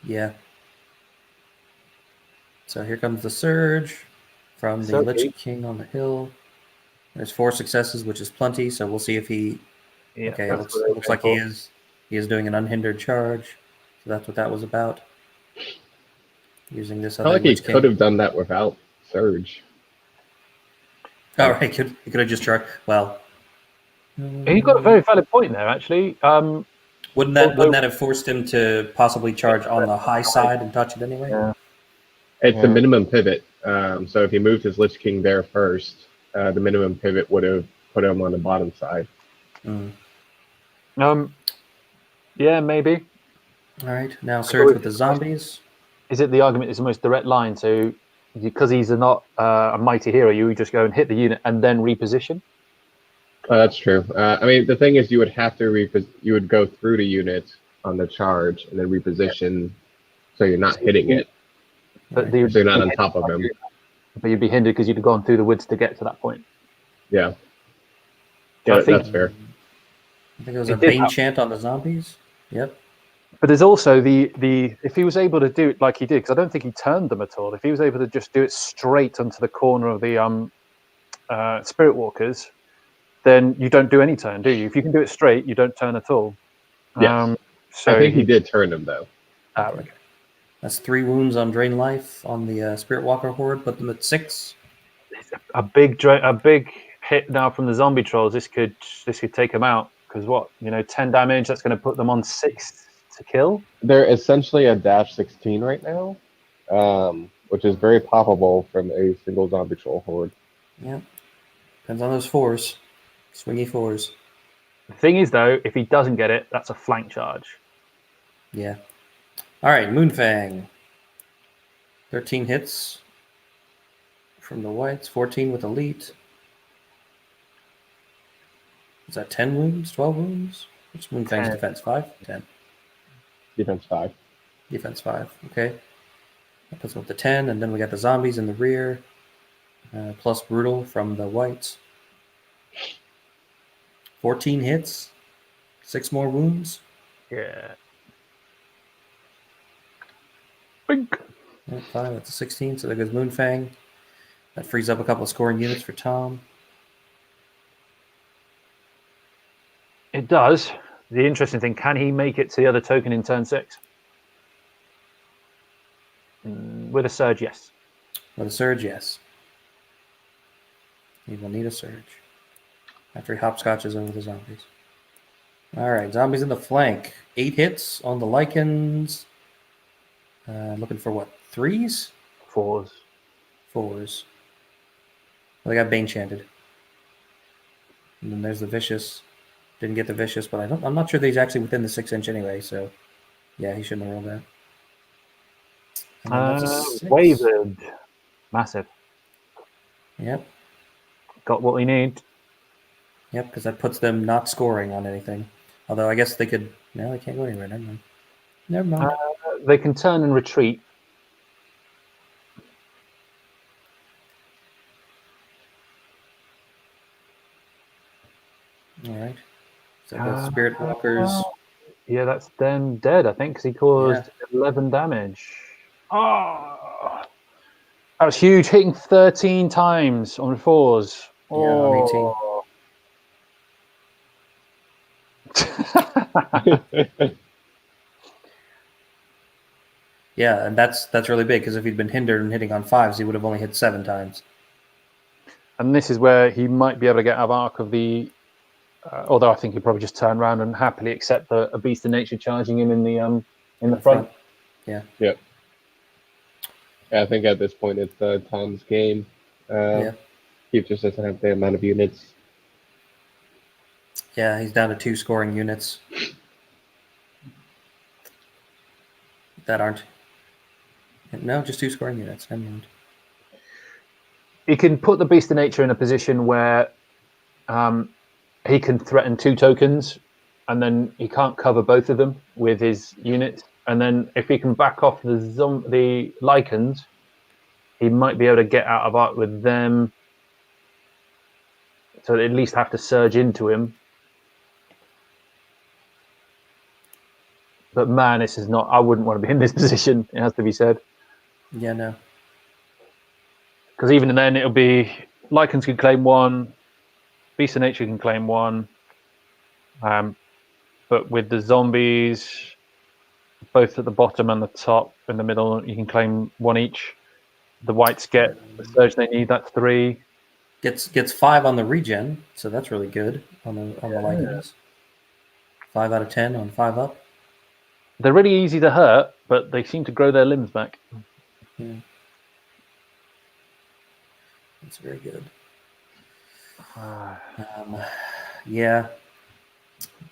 Speaker 1: yeah. So here comes the surge from the Lich King on the hill. There's 4 successes, which is plenty. So we'll see if he.
Speaker 5: Yeah,
Speaker 1: Okay, it looks like he is doing an unhindered charge. So that's what that was about. Using this
Speaker 3: I
Speaker 1: other
Speaker 3: feel like he
Speaker 1: Lich King.
Speaker 3: could have done that without surge.
Speaker 1: Oh, right. He could have just charged. Well,
Speaker 5: He got a very valid point there, actually.
Speaker 1: wouldn't that have forced him to possibly charge on the high side and touch it anyway?
Speaker 5: Yeah.
Speaker 3: It's the minimum pivot. So if he moved his Lich King there first, the minimum pivot would have put him on the bottom side.
Speaker 5: Yeah, maybe.
Speaker 1: All right. Now surge with the zombies.
Speaker 5: Is it the argument is the most direct line? So because he's not a mighty hero, you just go and hit the unit and then reposition?
Speaker 3: That's true. I mean, the thing is, you would have to you would go through the unit on the charge and then reposition, so you're not hitting it.
Speaker 5: But
Speaker 3: So you're not on top of him.
Speaker 5: But you'd be hindered because you'd have gone through the woods to get to that point.
Speaker 3: Yeah.
Speaker 5: So
Speaker 3: Yeah,
Speaker 5: I think,
Speaker 3: that's fair.
Speaker 1: I think it was a Bane chant on the zombies. Yep.
Speaker 5: But there's also the if he was able to do it like he did, because I don't think he turned them at all. If he was able to just do it straight onto the corner of the Spirit Walkers, then you don't do any turn, do you? If you can do it straight, you don't turn at all.
Speaker 3: Yes.
Speaker 5: So
Speaker 3: I think he did turn them though.
Speaker 5: Okay.
Speaker 1: That's 3 wounds on drain life on the Spirit Walker horde. Put them at 6.
Speaker 5: A big hit now from the zombie trolls. This could take them out because 10 damage. That's going to put them on 6 to kill.
Speaker 3: They're essentially a dash 16 right now, which is very poppable from a single zombie troll horde.
Speaker 1: Yeah. Depends on those 4s. Swingy 4s.
Speaker 5: The thing is, though, if he doesn't get it, that's a flank charge.
Speaker 1: Yeah. All right, Moonfang. 13 hits from the whites, 14 with elite. Is that 10 wounds, 12 wounds? What's Moonfang's
Speaker 5: 10.
Speaker 1: defense? 5? 10.
Speaker 3: Defense 5.
Speaker 1: Defense 5. Okay. That puts him up to 10, and then we got the zombies in the rear, plus brutal from the whites. 14 hits, 6 more wounds.
Speaker 5: Yeah. Bink.
Speaker 1: 5, that's a 16, so there goes Moonfang. That frees up a couple of scoring units for Tom.
Speaker 5: It does. The interesting thing, can he make it to the other token in turn 6? With a surge, yes.
Speaker 1: With a surge, yes. He will need a surge after he hopscotches over the zombies. All right, zombies in the flank. 8 hits on the Lycans. Looking for what? 3s?
Speaker 5: 4s.
Speaker 1: 4s. Well, they got Bane chanted. And then there's the Vicious. Didn't get the Vicious, but I'm not sure that he's actually within the 6 inch anyway, so yeah, he shouldn't have rolled that. And then that's a 6.
Speaker 5: Wavered. Massive.
Speaker 1: Yep.
Speaker 5: Got what we need.
Speaker 1: Yep, because that puts them not scoring on anything. Although I guess they could. No, they can't go anywhere. Never mind.
Speaker 5: They can turn and retreat.
Speaker 1: All right. So the Spirit Walkers.
Speaker 5: Yeah, that's then dead, I think, because he caused 11 damage. Oh, that was huge. Hitting 13 times on 4s.
Speaker 1: Yeah, on 18. Yeah, and that's really big because if he'd been hindered and hitting on 5s, he would have only hit 7 times.
Speaker 5: And this is where he might be able to get out of arc of the. Although I think he'd probably just turn around and happily accept a beast of nature charging him in the in the front.
Speaker 1: Yeah.
Speaker 3: Yeah, I think at this point it's Tom's game.
Speaker 1: Yeah.
Speaker 3: He just doesn't have the amount of units.
Speaker 1: Yeah, he's down to 2 scoring units that aren't. No, just 2 scoring units. Never mind.
Speaker 5: He can put the Beast of Nature in a position where he can threaten 2 tokens, and then he can't cover both of them with his units. And then if he can back off the Lycans, he might be able to get out of art with them. So they at least have to surge into him. But man, this is not. I wouldn't want to be in this position. It has to be said.
Speaker 1: Yeah, no.
Speaker 5: Because even then, it'll be Lycans can claim 1, Beast of Nature can claim 1. But with the zombies, both at the bottom and the top, in the middle, you can claim 1 each. The whites get the surge they need. That's 3.
Speaker 1: Gets 5 on the regen, so that's really good on the Lycans. 5 out of 10 on 5 up.
Speaker 5: They're really easy to hurt, but they seem to grow their limbs back.
Speaker 1: Yeah. That's very good. Yeah.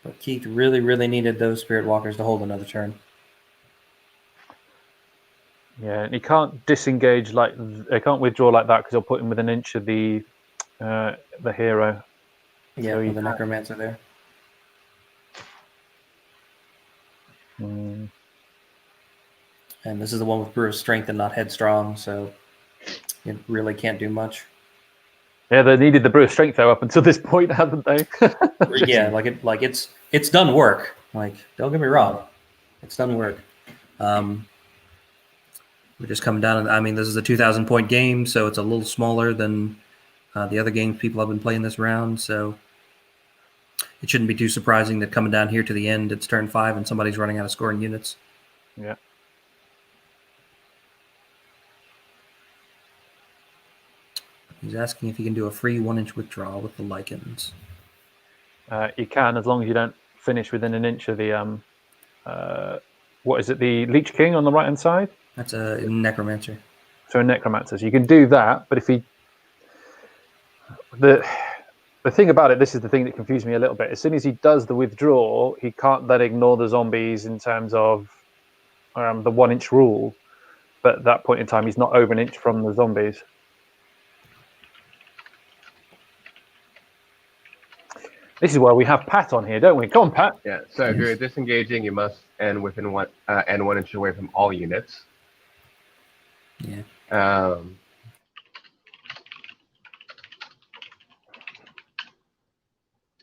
Speaker 1: But Keith really, really needed those Spirit Walkers to hold another turn.
Speaker 5: Yeah, and he can't disengage they can't withdraw like that because he'll put him within an inch of the hero.
Speaker 1: Yeah,
Speaker 5: So
Speaker 1: with the Necromancer there.
Speaker 5: Mm.
Speaker 1: And this is the one with Brew of Strength and not Headstrong, so it really can't do much.
Speaker 5: Yeah, they needed the Brew of Strength though up until this point, haven't they?
Speaker 1: Yeah, it's done work. Like, don't get me wrong, it's done work. We're just coming down. I mean, this is a 2,000 point game, so it's a little smaller than the other games people have been playing this round. So it shouldn't be too surprising that coming down here to the end, it's turn 5 and somebody's running out of scoring units.
Speaker 5: Yeah.
Speaker 1: He's asking if he can do a free 1-inch withdrawal with the Lycans.
Speaker 5: You can, as long as you don't finish within an inch of the what is it? The Leech King on the right hand side.
Speaker 1: That's a Necromancer.
Speaker 5: So a Necromancer. So you can do that, but if he the thing about it, this is the thing that confused me a little bit. As soon as he does the withdrawal, he can't then ignore the zombies in terms of the 1-inch rule. But at that point in time, he's not over an inch from the zombies. This is where we have Pat on here, don't we? Come on, Pat.
Speaker 3: Yeah. So if you're disengaging, you must end within 1 inch away from all units.
Speaker 1: Yeah.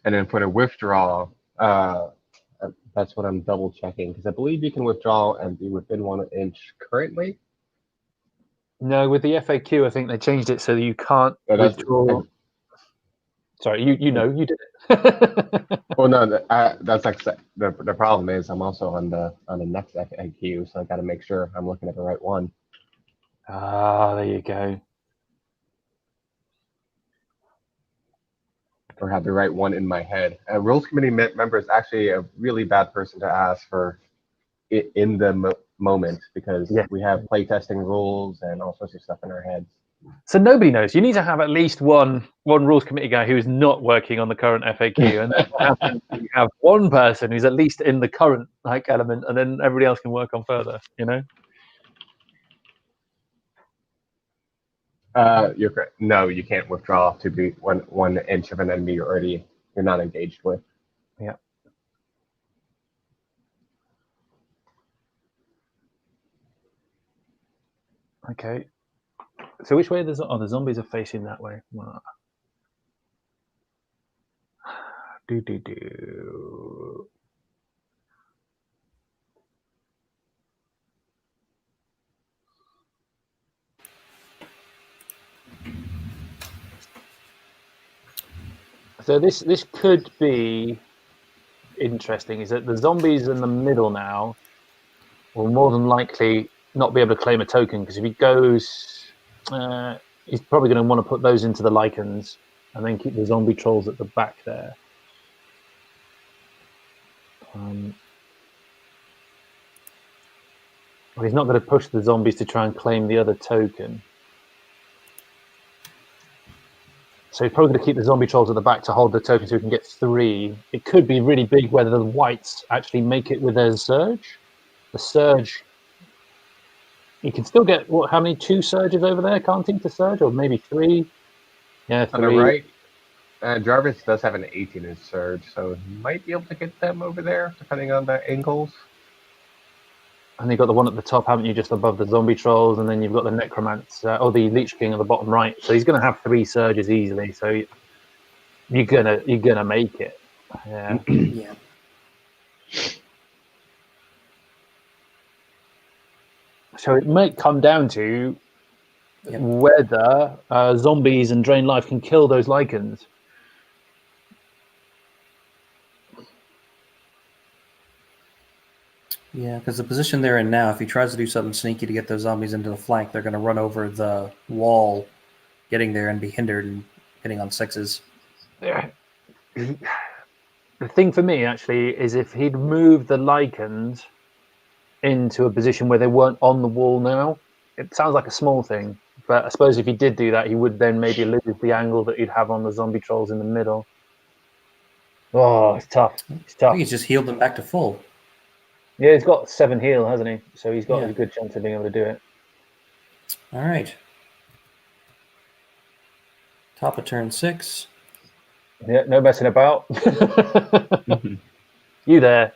Speaker 3: And then for the withdrawal, that's what I'm double checking because I believe you can withdraw and be within 1 inch currently.
Speaker 5: No, with the FAQ, I think they changed it so that you can't withdraw. Sorry, you know, you did it.
Speaker 3: Well, no, that's like the problem is I'm also on the next FAQ, so I got to make sure I'm looking at the right one.
Speaker 5: There you go.
Speaker 3: Or have the right one in my head. A rules committee member is actually a really bad person to ask for it in the moment because we have playtesting rules and all sorts of stuff in our heads. So
Speaker 5: nobody knows. You need to have at least one rules committee guy who is not working on the current FAQ, and then you have one person who's at least in the current element, and then everybody else can work on further. You know.
Speaker 3: You're correct. No, you can't withdraw to be 1 inch of an enemy you're not engaged with.
Speaker 5: Yeah. Okay. So which way the zombies are facing that way? Well, do. So this could be interesting. Is that the zombies in the middle now will more than likely not be able to claim a token because if he goes, he's probably going to want to put those into the Lycans and then keep the zombie trolls at the back there. Well, he's not going to push the zombies to try and claim the other token. So he's probably going to keep the zombie trolls at the back to hold the token so he can get 3. It could be really big whether the whites actually make it with their surge. The surge, you can still get, what? How many? 2 surges over there, can't he, to surge? Or maybe 3? Yeah, 3.
Speaker 3: On the right, Jarvis does have an 18-inch surge, so he might be able to get them over there, depending on the angles.
Speaker 5: And you've got the one at the top, haven't you, just above the zombie trolls, and then you've got the necromancer, or the Lich King at the bottom right. So he's going to have 3 surges easily. So you're gonna make it. Yeah.
Speaker 1: Yeah.
Speaker 5: So it might come down to
Speaker 1: Yep.
Speaker 5: whether zombies and drain life can kill those lichens.
Speaker 1: Yeah, because the position they're in now, if he tries to do something sneaky to get those zombies into the flank, they're going to run over the wall, getting there and be hindered and hitting on 6s.
Speaker 5: Yeah. The thing for me actually is if he'd moved the lichens into a position where they weren't on the wall now. It sounds like a small thing, but I suppose if he did do that, he would then maybe lose the angle that he'd have on the zombie trolls in the middle. Oh, it's tough. It's
Speaker 1: I
Speaker 5: tough.
Speaker 1: think he's just healed them back to full.
Speaker 5: Yeah, he's got 7 heal, hasn't he? So he's got
Speaker 1: Yeah.
Speaker 5: a good chance of being able to do it.
Speaker 1: All right. Top of turn 6.
Speaker 5: Yeah, no messing about. You there,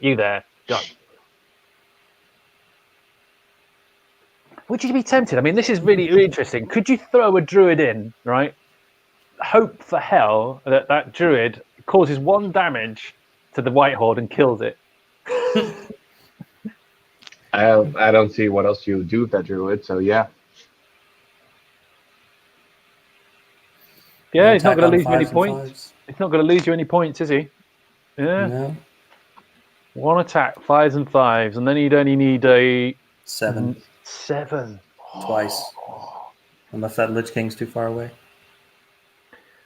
Speaker 5: done. Would you be tempted? I mean, this is really, really interesting. Could you throw a druid in, right? Hope for hell that that druid causes 1 damage to the white horde and kills it.
Speaker 3: I don't see what else you would do with that druid, so yeah.
Speaker 5: Yeah, he's not
Speaker 1: Attack
Speaker 5: going to
Speaker 1: on
Speaker 5: lose you any
Speaker 1: 5s and
Speaker 5: points.
Speaker 1: 5s.
Speaker 5: He's not going to lose you any points, is he? Yeah.
Speaker 1: No.
Speaker 5: 1 attack, 5s and 5s, and then you'd only need a
Speaker 1: 7
Speaker 5: 7.
Speaker 1: twice. Unless that Lich King's too far away.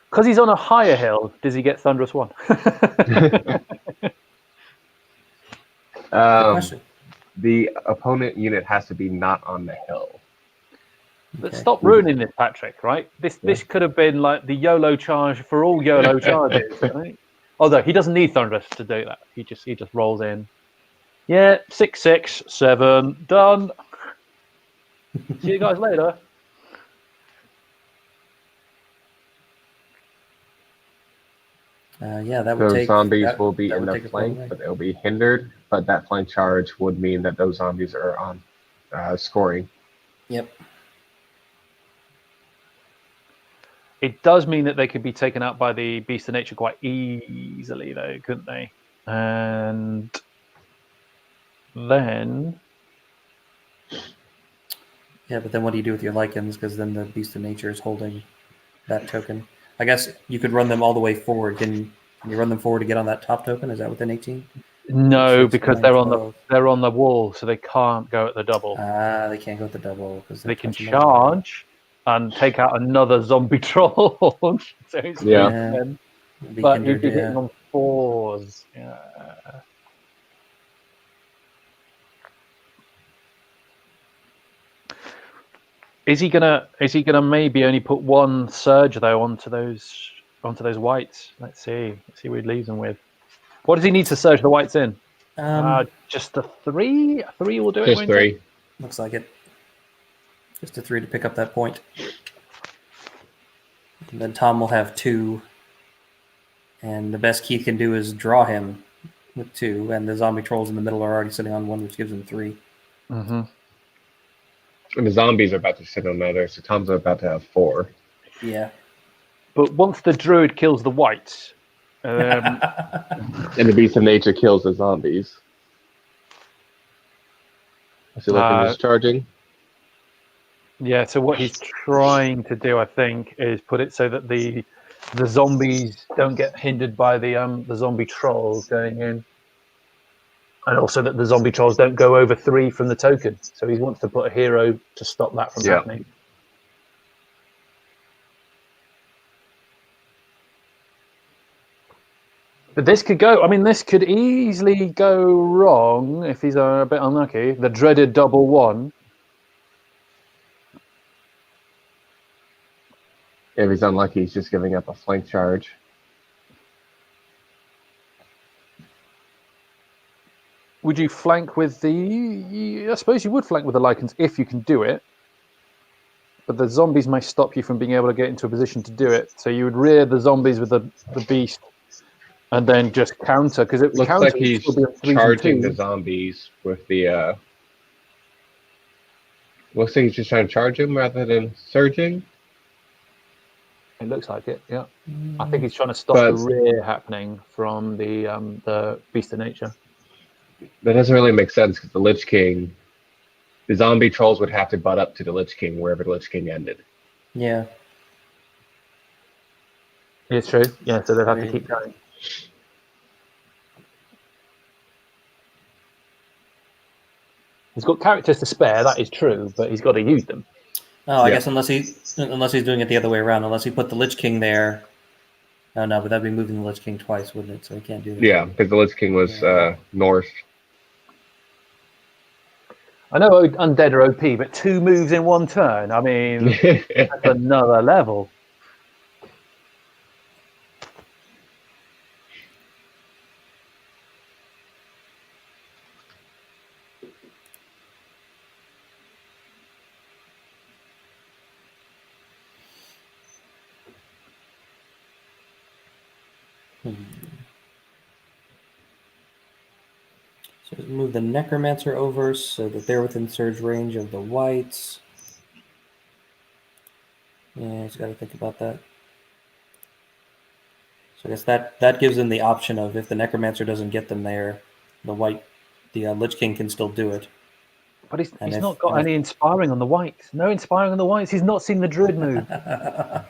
Speaker 5: Because he's on a higher hill, does he get Thunderous 1?
Speaker 1: Good question.
Speaker 3: The opponent unit has to be not on the hill.
Speaker 5: But
Speaker 1: Okay.
Speaker 5: stop ruining this, Patrick, right? This could have been like the YOLO charge for all YOLO charges, right? Although he doesn't need Thunderous to do that. He just rolls in. Yeah, 6, 6, 7, done. See you guys later.
Speaker 1: Yeah, that would
Speaker 3: Those
Speaker 1: take.
Speaker 3: zombies
Speaker 1: that-
Speaker 3: will be
Speaker 1: that
Speaker 3: in
Speaker 1: would
Speaker 3: the
Speaker 1: take a
Speaker 3: flank,
Speaker 1: point away.
Speaker 3: but they'll be hindered. But that flank charge would mean that those zombies are on scoring.
Speaker 1: Yep.
Speaker 5: It does mean that they could be taken out by the Beast of Nature quite easily, though, couldn't they? And then
Speaker 1: Yeah, but then what do you do with your lichens? Because then the Beast of Nature is holding that token. I guess you could run them all the way forward. Can you run them forward to get on that top token? Is that within 18?
Speaker 5: no,
Speaker 1: 6,
Speaker 5: because
Speaker 1: 9,
Speaker 5: they're on the wall, so they can't go at the double.
Speaker 1: They can't go with the double because
Speaker 5: They can charge and take out another zombie troll. So it's
Speaker 3: Yeah.
Speaker 5: then,
Speaker 1: Be
Speaker 5: but he'd
Speaker 1: hindered,
Speaker 5: be
Speaker 1: yeah.
Speaker 5: hitting on 4s. Yeah. Is he gonna maybe only put 1 surge though onto those whites? Let's see what he leaves them with. What does he need to surge the whites in? Just a 3? A 3 will do it.
Speaker 3: Just
Speaker 5: won't it?
Speaker 3: 3.
Speaker 1: Looks like it. Just a 3 to pick up that point. And then Tom will have 2. And the best Keith can do is draw him with 2. And the zombie trolls in the middle are already sitting on 1, which gives him 3.
Speaker 5: Mm-hmm.
Speaker 3: And the zombies are about to sit on another, so Tom's about to have 4.
Speaker 1: Yeah.
Speaker 5: But once the druid kills the whites,
Speaker 3: And the Beast of Nature kills the zombies. Is he looking just charging?
Speaker 5: yeah. So what he's trying to do, I think, is put it so that the zombies don't get hindered by the zombie trolls going in, and also that the zombie trolls don't go over 3 from the token. So he wants to put a hero to stop that from happening. But this could go. I mean, this could easily go wrong if he's a bit unlucky. The dreaded double one.
Speaker 3: If he's unlucky, he's just giving up a flank charge.
Speaker 5: Would you flank with the? I suppose you would flank with the Lycans if you can do it. But the zombies may stop you from being able to get into a position to do it. So you would rear the zombies with the beast, and then just counter because it
Speaker 3: Looks
Speaker 5: counter
Speaker 3: like
Speaker 5: would
Speaker 3: he's
Speaker 5: still be on threes and
Speaker 3: charging the
Speaker 5: twos.
Speaker 3: zombies with the. Looks like he's just trying to charge him rather than surging.
Speaker 5: It looks like it. Yeah, I think he's trying to stop
Speaker 3: But-
Speaker 5: the rear happening from the beast of nature.
Speaker 3: That doesn't really make sense because the Lich King, the zombie trolls would have to butt up to the Lich King wherever the Lich King ended.
Speaker 1: Yeah.
Speaker 5: It's true. Yeah, so they'd have to
Speaker 1: Right.
Speaker 5: keep going. He's got characters to spare. That is true, but he's got to use them.
Speaker 1: Oh, I
Speaker 3: Yeah.
Speaker 1: guess unless he's doing it the other way around, unless he put the Lich King there. Oh no, but that'd be moving the Lich King twice, wouldn't it? So he can't do that.
Speaker 3: Yeah, because the Lich King was north.
Speaker 5: I know undead are OP, but 2 moves in 1 turn. I mean, that's another level.
Speaker 1: So move the Necromancer over so that they're within surge range of the whites. Yeah, he's got to think about that. So I guess that gives them the option of if the Necromancer doesn't get them there, the Lich King can still do it.
Speaker 5: But he's
Speaker 1: And if-
Speaker 5: not got
Speaker 1: and if-
Speaker 5: any inspiring on the whites. No inspiring on the whites. He's not seen the druid move.
Speaker 1: But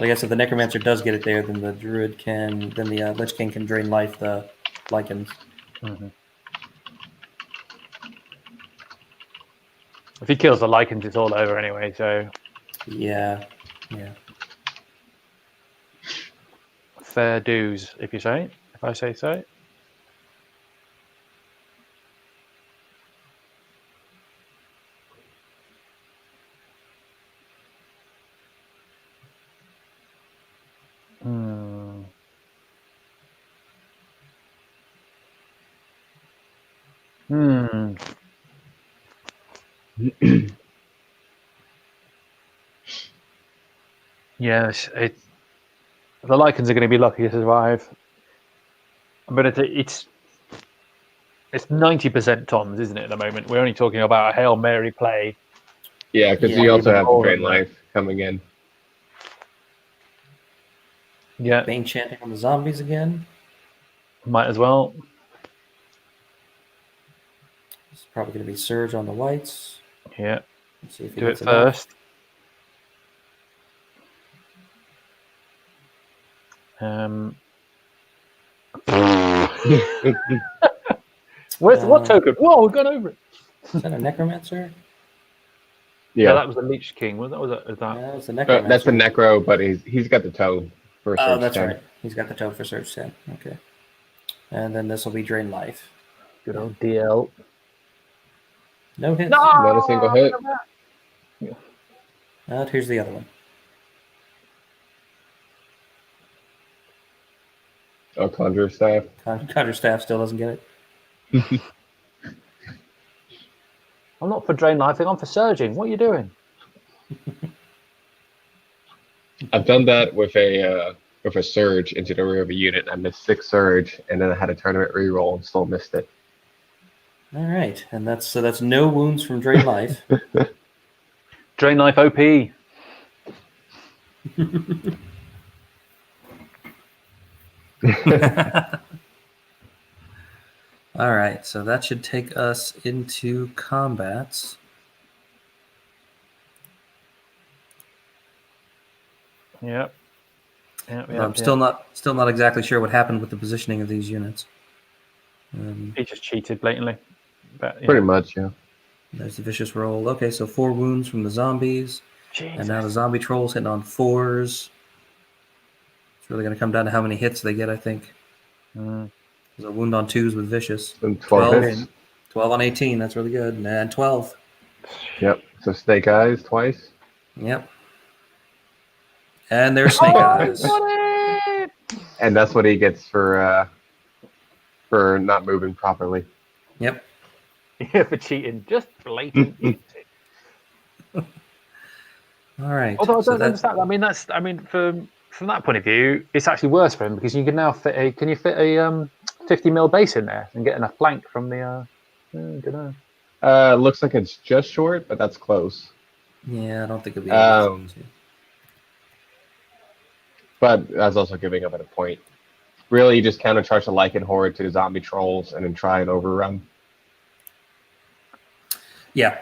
Speaker 1: I guess if the Necromancer does get it there, then the Druid can, then the Lich King can drain life the Lycans.
Speaker 5: Mm-hmm. If he kills the Lycans, it's all over anyway. So
Speaker 1: Yeah.
Speaker 5: fair dues, if you say. If I say so. Hmm. Hmm. Yes, the Lycans are going to be lucky to survive. But it's 90% Toms, isn't it? At the moment, we're only talking about a Hail Mary play.
Speaker 3: Yeah, because
Speaker 1: Yeah,
Speaker 3: you also
Speaker 5: even
Speaker 3: have
Speaker 5: more
Speaker 3: Drain
Speaker 5: than that.
Speaker 3: Life coming in.
Speaker 5: Yeah,
Speaker 1: Bane chanting on the zombies again.
Speaker 5: might as well.
Speaker 1: It's probably going to be Surge on the whites.
Speaker 5: Yeah,
Speaker 1: Let's see if he
Speaker 5: do it
Speaker 1: gets enough.
Speaker 5: first. What token? Whoa, we've gone over it.
Speaker 1: Is that a Necromancer?
Speaker 5: Yeah,
Speaker 3: Yeah,
Speaker 5: that was the Leech King. Was that?
Speaker 1: Yeah, that was the Necromancer.
Speaker 3: that's a Necro, but he's got the toe for a
Speaker 1: Oh,
Speaker 3: surge
Speaker 1: that's
Speaker 3: 10.
Speaker 1: right. He's got the toad for Surge 10. Okay. And then this will be Drain Life.
Speaker 5: Good old DL.
Speaker 1: No hits.
Speaker 3: Not a single hit.
Speaker 1: Here's the other one.
Speaker 3: Oh, Conjure Staff.
Speaker 1: Conjure Staff still doesn't get it.
Speaker 5: I'm not for drain life. I'm for surging. What are you doing?
Speaker 3: I've done that with a surge into the rear of a unit. I missed 6 surge, and then I had a tournament reroll and still missed it.
Speaker 1: All right, and that's no wounds from Drain Life.
Speaker 5: Drain life OP.
Speaker 1: All right, so that should take us into combats.
Speaker 5: Yep.
Speaker 1: I'm still not exactly sure what happened with the positioning of these units.
Speaker 5: He just cheated blatantly. But, yeah.
Speaker 3: Pretty much, yeah.
Speaker 1: There's the vicious roll. Okay, so 4 wounds from the zombies,
Speaker 5: Jesus.
Speaker 1: and now the zombie trolls hitting on 4s. It's really going to come down to how many hits they get, I think.
Speaker 5: Mm.
Speaker 1: There's a wound on 2s with Vicious.
Speaker 3: And 12 hits.
Speaker 1: 12 on 18. That's really good. And 12.
Speaker 3: Yep. So Snake Eyes twice.
Speaker 1: Yep. And there's Snake Eyes.
Speaker 3: And that's what he gets for not moving properly.
Speaker 1: Yep.
Speaker 5: Yeah, for cheating. Just blatant cheating.
Speaker 1: All right.
Speaker 5: Although I
Speaker 1: So
Speaker 5: don't understand. I mean, from that point of view, it's actually worse for him because you can now fit a. Can you fit a 50 mil base in there and getting a flank from the? I don't know.
Speaker 3: Looks like it's just short, but that's close.
Speaker 1: Yeah, I don't think it'll be able to.
Speaker 3: But that's also giving up at a point. Really, you just countercharge the Lycan Horde to the zombie trolls and then try and overrun.
Speaker 1: Yeah.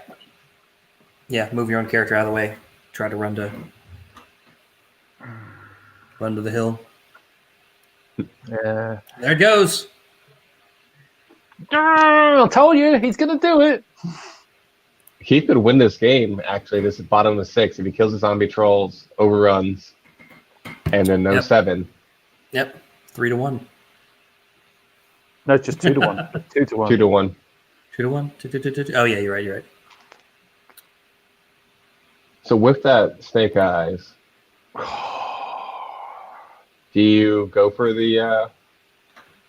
Speaker 1: Yeah, move your own character out of the way. Try to run to the hill.
Speaker 5: Yeah.
Speaker 1: There it goes.
Speaker 5: I told you he's gonna do it.
Speaker 3: He could win this game, actually. This is bottom of 6. If he kills the zombie trolls, overruns, and then no
Speaker 1: Yep.
Speaker 3: 7.
Speaker 1: Yep. 3-1.
Speaker 5: No, it's just 2-1. 2-1.
Speaker 3: 2-1.
Speaker 1: 2-1. 2-2. Oh yeah, you're right.
Speaker 3: So with that Snake Eyes, do you go for the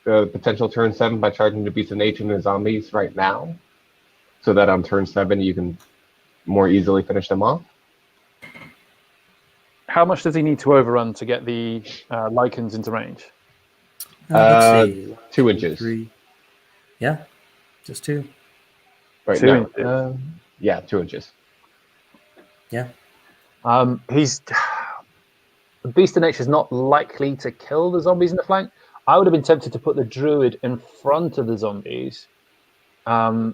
Speaker 3: potential turn 7 by charging the Beast of Nature and the zombies right now, so that on turn 7 you can more easily finish them off?
Speaker 5: How much does he need to overrun to get the Lycans into range?
Speaker 1: Let's see.
Speaker 3: 2 inches.
Speaker 1: 3. Yeah, just 2.
Speaker 3: Right
Speaker 5: 2
Speaker 3: now.
Speaker 5: inches.
Speaker 3: Yeah, 2 inches.
Speaker 1: Yeah.
Speaker 5: He's the Beast of Nature is not likely to kill the zombies in the flank. I would have been tempted to put the Druid in front of the zombies,
Speaker 3: So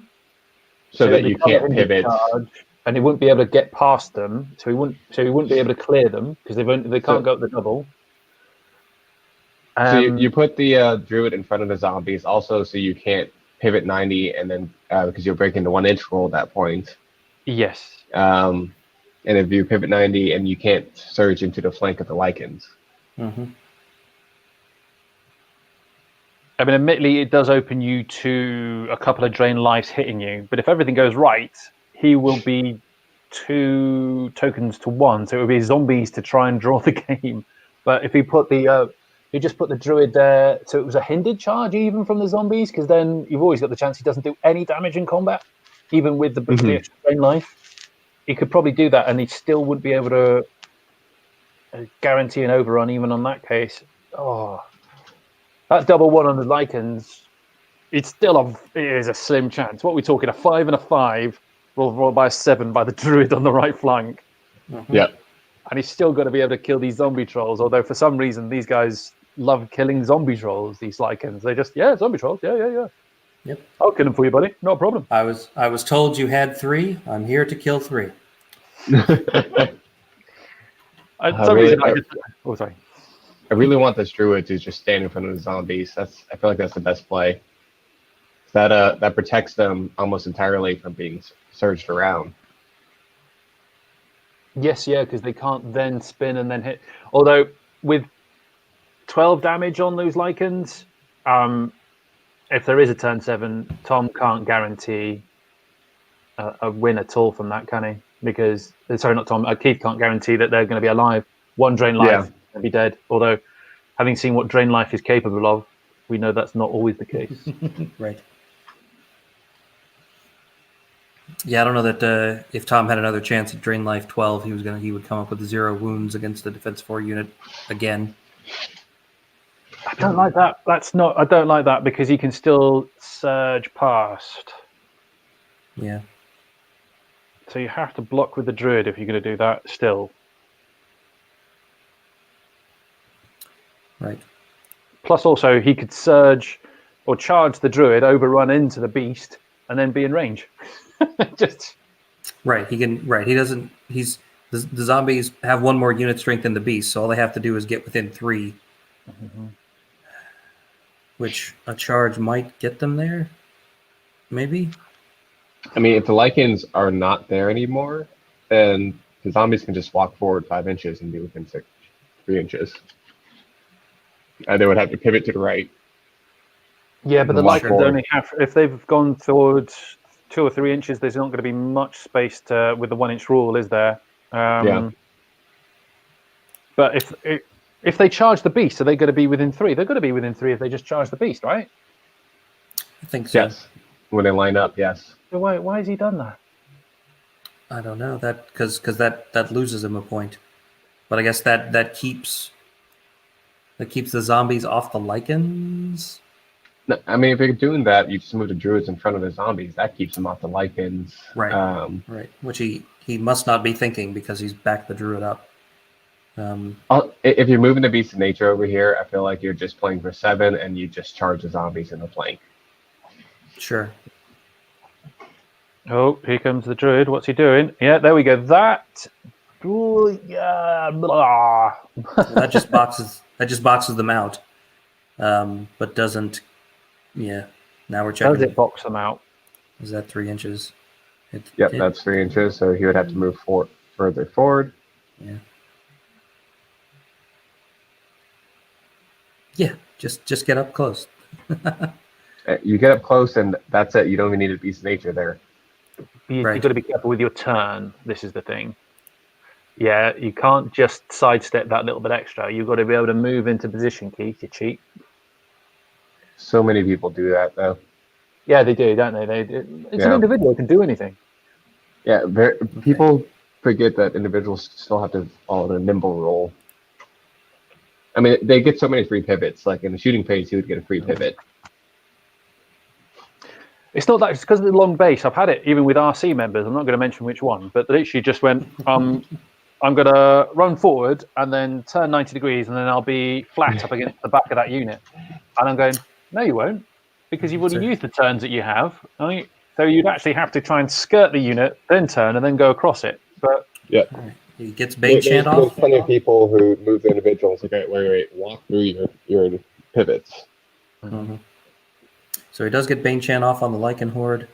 Speaker 3: that
Speaker 5: they
Speaker 3: you can't pivot.
Speaker 5: charge, and he wouldn't be able to get past them. So he wouldn't be able to clear them because they can't go up the double.
Speaker 3: So you put the Druid in front of the zombies, also so you can't pivot 90 and then because you're breaking the 1 inch rule at that point.
Speaker 5: Yes.
Speaker 3: And if you pivot 90 and you can't surge into the flank of the Lycans.
Speaker 1: Mm-hmm.
Speaker 5: I mean, admittedly, it does open you to a couple of drain lives hitting you, but if everything goes right, he will be 2 tokens to 1, so it would be zombies to try and draw the game. But if he put you just put the Druid there, so it was a hindered charge even from the zombies, because then you've always got the chance he doesn't do any damage in combat, even with the extra drain life. He could probably do that, and he still wouldn't be able to guarantee an overrun even on that case. Oh, that double 1 on the Lycans, it is a slim chance. What are we talking? A 5 and a 5 rolled by a 7 by the Druid on the right flank.
Speaker 1: Mm-hmm.
Speaker 3: Yeah.
Speaker 5: And he's still got to be able to kill these zombie trolls, although for some reason these guys love killing zombie trolls, these Lycans. They just, zombie trolls, yeah.
Speaker 1: Yep.
Speaker 5: I'll kill them for you, buddy. No problem.
Speaker 1: I was told you had 3. I'm here to kill 3.
Speaker 5: Sorry.
Speaker 3: I really want this Druid to just stand in front of the zombies. I feel like that's the best play. That protects them almost entirely from being surged around.
Speaker 5: Yes, yeah, because they can't then spin and then hit. Although with 12 damage on those Lycans, if there is a turn 7, Tom can't guarantee a win at all from that, can he? Because, sorry, not Tom, Keith can't guarantee that they're going to be alive. 1 drain life and be dead. Although, having seen what drain life is capable of, we know that's not always the case.
Speaker 1: Right. Yeah, I don't know that if Tom had another chance at Drain Life 12, he would come up with 0 wounds against the Defense 4 unit again.
Speaker 5: I don't like that. I don't like that because he can still surge past.
Speaker 1: Yeah.
Speaker 5: So you have to block with the Druid if you're going to do that still.
Speaker 1: Right.
Speaker 5: Plus also he could surge or charge the Druid, overrun into the Beast, and then be in range. Just
Speaker 1: right. He can. Right. He doesn't. The zombies have 1 more unit strength than the Beast, so all they have to do is get within 3.
Speaker 5: Mm-hmm.
Speaker 1: Which a charge might get them there. Maybe.
Speaker 3: I mean, if the Lycans are not there anymore, then the zombies can just walk forward 5 inches and be within 3 inches. and they would have to pivot to the right.
Speaker 5: Yeah, but the
Speaker 3: Walk
Speaker 5: Lycans
Speaker 3: forward.
Speaker 5: only have, if they've gone towards 2 or 3 inches, there's not going to be much space with the 1 inch rule, is there?
Speaker 3: Yeah.
Speaker 5: But if they charge the beast, are they going to be within 3? They're going to be within 3 if they just charge the beast, right?
Speaker 1: I think so.
Speaker 3: Yes. When they line up, yes.
Speaker 5: So why has he done that?
Speaker 1: I don't know that because that loses him a point, but I guess that keeps the zombies off the Lycans.
Speaker 3: No, I mean, if you're doing that, you just move the druids in front of the zombies. That keeps them off the Lycans.
Speaker 1: Right. Right, which he must not be thinking because he's backed the druid up.
Speaker 3: If you're moving the beast of nature over here, I feel like you're just playing for 7, and you just charge the zombies in the flank.
Speaker 1: Sure.
Speaker 5: Oh, here comes the druid. What's he doing? Yeah, there we go. That. Ooh, yeah, blah.
Speaker 1: That just boxes them out, but doesn't. Yeah. Now we're checking.
Speaker 5: Does it box them out?
Speaker 1: Is that 3 inches?
Speaker 3: Yep, that's 3 inches, so he would have to move further forward.
Speaker 1: Yeah. Yeah, just get up close.
Speaker 3: You get up close, and that's it. You don't even need a beast of nature there.
Speaker 5: You've
Speaker 1: Right.
Speaker 5: got to be careful with your turn. This is the thing. Yeah, you can't just sidestep that little bit extra. You've got to be able to move into position, Keith. You cheat.
Speaker 3: So many people do that, though.
Speaker 5: Yeah, they do, don't they? It's an individual who can do anything.
Speaker 3: Yeah, people forget that individuals still have to follow the nimble rule. I mean, they get so many free pivots. Like in the shooting phase, he would get a free pivot.
Speaker 5: It's not that, it's because of the long base. I've had it even with RC members. I'm not going to mention which one, but they literally just went, I'm going to run forward and then turn 90 degrees, and then I'll be flat up against the back of that unit. And I'm going, no, you won't, because you've already used the turns that you have. So you'd actually have to try and skirt the unit, then turn, and then go across it. But
Speaker 3: yeah,
Speaker 1: he gets bait chant off.
Speaker 3: There's plenty of people who move the individuals. Okay, wait, walk through your pivots.
Speaker 1: Mm-hmm. So he does get Bane Chan off on the Lycan Horde.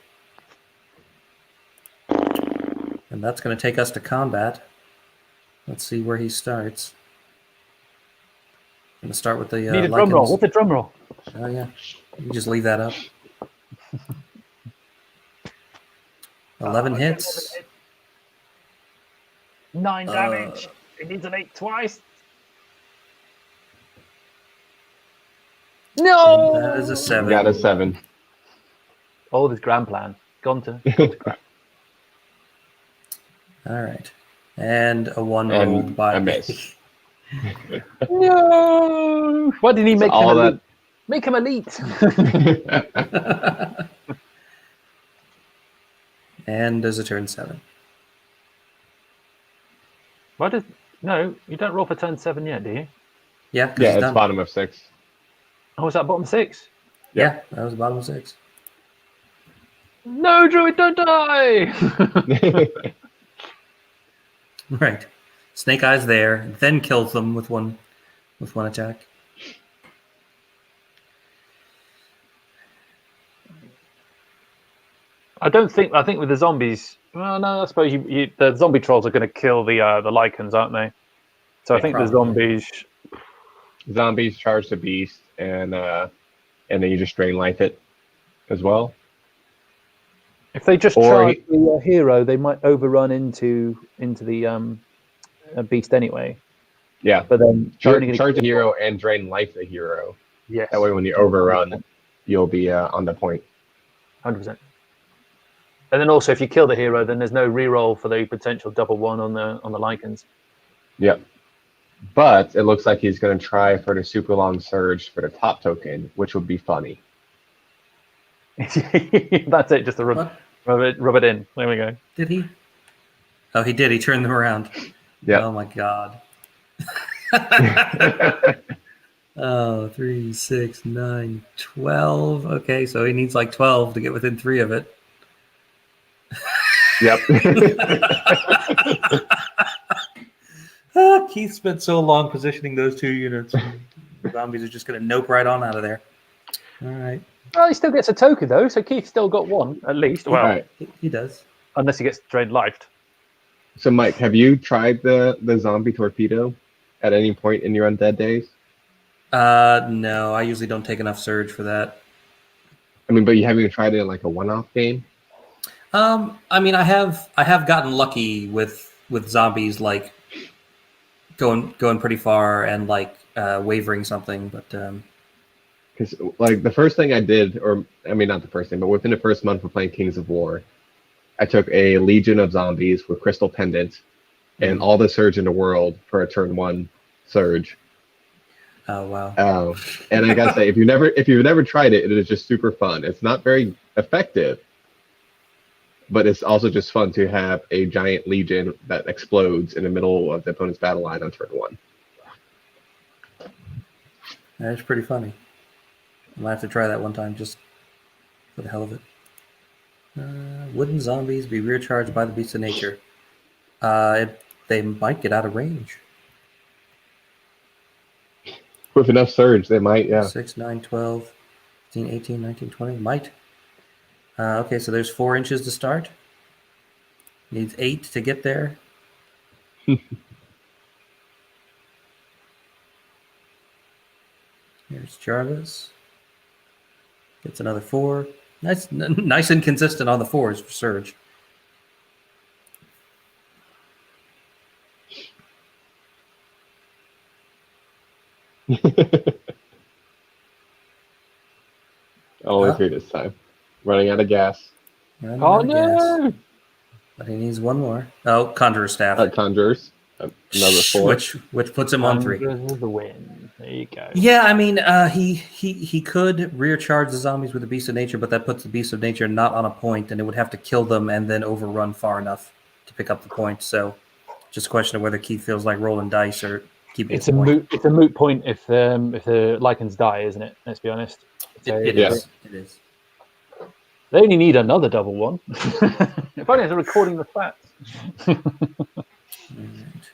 Speaker 1: And that's going to take us to combat. Let's see where he starts. Going to start with the
Speaker 5: need a drum roll. What's a drum roll?
Speaker 1: Oh, yeah. You just leave that up. 11 hits.
Speaker 5: 9 damage. It needs an 8 twice. No!
Speaker 1: That is a 7.
Speaker 3: Got a 7.
Speaker 5: Oh, this grand plan. Gone to crap.
Speaker 1: All right. And a 1 rolled by
Speaker 3: a miss.
Speaker 5: No! Why didn't he make him elite? Make him elite.
Speaker 1: And there's a turn 7.
Speaker 5: No, you don't roll for turn 7 yet, do you?
Speaker 1: Yeah,
Speaker 3: yeah, it's bottom of 6.
Speaker 5: Oh, was that bottom 6?
Speaker 1: Yeah, that was bottom of 6.
Speaker 5: No, Druid, don't die!
Speaker 1: Right. Snake Eyes there, then kills them with one attack.
Speaker 5: I think with the zombies, well, no, I suppose the zombie trolls are going to kill the Lycans, aren't they? So I think
Speaker 1: probably.
Speaker 3: the zombies charge the beast, and then you just drain life it as well.
Speaker 5: If they just charge the hero, they might overrun into the beast anyway.
Speaker 3: Yeah,
Speaker 5: but then
Speaker 3: charge the hero and drain life the hero.
Speaker 5: Yes.
Speaker 3: That way, when you overrun, you'll be on the point.
Speaker 5: 100%. And then also, if you kill the hero, then there's no reroll for the potential double 1 on the Lycans.
Speaker 3: Yep. But it looks like he's going to try for the super long surge for the top token, which would be funny.
Speaker 5: That's it. Just to rub it in. There we go.
Speaker 1: Did he? Oh, he did. He turned them around.
Speaker 3: Yeah.
Speaker 1: Oh my God. Oh, 3, 6, 9, 12. Okay, so he needs like 12 to get within 3 of it.
Speaker 3: Yep.
Speaker 1: Keith spent so long positioning those 2 units. The zombies are just going to nope right on out of there. All right.
Speaker 5: Well, he still gets a token though, so Keith's still got 1 at least. Well,
Speaker 3: right.
Speaker 1: He does.
Speaker 5: Unless he gets drained lifed.
Speaker 3: So, Mike, have you tried the zombie torpedo at any point in your undead days?
Speaker 1: No, I usually don't take enough surge for that.
Speaker 3: I mean, but you haven't even tried it in like a one-off game.
Speaker 1: I mean, I have gotten lucky with zombies like going pretty far and like wavering something, but
Speaker 3: Because like the first thing I did, or I mean not the first thing, but within the first month of playing Kings of War, I took a legion of zombies with crystal pendant and all the surge in the world for a turn one surge.
Speaker 1: oh wow,
Speaker 3: And I gotta say, if you've never tried it, it is just super fun. It's not very effective, but it's also just fun to have a giant legion that explodes in the middle of the opponent's battle line on turn one.
Speaker 1: that's pretty funny. I might have to try that one time just for the hell of it. Wooden zombies be rear charged by the beasts of nature. They might get out of range.
Speaker 3: With enough surge, they might, yeah.
Speaker 1: 6, 9, 12, 15, 18, 19, 20. Might. Okay, so there's 4 inches to start. Needs 8 to get there. Here's Jarvis. Gets another 4. Nice and consistent on the 4s for Surge.
Speaker 3: Only 3 this time. Running out of gas.
Speaker 1: Running
Speaker 5: Oh
Speaker 1: out of gas.
Speaker 5: no!
Speaker 1: But he needs 1 more. Oh, Conjurer Staff.
Speaker 3: Conjures. Another 4.
Speaker 1: Which puts him on 3.
Speaker 5: With the win. There you go.
Speaker 1: Yeah, I mean, he could rear charge the zombies with the Beast of Nature, but that puts the Beast of Nature not on a point, and it would have to kill them and then overrun far enough to pick up the point. So, just a question of whether Keith feels like rolling dice or keeping
Speaker 5: It's a moot point if the Lycans die, isn't it? Let's be honest. So
Speaker 1: It is. It is.
Speaker 5: They only need another double one. If only they're recording the facts.
Speaker 1: Right.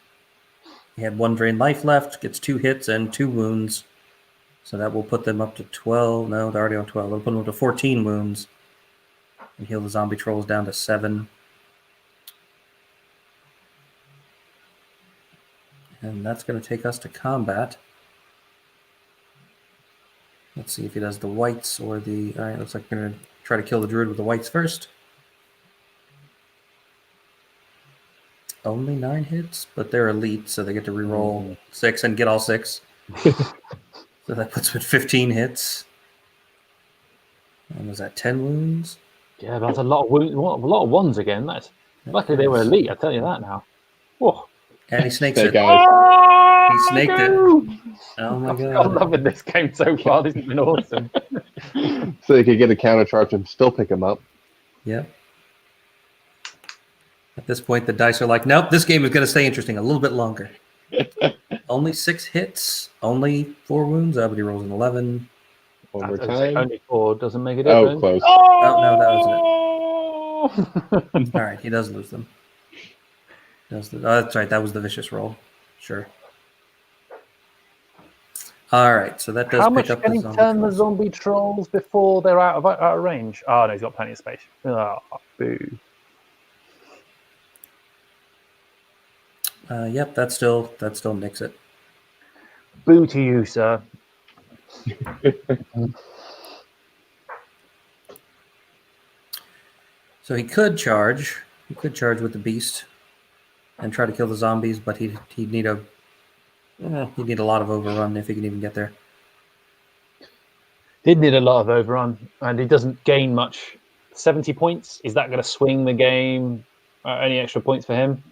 Speaker 1: He had 1 drain life left, gets 2 hits and 2 wounds. So that will put them up to 12. No, they're already on 12. They'll put them up to 14 wounds. And heal the zombie trolls down to 7. And that's going to take us to combat. Let's see if he does the whites or the... All right, looks like we're going to try to kill the druid with the whites first. Only 9 hits, but they're elite, so they get to reroll 6 and get all 6. So that puts him at 15 hits. And was that 10 wounds?
Speaker 5: Yeah, that's a lot of wounds, a lot of ones again. That's luckily they were elite. I tell you that now. Whoa.
Speaker 1: And he snakes
Speaker 3: Snake
Speaker 1: it.
Speaker 3: eyes.
Speaker 1: He snaked it. Oh my
Speaker 5: I'm
Speaker 1: god.
Speaker 5: loving this game so far. This has been awesome.
Speaker 3: So you could get a counter charge and still pick him up.
Speaker 1: Yep. At this point, the dice are like, nope, this game is going to stay interesting a little bit longer. Only 6 hits, only 4 wounds. But he rolls an 11.
Speaker 3: One more time.
Speaker 5: Only 4 doesn't make a
Speaker 3: Oh,
Speaker 5: difference.
Speaker 3: close.
Speaker 1: Oh, no, that wasn't it. All right, he does lose them. Oh, that's right, that was the vicious roll. Sure. All right, so that does
Speaker 5: How
Speaker 1: pick
Speaker 5: much
Speaker 1: up
Speaker 5: can
Speaker 1: the
Speaker 5: he
Speaker 1: zombie
Speaker 5: turn the
Speaker 1: trolls.
Speaker 5: zombie trolls before they're out of range? Oh, no, he's got plenty of space. Oh, boo.
Speaker 1: Yep, that still nicks it.
Speaker 5: Boo to you, sir.
Speaker 1: So he could charge. He could charge with the beast and try to kill the zombies, but he'd need a lot of overrun if he can even get there.
Speaker 5: Did need a lot of overrun, and he doesn't gain much. 70 points. Is that going to swing the game? Any extra points for him?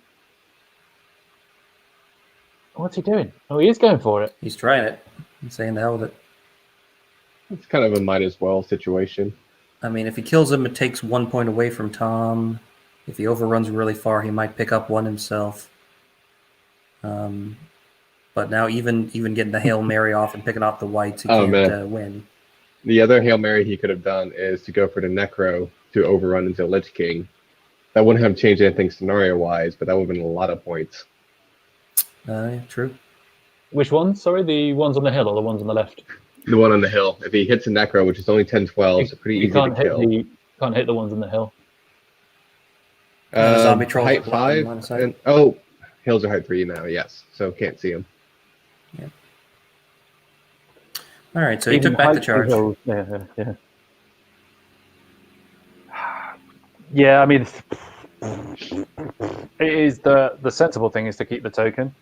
Speaker 5: What's he doing? Oh, he is going for it.
Speaker 1: He's trying it. He's saying the hell with it.
Speaker 3: It's kind of a might as well situation.
Speaker 1: I mean, if he kills him, it takes 1 point away from Tom. If he overruns really far, he might pick up 1 himself. But now even getting the Hail Mary off and picking off the whites, he can't win.
Speaker 3: The other Hail Mary he could have done is to go for the Necro to overrun into Lich King. That wouldn't have changed anything scenario-wise, but that would have been a lot of points.
Speaker 1: Yeah, true.
Speaker 5: Which ones? Sorry, the ones on the hill or the ones on the left?
Speaker 3: The one on the hill. If he hits a Necro, which is only 10-12, it's pretty easy to kill.
Speaker 5: Can't hit the ones on the hill.
Speaker 1: The zombie trolls
Speaker 3: height
Speaker 1: are blocking
Speaker 3: 5.
Speaker 1: line of sight.
Speaker 3: Hills are height 3 now, yes. So can't see him.
Speaker 1: Yeah. All right, so he
Speaker 5: Even
Speaker 1: took back the
Speaker 5: height
Speaker 1: charge.
Speaker 5: controls, yeah. Yeah, I mean, it is the sensible thing is to keep the token.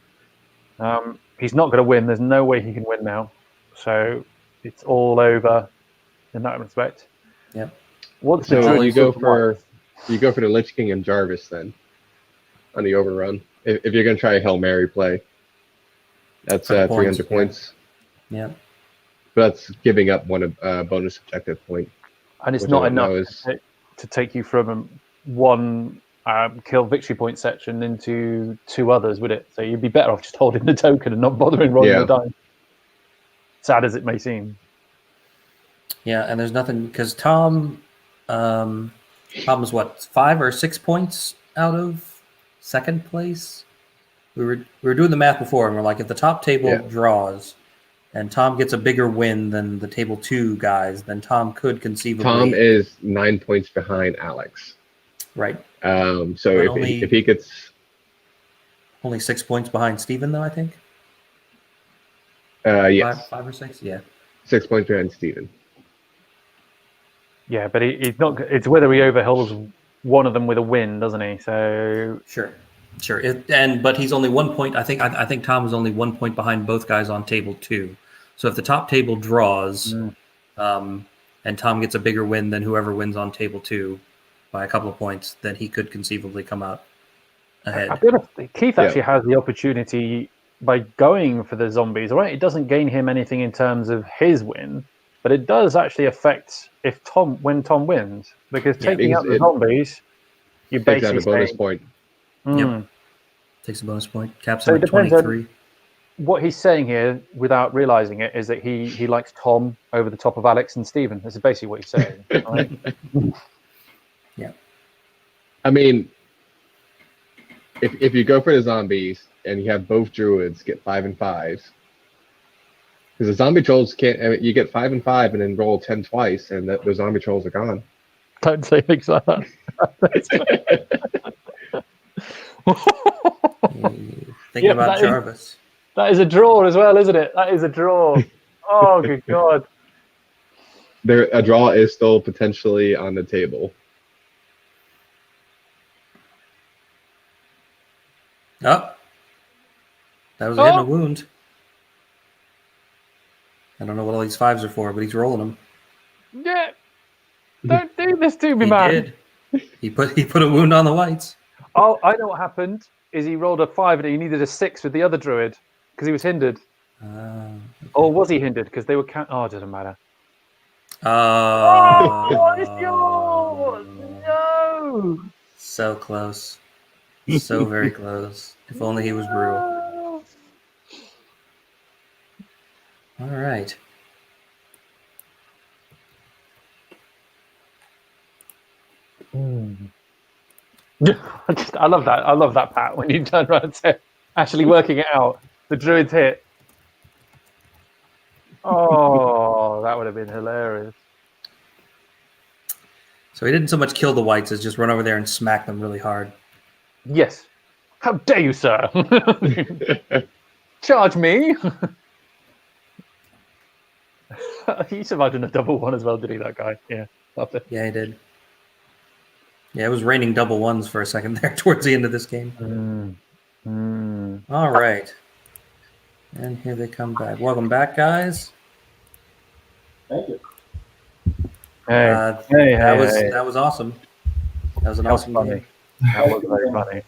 Speaker 5: He's not going to win. There's no way he can win now. So it's all over in that respect.
Speaker 1: Yep.
Speaker 5: What's the
Speaker 3: So
Speaker 1: Well,
Speaker 5: druid
Speaker 3: you
Speaker 1: it's-
Speaker 3: go
Speaker 5: with the
Speaker 3: for
Speaker 5: whites?
Speaker 3: the Lich King and Jarvis then on the overrun. If you're gonna try a Hail Mary play, that's
Speaker 1: For the
Speaker 3: 300
Speaker 1: points,
Speaker 3: points.
Speaker 1: yeah.
Speaker 3: But that's giving up one bonus objective point.
Speaker 5: And it's
Speaker 3: which I
Speaker 5: not
Speaker 3: don't
Speaker 5: enough
Speaker 3: know is
Speaker 5: to take you from one kill victory point section into two others, would it? So you'd be better off just holding the token and not bothering rolling
Speaker 3: Yeah.
Speaker 5: the dice. Sad as it may seem.
Speaker 1: Yeah, and there's nothing because Tom was what 5 or 6 points out of second place. We were doing the math before, and we're like, if the top table
Speaker 3: Yeah.
Speaker 1: draws, and Tom gets a bigger win than the table 2 guys, then Tom could conceivably.
Speaker 3: Tom is 9 points behind Alex.
Speaker 1: Right.
Speaker 3: So
Speaker 1: But
Speaker 3: if he gets
Speaker 1: only 6 points behind Steven, though, I think.
Speaker 3: yes,
Speaker 1: 5 or 6, yeah.
Speaker 3: 6 points behind Steven.
Speaker 5: Yeah, but he's not. It's whether he overhauls one of them with a win, doesn't he? So
Speaker 1: Sure. But he's only 1 point. I think Tom was only 1 point behind both guys on table 2. So if the top table draws, and Tom gets a bigger win than whoever wins on table 2 by a couple of points, then he could conceivably come out ahead.
Speaker 5: I feel like Keith actually has the opportunity by going for the zombies. Right, it doesn't gain him anything in terms of his win, but it does actually affect when Tom wins, because taking out the zombies, you
Speaker 3: Takes out
Speaker 5: basically
Speaker 3: a bonus
Speaker 5: say,
Speaker 3: point.
Speaker 1: Yep. Takes a bonus point. Caps
Speaker 5: So
Speaker 1: him
Speaker 5: it
Speaker 1: at
Speaker 5: depends on-
Speaker 1: 23.
Speaker 5: What he's saying here, without realizing it, is that he likes Tom over the top of Alex and Steven. This is basically what he's saying. Right?
Speaker 1: Yeah.
Speaker 3: I mean, if you go for the zombies and you have both druids get 5 and 5s, because the zombie trolls can't. I mean, you get 5 and 5 and then roll 10 twice, and the zombie trolls are gone.
Speaker 5: Don't say things like that.
Speaker 1: Thinking
Speaker 5: Yeah,
Speaker 1: about
Speaker 5: that is-
Speaker 1: Jarvis.
Speaker 5: That is a draw as well, isn't it? That is a draw. Oh, good God.
Speaker 3: A draw is still potentially on the table.
Speaker 1: Oh. That was a hit and a wound. I don't know what all these 5s are for, but he's rolling them.
Speaker 5: Yeah. Don't do this to me,
Speaker 1: He
Speaker 5: man.
Speaker 1: did. He put a wound on the whites.
Speaker 5: Oh, I know what happened. Is he rolled a 5 and he needed a 6 with the other druid because he was hindered. Or was he hindered because they were oh, it doesn't matter. Oh, it's yours! No!
Speaker 1: So close. So very close. If only he was brutal. All right.
Speaker 5: I love that. I love that, Pat, when you turn around and say, actually working it out. The druid's hit. Oh, that would have been hilarious.
Speaker 1: So he didn't so much kill the whites as just run over there and smack them really hard.
Speaker 5: Yes. How dare you, sir? Charge me. He survived in a double one as well, did he, that guy? Yeah. Loved it.
Speaker 1: Yeah, he did. Yeah, it was raining double ones for a second there towards the end of this game. All right. And here they come back. Welcome back, guys.
Speaker 4: Thank you.
Speaker 5: Hey,
Speaker 1: That was awesome. That was an awesome
Speaker 5: funny.
Speaker 1: game.
Speaker 5: That was very funny.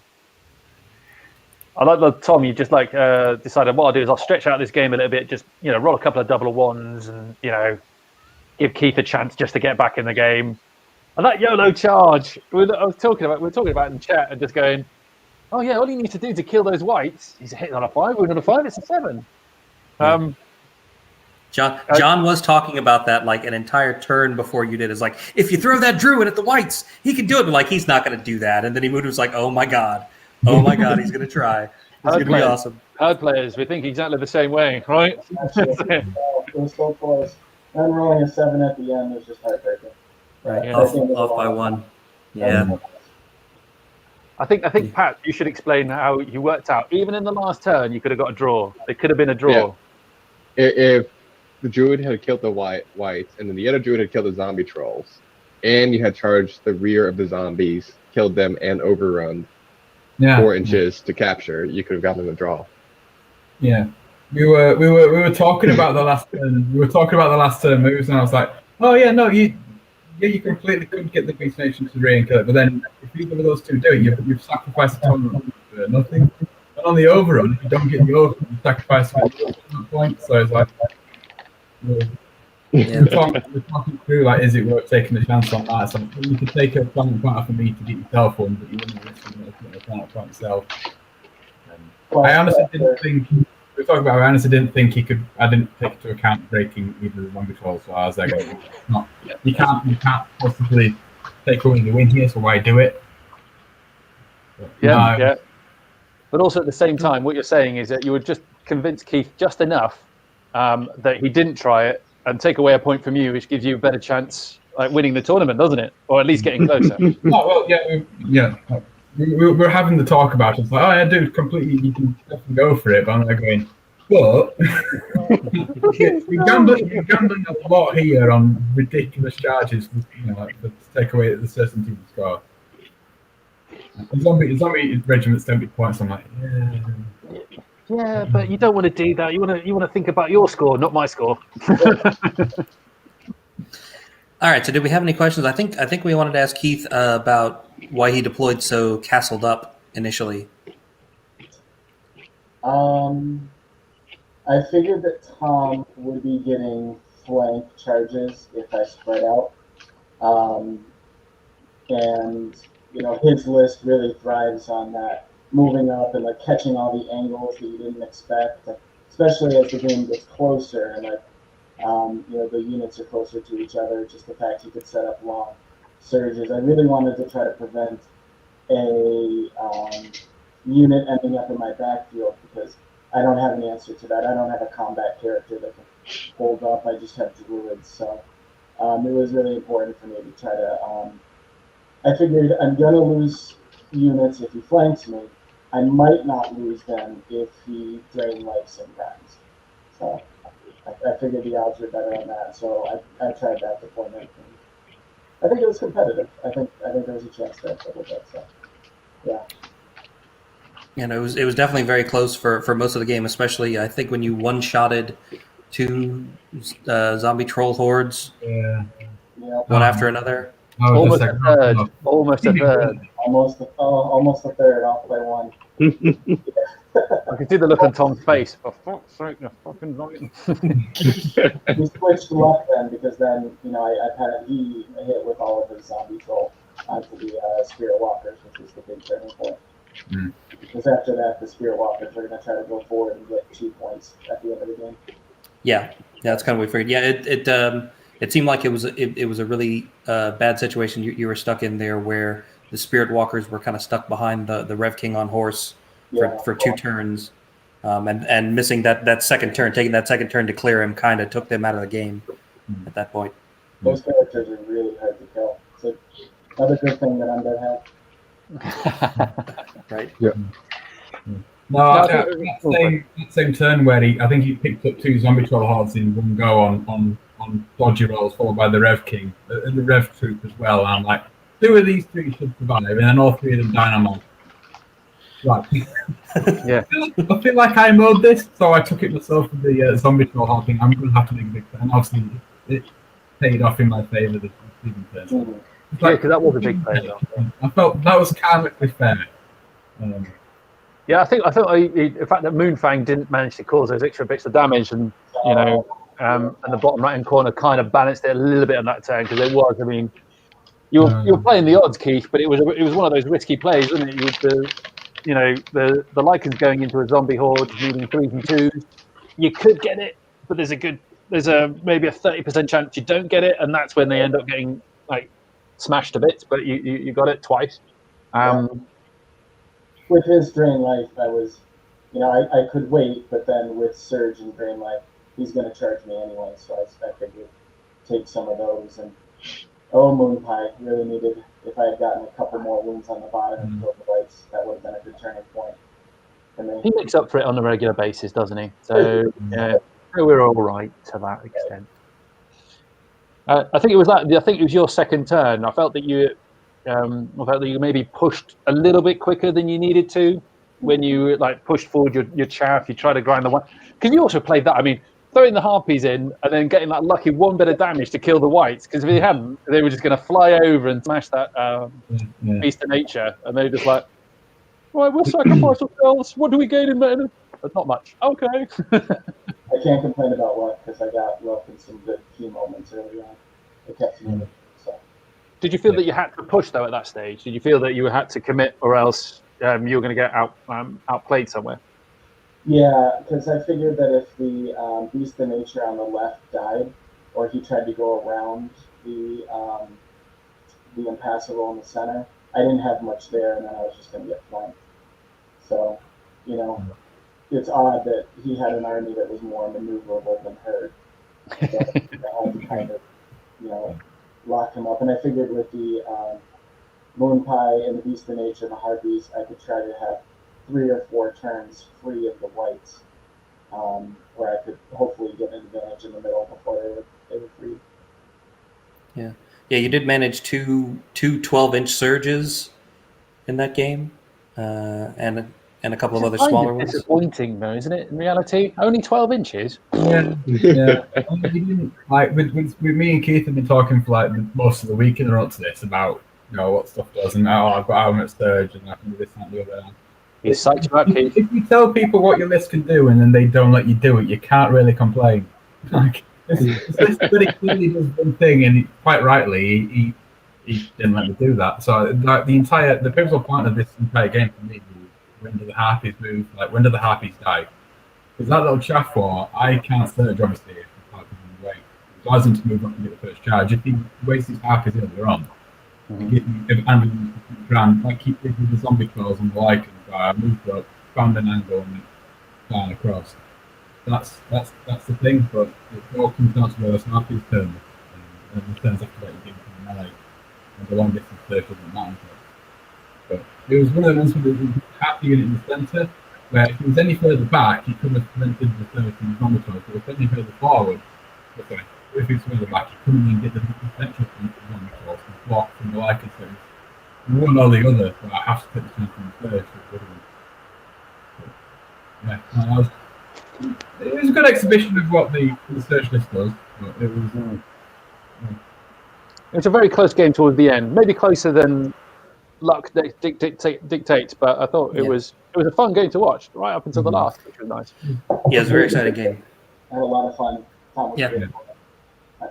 Speaker 5: I like that, Tom. You just decided what I'll do is I'll stretch out this game a little bit, just roll a couple of double ones, and give Keith a chance just to get back in the game. And that YOLO charge, we were talking about it in chat and just going, oh yeah, all you need to do to kill those whites is hit on a 5. We're on a 5. It's a 7.
Speaker 1: Yeah. John was talking about that like an entire turn before you did. It's like, if you throw that druid at the whites, he can do it. But like, he's not going to do that. And then he moved. It was like, oh my god, he's going to try. It's going to be awesome.
Speaker 5: Hard players, we think exactly the same way, right?
Speaker 4: It was so close. And rolling a 7 at the end was just heartbreaking.
Speaker 1: Right,
Speaker 5: Yeah.
Speaker 1: off by 1. Yeah.
Speaker 5: I think Pat, you should explain how you worked out. Even in the last turn, you could have got a draw. It could have been a draw.
Speaker 3: Yeah. the druid had killed the whites, and then the other druid had killed the zombie trolls, and you had charged the rear of the zombies, killed them, and overrun
Speaker 2: Yeah.
Speaker 3: 4 inches to capture, you could have gotten a draw.
Speaker 2: Yeah. We were talking about the last turn. We were talking about the last turn moves, and I was like, "Oh yeah, no, you completely couldn't get the Beast Nation to re and kill it. But then if either of those two do it, you've sacrificed a tournament for nothing. And on the overrun, if you don't get the overrun, you sacrifice for that point. So it's like, we're talking through like, is it worth taking the chance on that? So you could take a planet point off of me to get yourself one, but you wouldn't risk a planet point yourself. I honestly didn't think. We were talking about. I honestly didn't think he could. I didn't take into account breaking either of the zombie trolls. So I was like, "No, you can't possibly take away the win here. So why do it?" But,
Speaker 5: Yeah. But also at the same time, what you're saying is that you would just convince Keith just enough that he didn't try it and take away a point from you, which gives you a better chance like winning the tournament, doesn't it? Or at least getting closer.
Speaker 2: We're having the talk about it. It's like, oh yeah, dude, completely, you can definitely go for it. But I'm like going, but you're gambling a lot here on ridiculous charges, to take away the certainty of the score. Zombie regiments don't get points. I'm like,
Speaker 5: yeah, but you don't want to do that. You want to think about your score, not my score.
Speaker 1: All right. So, did we have any questions? I think we wanted to ask Keith about why he deployed so castled up initially.
Speaker 4: I figured that Tom would be getting flank charges if I spread out, and his list really thrives on that, moving up and like catching all the angles that you didn't expect, especially as the game gets closer and the units are closer to each other. Just the fact you could set up long surges. I really wanted to try to prevent a unit ending up in my backfield because I don't have an answer to that. I don't have a combat character that can hold up. I just have druids. So it was really important for me to try to. I figured I'm going to lose units if he flanks me. I might not lose them if he drain life sometimes. So I figured the odds were better on that. So I tried that deployment. I think it was competitive. I think there was a chance there a little bit. So yeah.
Speaker 1: And it was definitely very close for most of the game, especially I think when you one-shotted 2 zombie troll hordes, one after another.
Speaker 5: Almost a third. Almost a third.
Speaker 4: Almost a third off by one.
Speaker 5: I can see the look on Tom's face. For fuck's sake, you fucking zombie.
Speaker 4: We switched luck then because then he hit with all of his zombie troll onto the spirit walkers, which was the big turning point. Because after that, the spirit walkers are going to try to go forward and get 2 points at the end of the game.
Speaker 1: Yeah, that's kind of what we figured. Yeah, it seemed like it was a really bad situation you were stuck in there, where the spirit walkers were kind of stuck behind the Rev King on horse for 2 turns, and missing that second turn, taking that second turn to clear him, kind of took them out of the game at that point.
Speaker 4: Those characters are really hard to kill. So another good thing that Undead have.
Speaker 1: Right.
Speaker 3: Yeah.
Speaker 2: No, that same turn where I think he picked up 2 zombie troll hordes in one go on dodgy rolls, followed by the Rev King and the Rev Troop as well. And I'm like, 2 of these 3 should survive, and then all 3 of them dynamite. Right.
Speaker 5: Yeah.
Speaker 2: I feel like I mowed this, so I took it myself with the zombie troll horde thing. I'm going to have to make a big fan. Obviously, it paid off in my favour this season.
Speaker 5: Yeah, because that was a big play.
Speaker 2: I felt that was karmically fair.
Speaker 5: Yeah, I thought the fact that Moonfang didn't manage to cause those extra bits of damage, and and the bottom right hand corner kind of balanced it a little bit on that turn, because it was. I mean, you were playing the odds, Keith, but it was one of those risky plays, wasn't it? With the Lycans going into a zombie horde, needing 3s and 2s. You could get it, but there's maybe a 30% chance you don't get it, and that's when they end up getting like smashed to bits. But you got it twice.
Speaker 4: With his drain life, I was, I could wait, but then with Surge and drain life, he's going to charge me anyway, so I figured take some of those. And Moon Pie really needed, if I had gotten a couple more wounds on the bottom and killed the lights, that would have been a good turning point for me.
Speaker 5: He makes up for it on a regular basis, doesn't he? So yeah. So we're all right to that extent. I think it was that. I think it was your second turn. I felt that you maybe pushed a little bit quicker than you needed to when you like pushed forward your chaff. You tried to grind the one because you also played that. I mean, throwing the harpies in and then getting that lucky one bit of damage to kill the whites. Because if you hadn't, they were just going to fly over and smash that beast of nature, and they're just like, right, we'll sacrifice ourselves. What do we gain in that? Not much. Okay.
Speaker 4: I can't complain about luck because I got luck in some good key moments early on. It kept me moving. So.
Speaker 5: Did you feel that you had to push though at that stage? Did you feel that you had to commit, or else you were going to get outplayed somewhere?
Speaker 4: Yeah, because I figured that if the beast of nature on the left died, or he tried to go around the impassable in the center, I didn't have much there, and then I was just going to get flanked. So, it's odd that he had an army that was more maneuverable than herd. So I had to kind of, lock him up. And I figured with the Moon Pie and the Beast of Nature and the Harpies, I could try to have 3 or 4 turns free of the whites, where I could hopefully get an advantage in the middle before they were free.
Speaker 1: Yeah, you did manage two 12-inch surges in that game, and a couple of other smaller ones.
Speaker 5: Disappointing though, isn't it? In reality, only 12 inches.
Speaker 2: Yeah. Like with me and Keith have been talking for like most of the week in the run to this about what stuff does, and I've got how much surge and I can do this and the other.
Speaker 5: He's psyched about Keith.
Speaker 2: If you tell people what your list can do and then they don't let you do it, you can't really complain. Like this list pretty clearly does one thing, and quite rightly he didn't let me do that. So like the pivotal point of this entire game for me. When do the harpies move? Like, when do the harpies die? Because that little chaff war, I can't surge, obviously, if the harpies in the way. It allows him to move up and get the first charge. If he wastes his harpies earlier on, and keep with the zombie claws and the like, and move up, found an angle, and flying across. That's the thing, but it all comes down to those harpies turn. And the turns after that, you give them melee. And the long distance search doesn't matter. But it was one of the ones with the happy unit in the centre, where if he was any further back, he could have prevented the third from the zombie claws. But if any further forward, if he was further back, he couldn't even get the potential from the zombie claws and block from the like. So one or the other, but I have to take the chance from the third. It was a good exhibition of what the search list does, but it was.
Speaker 5: It's a very close game towards the end, maybe closer than luck dictates, but I thought it was a fun game to watch right up until the last, which was nice.
Speaker 1: Yeah, it was a very exciting game.
Speaker 4: I had a lot of fun.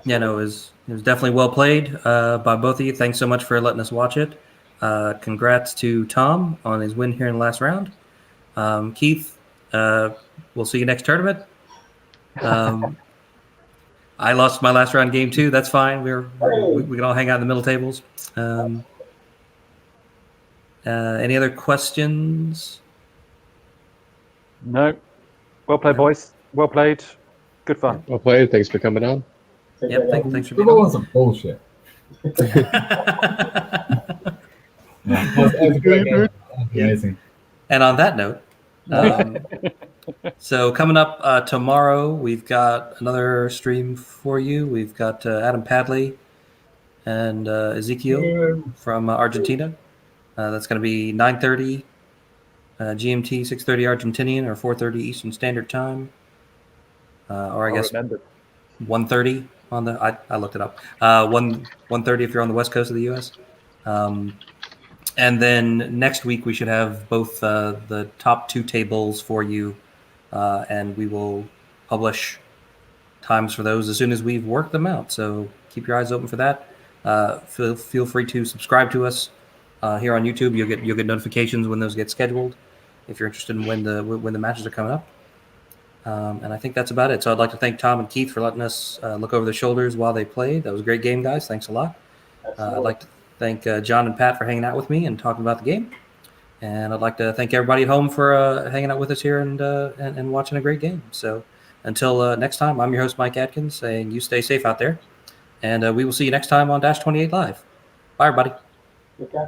Speaker 1: Yeah, no, it was definitely well played by both of you. Thanks so much for letting us watch it. Congrats to Tom on his win here in the last round. Keith, we'll see you next tournament. I lost my last round game too. That's fine. We can all hang out in the middle tables. Any other questions?
Speaker 5: No. Well played, boys. Well played. Good fun.
Speaker 3: Well played. Thanks for coming on.
Speaker 1: Yep. Thanks for being
Speaker 2: on. Some bullshit. Amazing.
Speaker 1: And on that note, so coming up tomorrow, we've got another stream for you. We've got Adam Padley and Ezekiel from Argentina. That's going to be 9:30 GMT, 6:30 Argentinian, or 4:30 Eastern Standard Time, or I guess 1:30 on the. I looked it up. 1:30 if you're on the west coast of the U.S. And then next week we should have both the top 2 tables for you, and we will publish times for those as soon as we've worked them out. So keep your eyes open for that. Feel free to subscribe to us here on YouTube. You'll get notifications when those get scheduled if you're interested in when the matches are coming up. And I think that's about it. So I'd like to thank Tom and Keith for letting us look over their shoulders while they played. That was a great game, guys. Thanks a lot. I'd like to thank John and Pat for hanging out with me and talking about the game. And I'd like to thank everybody at home for hanging out with us here and watching a great game. So until next time, I'm your host, Mike Atkins, saying you stay safe out there. And we will see you next time on Dash 28 Live. Bye, everybody.
Speaker 4: Okay.